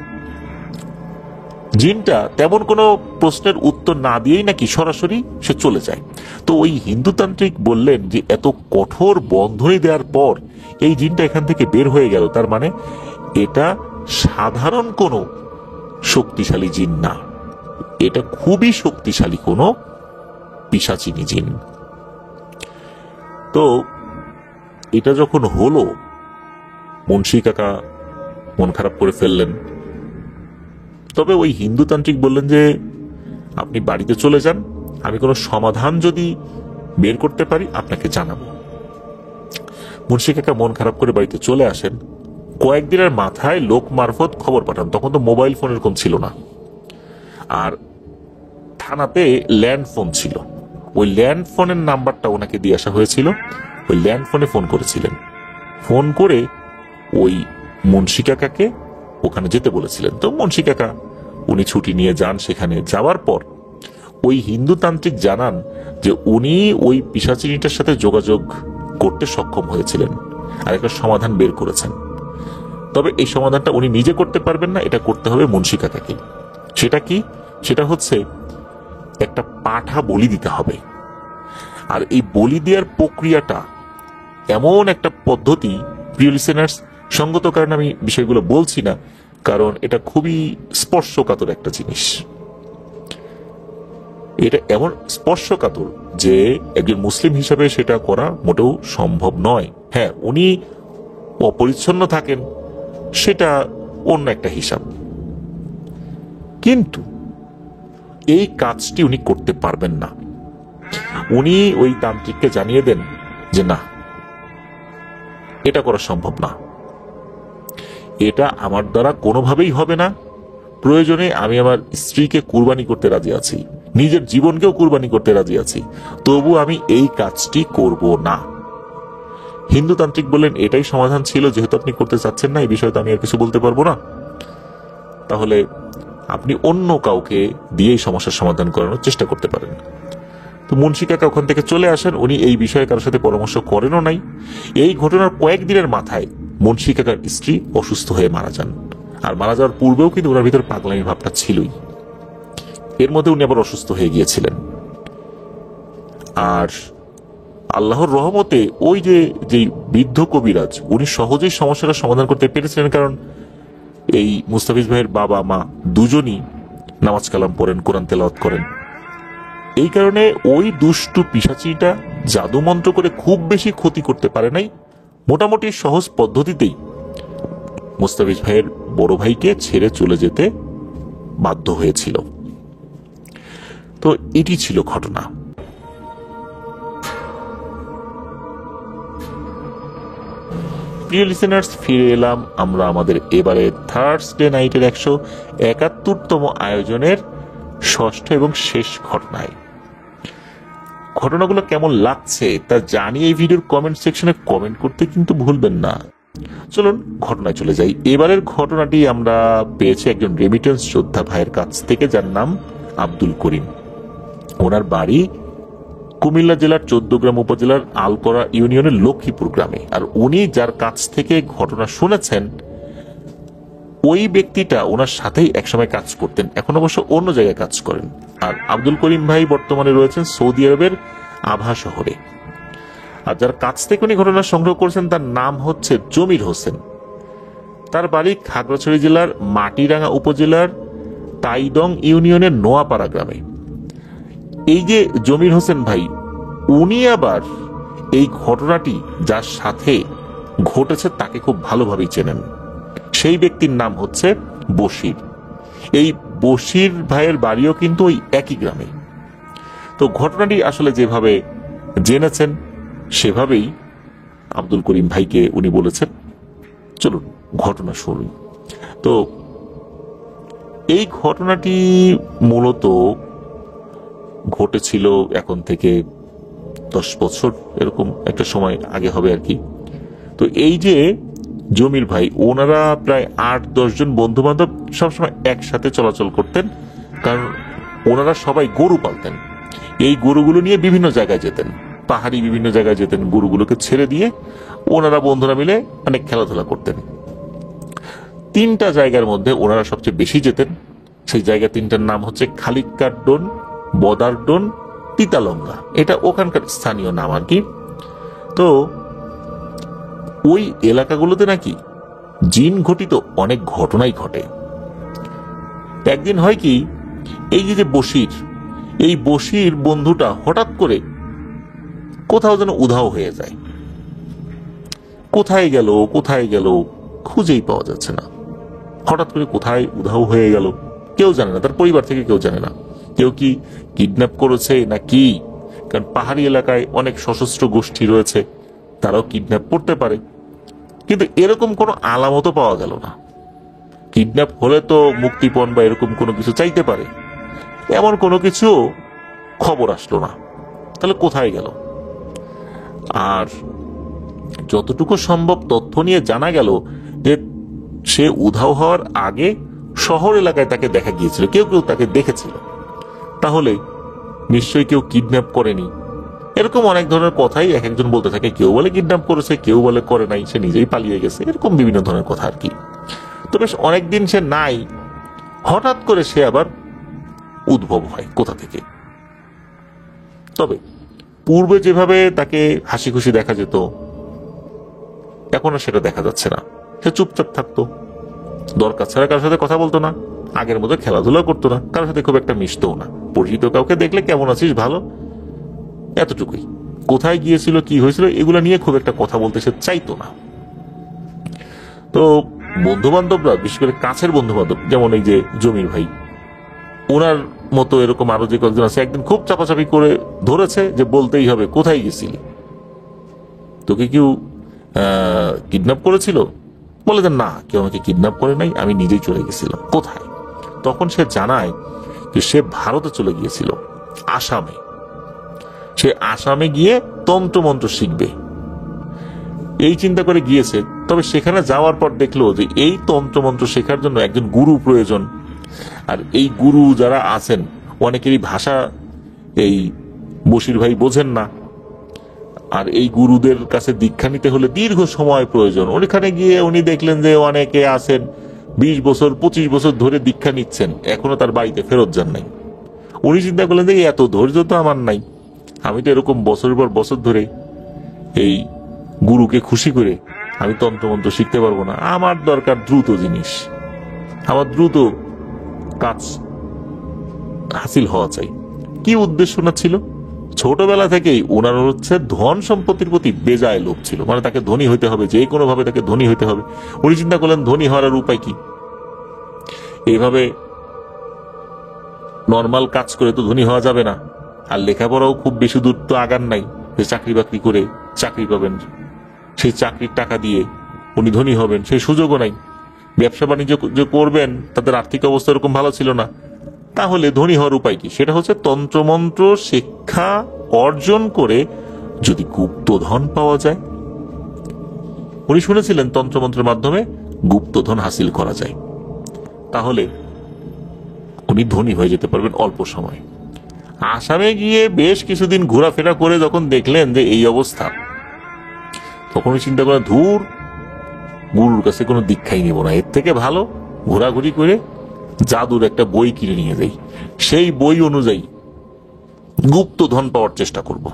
জিনটা তেমন কোনো প্রশ্নের উত্তর না দিয়েই নাকি সরাসরি সে চলে যায়। তো ওই হিন্দুতান্ত্রিক বললেন যে এত কঠোর বন্ধনী দেওয়ার পর এই জিনটা এখান থেকে বের হয়ে গেল, তার মানে এটা সাধারণ কোনো শক্তিশালী জিন না, এটা খুবই শক্তিশালী কোনো পিশাচিনী জিন। তো এটা যখন হলো, মুন্সি কাকা মন খারাপ করে ফেললেন। তবে ওই হিন্দুতান্ত্রিক বললেন যে আপনি বাড়িতে চলে যান, আমি কোনো সমাধান যদি বের করতে পারি আপনাকে জানাবো। মুন্সি কাকা মন খারাপ করে বাড়িতে চলে আসেন। কয়েকদিনের মাথায় লোক মারফত খবর পাঠান, তখন তো মোবাইল ফোন এরকম ছিল না, আর থানাতে ল্যান্ড ফোন ছিল। ওই ল্যান্ড ফোনের নাম্বারটা ওনাকে দিয়ে আসা হয়েছিল, ওই ল্যান্ড ফোনে ফোন করেছিলেন। ফোন করে ওই মুন্সি কাকাকে ওখানে যেতে বলেছিলেন। তো মুন্সি কাকা উনি ছুটি নিয়ে যান। সেখানে যাওয়ার পর ওই হিন্দুতান্ত্রিক জানান যে উনি ওই পিশাচিনীটার সাথে যোগাযোগ করতে সক্ষম হয়েছিলেন আর একটা সমাধান বের করেছেন। তবে এই সমাধানটা উনি নিজে করতে পারবেন না, এটা করতে হবে মুন্সি কাকাকে। সেটা কি? সেটা হচ্ছে একটা পাঠা বলি দিতে হবে। আর এই বলি দেওয়ার প্রক্রিয়াটা এমন একটা পদ্ধতি, প্রিয় লিসেনার্স, সঙ্গত কারণে আমি বিষয়গুলো বলছি না, কারণ এটা খুবই স্পর্শকাতর একটা জিনিস। এটা এমন স্পর্শকাতর যে একজন মুসলিম হিসাবে সেটা করা মোটেও সম্ভব নয়। হ্যাঁ, উনি অপরিচ্ছন্ন থাকেন, সেটা অন্য একটা হিসাব, কিন্তু এই কাজটি উনি করতে পারবেন না। উনি ওই তান্ত্রিককে জানিয়ে দেন যে না, এটা করা সম্ভব না, এটা আমার দ্বারা কোনোভাবেই হবে না। প্রয়োজনে আমি আমার স্ত্রীকে কুরবানি করতে রাজি আছি, নিজের জীবনকেও কুরবানি করতে রাজি আছি, তবু আমি এই কাজটি করব না। হিন্দুতান্ত্রিক বললেন এটাই সমাধান ছিল, যেহেতু আপনি করতে চাচ্ছেন না, এই বিষয়ে তো আমি আর কিছু বলতে পারবো না, তাহলে আপনি অন্য কাউকে দিয়েই সমস্যার সমাধান করানোর চেষ্টা করতে পারেন। তো মুন্সি কাকা ওখান থেকে চলে আসেন। উনি এই বিষয়ে কারোর সাথে পরামর্শ করেনও নাই। এই ঘটনার কয়েকদিনের মাথায় মুন্সি কাকার স্ত্রী অসুস্থ হয়ে মারা যান। আর মারা যাওয়ার পূর্বেও কিন্তু ওনার ভিতর পাগলামি ভাবটা ছিলই। এর মধ্যে উনি আবার অসুস্থ হয়ে গিয়েছিলেন। আর আল্লাহর রহমতে ওই যে বৃদ্ধ কবিরাজ উনি সহজেই সমস্যাটা সমাধান করতে পেরেছিলেন, কারণ এই মুস্তাফিজ ভাইয়ের বাবা মা দুজনই নামাজ কালাম পড়েন, কোরআন তেলাওয়াত করেন। এই কারণে ওই দুষ্টু পিশাচিটা জাদু মন্ত্র করে খুব বেশি ক্ষতি করতে পারে নাই, মোটামুটি সহজ পদ্ধতিতেই মুস্তাফিজ ভাইয়ের বড় ভাইকে ছেড়ে চলে যেতে বাধ্য হয়েছিল। তো এটি ছিল ঘটনা। প্রিয় লিসেনার্স, ফিরে এলাম আমরা আমাদের এবারে থার্সডে নাইটের 171তম আয়োজনের ষষ্ঠ এবং শেষ ঘটনায়। ঘটনাগুলো কেমন লাগছে তা জানিয়ে এই ভিডিওর কমেন্ট সেকশনে কমেন্ট করতে কিন্তু ভুলবেন না। চলুন ঘটনায় চলে যাই। এবারের ঘটনাটি আমরা পেয়েছি একজন রেমিটেন্স যোদ্ধা ভাইয়ের কাছ থেকে, যার নাম আব্দুল করিম। ওনার বাড়ি কুমিল্লা জেলার 14গ্রাম উপজেলার আলকরা ইউনিয়নের লক্ষ্মীপুর গ্রামে। আর উনি যার কাছ থেকে ঘটনা শুনেছেন ওই ব্যক্তিটা ওনার সাথেই একসময় কাজ করতেন, এখন অবশ্য অন্য জায়গায় কাজ করেন। আর আব্দুল করিম ভাই বর্তমানে রয়েছেন সৌদি আরবের আভা শহরে। আর যার কাছ থেকে উনি ঘটনা সংগ্রহ করেছেন তার নাম হচ্ছে জমির হোসেন। তার বাড়ি খাগড়াছড়ি জেলার মাটিরাঙ্গা উপজেলার তাইদং ইউনিয়নের নোয়াপাড়া গ্রামে। এই যে জমির হোসেন ভাই, উনি আবার এই ঘটনাটি যার সাথে ঘটেছে তাকে খুব ভালোভাবেই চেনেন। সেই ব্যক্তির নাম হচ্ছে বশির। এই বশির ভাইয়ের বাড়িও কিন্তু ওই একই গ্রামে। তো ঘটনাটি আসলে যেভাবে জেনেছেন সেভাবেই আব্দুল করিম ভাইকে উনি বলেছেন। চলুন ঘটনা শুনুন। তো এই ঘটনাটি মূলত ঘটেছিল এখন থেকে 10 বছর এরকম একটা সময় আগে হবে আর কি। তো এই যে জমির ভাই, ওনারা প্রায় 8-10 জন বন্ধু বান্ধব সবসময় একসাথে চলাচল করতেন, কারণ ওনারা সবাই গরু পালতেন। এই গরুগুলো নিয়ে বিভিন্ন জায়গায় যেতেন, পাহাড়ি বিভিন্ন জায়গায় যেতেন। গরুগুলোকে ছেড়ে দিয়ে ওনারা বন্ধুরা মিলে অনেক খেলাধুলা করতেন। 3টা জায়গার মধ্যে ওনারা সবচেয়ে বেশি যেতেন। সেই জায়গা 3টার নাম হচ্ছে খালিকার ডোন, বদার ডোন, তিতালঙ্গা। এটা ওখানকার স্থানীয় নাম আর কি। তো ওই এলাকাগুলোতে নাকি জিন ঘটিত অনেক ঘটনাই ঘটে। একদিন হয় কি, এই যে বশির, এই বশির বন্ধুটা হঠাৎ করে কোথাও যেন উধাও হয়ে যায়। কোথায় গেল খুঁজেই পাওয়া যাচ্ছে না। হঠাৎ করে কোথায় উধাও হয়ে গেল কেউ জানে না, তার পরিবার থেকে কেউ জানে না। কেউ কি কিডন্যাপ করেছে না কি, কারণ পাহাড়ি এলাকায় অনেক সশস্ত্র গোষ্ঠী রয়েছে, তারাও কিডন্যাপ করতে পারে। কিন্তু এরকম কোনো আলামতও পাওয়া গেল না। কিডন্যাপ হলে তো মুক্তিপণ বা এরকম কোনো কিছু চাইতে পারে, এমন কোনো কিছু খবর আসলো না। তাহলে কোথায় গেল? আর যতটুকু সম্ভব তথ্য নিয়ে জানা গেল যে সে উধাও হওয়ার আগে শহর এলাকায় তাকে দেখা গিয়েছিল, কেউ তাকে দেখেছিল। তাহলে নিশ্চয়ই কেউ কিডন্যাপ করেনি। এরকম অনেক ধরনের কথাই এক একজন বলতে থাকে। কেউ বলে কিডন্যাপ করেছে, কেউ বলে করে নাই, সে নিজেই পালিয়ে গেছে, এরকম বিভিন্ন ধরনের কথা আর কি। তো বেশ অনেকদিন সে নাই, হঠাৎ করে সে আবার উদ্ভব হয় কোথা থেকে। তবে পূর্বে যেভাবে তাকে হাসি খুশি দেখা যেত, এখন আর সেটা দেখা যাচ্ছে না। সে চুপচাপ থাকতো, দরকার ছাড়া কারোর সাথে কথা বলতো না, আগের মতো খেলাধুলা করতো না, কারোর সাথে খুব একটা মিশতো না। পরিচিত কাউকে দেখলে কেমন আছিস, ভালো, এতটুকুই। কোথায় গিয়েছিল, কি হয়েছিল, এগুলো নিয়ে খুব একটা কথা বলতে সে চাইতো না। তো বন্ধু বান্ধবরা, বিশেষ করে কাছের বন্ধু বান্ধব, যেমন এই যে জমির ভাই, ওনার মতো এরকম আরো যে কয়েকজন আছে, একদিন খুব চাপাচাপি করে ধরেছে যে বলতেই হবে, কোথায় গেছিলি, তোকে কেউ কিডন্যাপ করেছিল? বলে যে না, কেউ আমাকে কিডন্যাপ করে নাই, আমি নিজেই চলে গেছিলাম। কোথায়? তখন সে জানায় যে সে ভারতে চলে গিয়েছিল, আসামে। সে আসামে গিয়ে তন্ত্রমন্ত্র শিখবে এই চিন্তা করে গিয়েছে। তবে সেখানে যাওয়ার পর দেখলো যে এই তন্ত্রমন্ত্র শেখার জন্য একজন গুরু প্রয়োজন। আর এই গুরু যারা আছেন, অনেকেরই ভাষা এই বশির ভাই বোঝেন না। আর এই গুরুদের কাছে দীক্ষা নিতে হলে দীর্ঘ সময় প্রয়োজন। ওইখানে গিয়ে উনি দেখলেন যে অনেকে আছেন 20 বছর 25 বছর ধরে দীক্ষা নিচ্ছেন, এখনো তার বাড়িতে ফেরত যান নাই। উনি চিন্তা করলেন যে এত ধৈর্য তো আমার নাই, আমি তো এরকম বছরের পর বছর ধরে এই গুরুকে খুশি করে আমি তন্ত্রমন্ত্র শিখতে পারবো না। আমার দরকার দ্রুত জিনিস, আমার দ্রুত কাজ হাসিল হওয়া চাই। কি উদ্দেশ্য না ছিল? ছোটবেলা থেকেই ওনার হচ্ছে ধন সম্পত্তির প্রতি বেজায় লোভ ছিল, মানে তাকে ধনী হইতে হবে, যে কোনো ভাবে তাকে ধনী হইতে হবে। উনি চিন্তা করলেন ধনী হওয়ার উপায় কি, এইভাবে নর্মাল কাজ করে তো ধনী হওয়া যাবে না, আর লেখাপড়াও খুব বেশি দূর তো আগান নাই যে চাকরি বাকরি করে চাকরি পাবেন, সেই চাকরির টাকা দিয়ে উনি ধনী হবেন সেই সুযোগও নাই। ব্যবসা বাণিজ্য যে করবেন তাদের আর্থিক অবস্থা এরকম ভালো ছিল না। তাহলে ধনী হওয়ার উপায় কি? সেটা হচ্ছে তন্ত্রমন্ত্র শিক্ষা অর্জন করে যদি গুপ্তধন পাওয়া যায়। উনি শুনেছিলেন তন্ত্রমন্ত্রের মাধ্যমে গুপ্তধন হাসিল করা যায়, তাহলে উনি ধনী হয়ে যেতে পারবেন অল্প সময়। আসামে গিয়ে বেশ কিছুদিন ঘোরাফেরা করে যখন দেখলেন যে এই অবস্থা, তখন চিন্তা করেন ধুর, গুরুর কাছে কোনো দীক্ষাই নিব না, এর থেকে ভালো ঘোরাঘুরি করে জাদুর একটা বই কিনে নিয়ে যাই, সেই বই অনুযায়ী গুপ্তধন পাওয়ার চেষ্টা করব।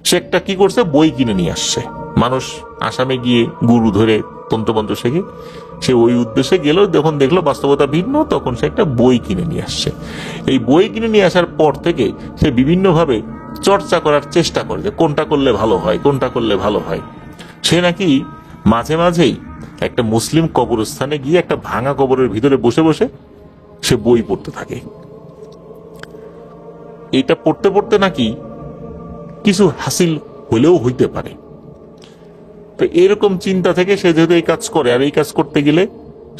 সে একটা কি করছে, বই কিনে নিয়ে আসছে। মানুষ আসামে গিয়ে গুরু ধরে তন্ত্রমন্ত্র শেখে, সে ওই উদ্দেশ্যে গেল, যখন দেখলো বাস্তবতা ভিন্ন, তখন সে একটা বই কিনে নিয়ে আসছে। এই বই কিনে নিয়ে আসার পর থেকে সে বিভিন্নভাবে চর্চা করার চেষ্টা করে যে কোনটা করলে ভালো হয়, কোনটা করলে ভালো হয়। সে নাকি মাঝে মাঝেই একটা মুসলিম কবরস্থানে গিয়ে একটা ভাঙা কবরের ভিতরে বসে বসে সে বই পড়তে থাকে। এটা পড়তে পড়তে নাকি কিছু হাসিল হলেও হইতে পারে। তো এরকম চিন্তা থেকে সে যেহেতু এই কাজ করে, আর এই কাজ করতে গেলে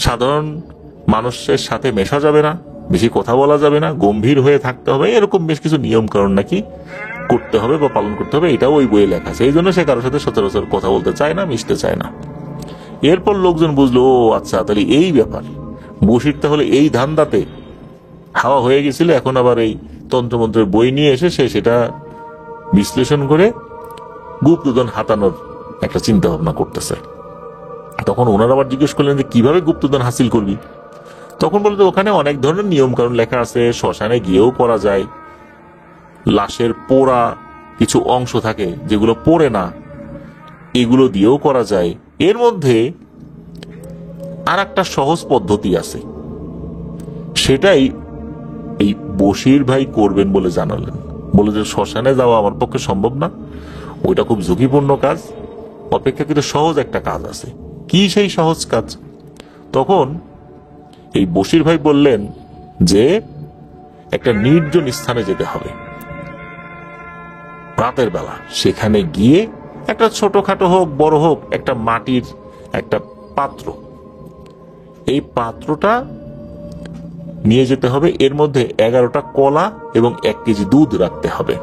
সাধারণ মানুষের সাথে মেশা যাবে না, বেশি কথা বলা যাবে না, গম্ভীর হয়ে থাকতে হবে, এরকম বেশ কিছু নিয়ম কারণ নাকি করতে হবে বা পালন করতে হবে, এটাও ওই বইয়ে লেখা আছে। এই জন্য সে কারোর সাথে সচরাচর কথা বলতে চায় না, মিশতে চায় না। এরপর লোকজন বুঝলো, ও আচ্ছা, তাহলে এই ব্যাপার, বসির তাহলে এই ধান্দাতে হাওয়া হয়ে গেছিল, এখন আবার এই তন্ত্রমন্ত্রের বই নিয়ে এসে সে সেটা বিশ্লেষণ করে গুপ্তধন হাতানোর একটা চিন্তা ভাবনা করতেছে। তখন ওনারা আবার জিজ্ঞেস করলেন যে কিভাবে গুপ্তধন হাসিল করবি? তখন বলতে ওখানে অনেক ধরনের নিয়ম কারণ লেখা আছে, শ্মশানে গিয়েও করা যায়, লাশের পোড়া কিছু অংশ থাকে যেগুলো পোড়ে না, এগুলো দিয়েও করা যায়। এর মধ্যে আর একটা সহজ পদ্ধতি আছে, সেটাই এই বশির ভাই করবেন বলে জানালেন। বলে যে শ্মশানে যাওয়া আমার পক্ষে সম্ভব না, ওইটা খুব ঝুঁকিপূর্ণ কাজ, অপেক্ষাকৃত সহজ একটা কাজ আছে। কি সেই সহজ কাজ? তখন এই বশির ভাই বললেন যে একটা নির্জন স্থানে যেতে হবে রাতের বেলা, সেখানে গিয়ে একটা ছোটখাটো হোক বড় হোক একটা মাটির একটা পাত্র, এই পাত্রটা নিয়ে যেতে হবে, এর মধ্যে 11টা কলা এবং 1 কেজি দুধ রাখতে হবে।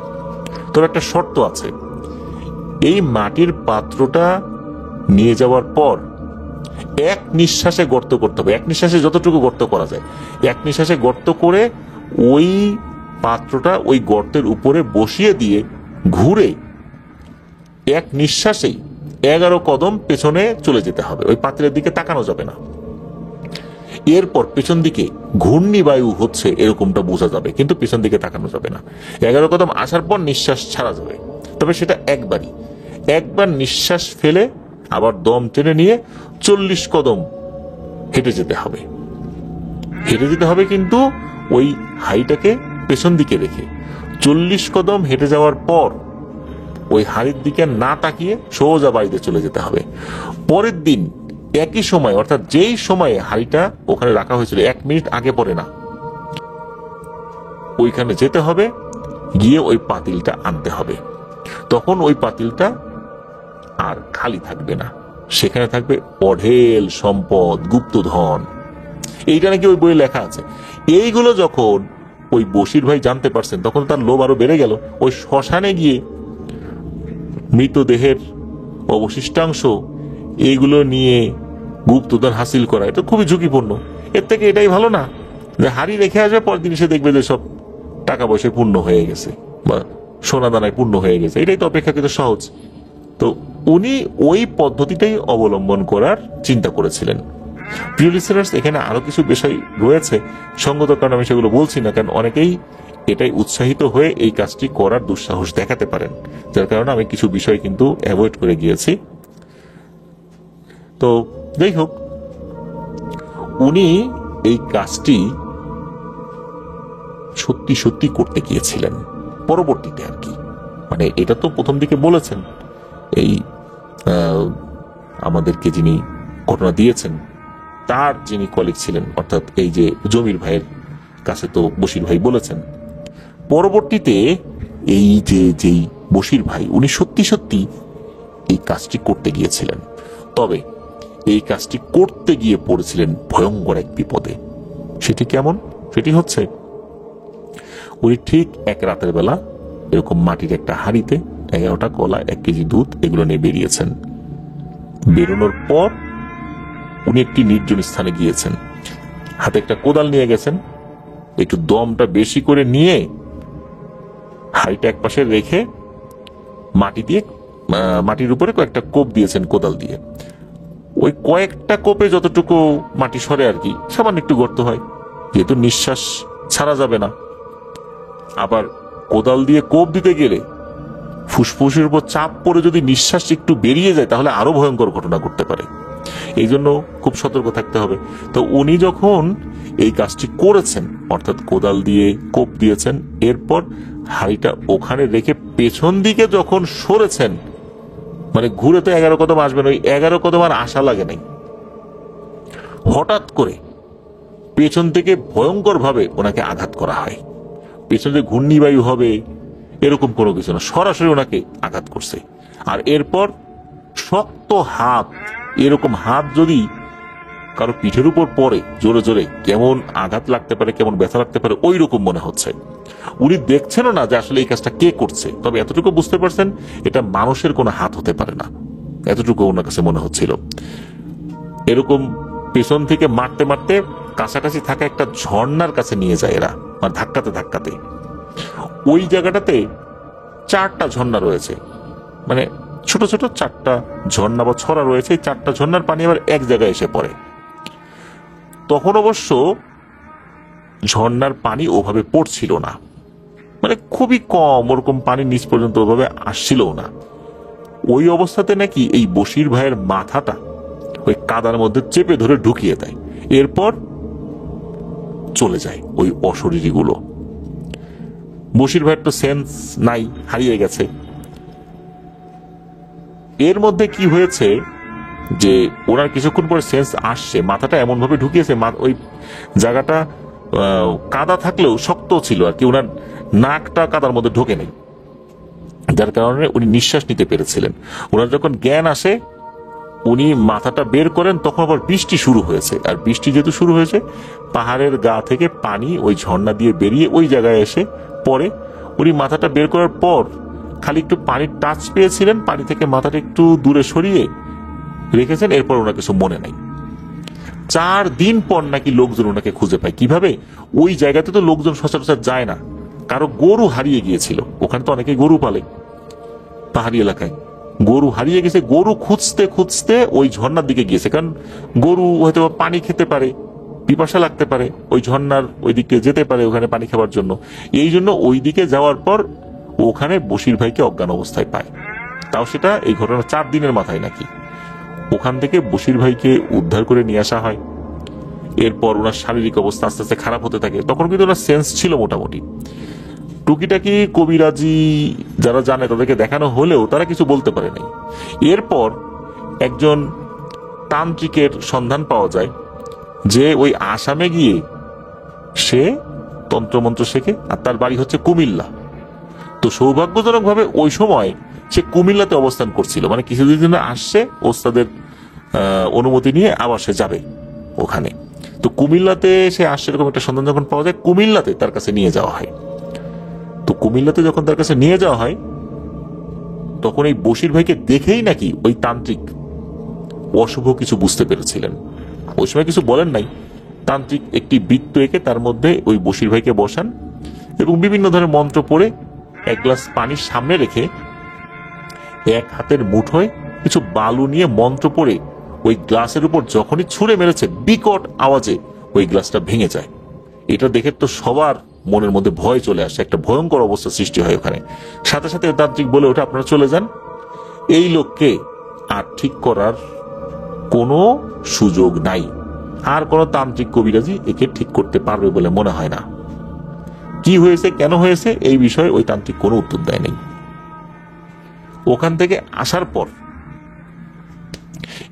তবে একটা শর্ত আছে, এই মাটির পাত্রটা নিয়ে যাওয়ার পর এক নিঃশ্বাসে গর্ত করতে হবে, এক নিঃশ্বাসে যতটুকু গর্ত করা যায়, এক নিঃশ্বাসে গর্ত করে ওই পাত্রটা ওই গর্তের উপরে বসিয়ে দিয়ে ঘুরে এক নিঃশ্বাসেই 11 কদম পেছনে চলে যেতে হবে, ওই পাত্রের দিকে তাকানো যাবে না। এরপর পেছন দিকে ঘূর্ণিবায়ু হচ্ছে এরকমটা বোঝা যাবে, কিন্তু পেছন দিকে তাকানো যাবে না। 11 কদম আসার পর নিঃশ্বাস ছাড়া যাবে, তবে সেটা একবার নিঃশ্বাস ফেলে আবার দম টেনে নিয়ে 40 কদম হেঁটে যেতে হবে। কিন্তু ওই হাড়িটাকে পেছন দিকে রেখে 40 কদম হেঁটে যাওয়ার পর ওই হাড়ির দিকে না তাকিয়ে সোজা বাড়িতে চলে যেতে হবে। পরের দিন একই সময়, অর্থাৎ যেই সময়ে হাড়িটা ওখানে রাখা হয়েছিল 1 মিনিট আগে পরে না, ওইখানে যেতে হবে, গিয়ে ওই পাতিলটা আনতে হবে। তখন ওই পাতিলটা আর খালি থাকবে না, সেখানে থাকবে অঢেল সম্পদ, গুপ্তধন। এইটা নাকি ওই বইয়ে লেখা আছে। এইগুলো যখন ওই বশির ভাই জানতে পারছেন, তখন তার লোভ আরো বেড়ে গেল। ওই শ্মশানে গিয়ে মৃতদেহের অবশিষ্টাংশ এইগুলো নিয়ে গুপ্তধন হাসিল করা, এটা খুবই ঝুঁকিপূর্ণ। এর থেকে এটাই ভালো না যে হাড়ি রেখে আসবে, পরের দিন সে দেখবে যে সব টাকা পয়সায় পূর্ণ হয়ে গেছে বা সোনা দানায় পূর্ণ হয়ে গেছে। এটাই তো অপেক্ষাকৃত সহজ। তো উনি ওই পদ্ধতিটাই অবলম্বন করার চিন্তা করেছিলেন। প্রিয় লিসেনার্স, এখানে আরো কিছু বিষয় রয়েছে, সঙ্গত কারণে আমি সেগুলো বলছি না, কারণ অনেকেই এটাই উৎসাহিত হয়ে এই কাজটি করার দুঃসাহস দেখাতে পারেন, যার কারণে আমি কিছু বিষয় কিন্তু অ্যাভয়েড করে গিয়েছি। তো যাই হোক, উনি এই কাজটি সত্যি সত্যি করতে গিয়েছিলেন পরবর্তীতে আর কি। মানে এটা তো প্রথম দিকে বলেছেন এই আমাদেরকে যিনি ঘটনা দিয়েছেন তার যিনি কলিগ ছিলেন, অর্থাৎ এই যে জমির ভাইয়ের কাছে তো বশির ভাই বলেছেন। পরবর্তীতে এই যে যেই বশির ভাই উনি সত্যি সত্যি এই কাজটি করতে গিয়েছিলেন, তবে এই কাজটি করতে গিয়ে পড়েছিলেন ভয়ঙ্কর এক বিপদে। সেটি কেমন? সেটি হচ্ছে উনি ঠিক এক রাতের বেলা এরকম মাটির একটা হাঁড়িতে 11টা কলা, 1 কেজি দুধ এগুলো নিয়ে বেরিয়েছেন। বেরোনোর পর উনি একটি নির্জন স্থানে গিয়েছেন, হাতে একটা কোদাল নিয়ে গেছেন, একটু দমটা বেশি করে নিয়ে হাঁড়িটা এক পাশে রেখে মাটির উপরে কয়েকটা কোপ দিয়েছেন কোদাল দিয়ে। ওই কয়েকটা কোপে যতটুকু মাটি সরে আর কি, সামান্য একটু গর্ত হয়, যেহেতু নিঃশ্বাস ছাড়া যাবে না। আবার কোদাল দিয়ে কোপ দিতে গেলে ফুসফুসের উপর চাপ পড়ে যদি নিঃশ্বাস একটু বেরিয়ে যায় তাহলে আরো ভয়ঙ্কর ঘটনা ঘটতে পারে, এই জন্য খুব সতর্ক থাকতে হবে। তো উনি যখন এই কাজটি করেছেন, অর্থাৎ কোদাল দিয়ে কোপ দিয়েছেন, এরপর হাঁড়িটা ওখানে রেখে পেছন দিকে যখন সরেছেন, মানে ঘুরে তো 11 কদম আসবেন, ওই 11 কদম আর আশা লাগে নাই। হঠাৎ করে পেছন থেকে ভয়ঙ্কর ভাবে ওনাকে আঘাত করা হয়। পেছন থেকে ঘূর্ণিবায়ু হবে এরকম কোনো কিছু না, সরাসরি ওনাকে আঘাত করছে। আর এরপর শক্ত হাত, এরকম হাত যদি কারো পিঠের উপর পড়ে জোরে জোরে কেমন আঘাত লাগতে পারে, কেমন ব্যথা লাগতে পারে, ওই রকম মনে হচ্ছে। উনি দেখছেনও না যে আসলে এই কাজটা কে করছে, তবে এতটুকু বুঝতে পারছেন এটা মানুষের কোনো হাত হতে পারে না, এতটুকু ওনার কাছে মনে হচ্ছিল। এরকম পেছন থেকে মারতে মারতে কাছাকাছি থাকা একটা ঝর্ণার কাছে নিয়ে যায় এরা, মানে ধাক্কাতে ধাক্কাতে। ওই জায়গাটাতে 4টা ঝর্ণা রয়েছে, মানে ছোট ছোট 4টা ঝর্ণা বা ছড়া রয়েছে। এই 4টা ঝর্ণার পানি আবার এক জায়গায় এসে পড়ে। তখন অবশ্য ঝর্ণার পানি ওভাবে পড়ছিল না, মানে খুবই কম, ওরকম পানি নিচ পর্যন্ত ওভাবে আসছিল না। ওই অবস্থাতে নাকি এই বশির ভাইয়ের মাথাটা ওই কাদার মধ্যে চেপে ধরে ঢুকিয়ে দেয়, এরপর চলে যায় ওই অশরীরীগুলো। বশির ভাইয়ের তো সেন্স নাই, হারিয়ে গেছে। এর মধ্যে কি হয়েছে যে ওনার কিছুক্ষণ পরে সেন্স আসছে, মাথাটা এমন ভাবে ঢুকিয়েছে, ওই জায়গাটা কাদা থাকলেও শক্ত ছিল আর কি, ওনার নাকটা কাদার মধ্যে ঢোকে নেই, যার কারণে উনি নিঃশ্বাস নিতে পেরেছিলেন। ওনার যখন জ্ঞান আসে উনি মাথাটা বের করেন, তখন আবার বৃষ্টি শুরু হয়েছে। আর বৃষ্টি যেহেতু শুরু হয়েছে, পাহাড়ের গা থেকে পানি ওই ঝর্ণা দিয়ে বেরিয়ে ওই জায়গায় এসে পরে। উনি মাথাটা বের করার পর খালি একটু পানির টাচ পেয়েছিলেন, পানি থেকে মাথাটা একটু দূরে সরিয়ে রেখেছেন, এরপর ওনার কিছু মনে নাই। 4 দিন পর নাকি লোকজন ওনাকে খুঁজে পায়। কিভাবে? ওই জায়গাতে তো লোকজন সচরাচর যায় না, কারো গরু হারিয়ে গিয়েছিল, ওখানে তো অনেকে গরু পালে পাহাড়ি এলাকায়, গরু হারিয়ে গেছে। গরু খুঁজতে খুঁজতে ওই ঝর্ণার দিকে গিয়েছে, কারণ গরু হয়তো পানি খেতে পারে, পিপাসা লাগতে পারে, ওই ঝর্ণার ওই দিকে যেতে পারে ওখানে পানি খাবার জন্য। এই জন্য ওই দিকে যাওয়ার পর ওখানে বশির ভাইকে অজ্ঞান অবস্থায় পায়। তাও সেটা এই ঘটনা 4 দিনের মাথায় নাকি। ওখান থেকে বশির ভাইকে উদ্ধার করে নিয়ে আসা হয়। এরপর ওনার শারীরিক অবস্থা আস্তে আস্তে খারাপ হতে থাকে। তখন কিন্তু ওনার সেন্স ছিল মোটামুটি। টুকিটাকি কবিরাজি যারা জানে তাদেরকে দেখানো হলেও তারা কিছু বলতে পারে নাই। এরপর একজন তান্ত্রিকের সন্ধান পাওয়া যায় যে ওই আসামে গিয়ে সে তন্ত্রমন্ত্র শেখে, আর তার বাড়ি হচ্ছে কুমিল্লা। তো সৌভাগ্যজনক ভাবে ওই সময় সে কুমিল্লাতে অবস্থান করছিল, মানে কিছুদিন জন্য আসছে, ওস্তাদের অনুমতি নিয়ে আবার সে যাবে ওখানে। তো কুমিল্লাতে সে আসছে, এরকম একটা সন্ধান যখন পাওয়া যায়, কুমিল্লাতে তার কাছে নিয়ে যাওয়া হয়। তো কুমিল্লাতে যখন তার কাছে নিয়ে যাওয়া হয়, তখন এই বশির ভাইকে দেখেই নাকি ওই তান্ত্রিক অশুভ কিছু বুঝতে পেরেছিলেন। ওই সময় কিছু বলেন নাই। তান্ত্রিক একটি বৃত্ত এঁকে তার মধ্যে ওই বশির ভাইকে বসান এবং বিভিন্ন ধরনের মন্ত্র পড়ে 1 গ্লাস পানির সামনে রেখে এক হাতের মুঠোয় কিছু বালু নিয়ে মন্ত্র পড়ে ওই গ্লাসের উপর যখনই ছুঁড়ে মেরেছে, বিকট আওয়াজে ওই গ্লাসটা ভেঙে যায়। এটা দেখে তো সবার মনের মধ্যে ভয় চলে আসে, একটা ভয়ঙ্কর অবস্থা সৃষ্টি হয় ওখানে। সাথে সাথে তান্ত্রিক বলে ওঠে আপনারা চলে যান, এই লোককে আর ঠিক করার কোনো সুযোগ নাই, আর কোন তান্ত্রিক কবিরাজি একে ঠিক করতে পারবে বলে মনে হয় না। কি হয়েছে, কেন হয়েছে, এই বিষয়ে ওই তান্ত্রিক কোনো উত্তর দেয় নাই। ওখান থেকে আসার পর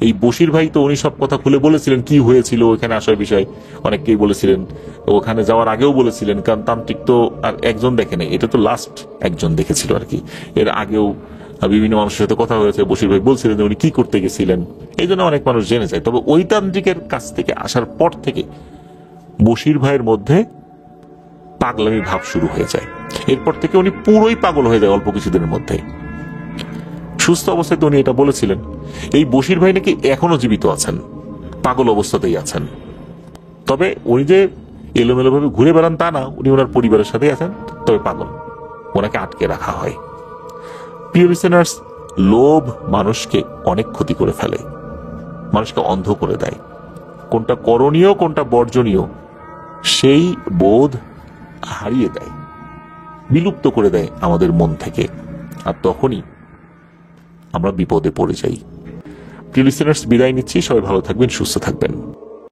এই বশির ভাই তো উনি সব কথা খুলে বলেছিলেন কি হয়েছিল ওখানে আসার বিষয়, অনেককেই বলেছিলেন, ওখানে যাওয়ার আগেও বলেছিলেন, কারণ তান্ত্রিক তো আর একজন দেখে নেই, এটা তো লাস্ট একজন দেখেছিল আর কি। এর আগেও বিভিন্ন মানুষের সাথে কথা হয়েছে, বশির ভাই বলছিলেন উনি কি করতে গেছিলেন, এই জন্য অনেক মানুষ জেনে যায়। তবে ওই তান্ত্রিকের কাছ থেকে আসার পর থেকে বশির ভাইয়ের মধ্যে পাগলামি ভাব শুরু হয়ে যায়। এরপর থেকে উনি পুরোই পাগল হয়ে যায় অল্প কিছুদিনের মধ্যে। সুস্থ অবস্থায় তো উনি এটা বলেছিলেন। এই বশির ভাই নাকি এখনো জীবিত আছেন, পাগল অবস্থাতেই আছেন। তবে উনি যে এলোমেলো ভাবে ঘুরে বেড়ান তা না, উনি ওনার পরিবারের সাথেই আছেন, তবে পাগল, ওনাকে আটকে রাখা হয়। প্রিয় লিসেনার্স, লোভ মানুষকে অনেক ক্ষতি করে ফেলে, মানুষকে অন্ধ করে দেয়। কোনটা করণীয় কোনটা বর্জনীয় সেই বোধ হারিয়ে দেয়, বিলুপ্ত করে দেয় আমাদের মন থেকে, আর তখনই আমরা বিপদে পড়ে যাই। প্রিয় লিসেনার্স, বিদায় নিচ্ছি। সবাই ভালো থাকবেন, সুস্থ থাকবেন।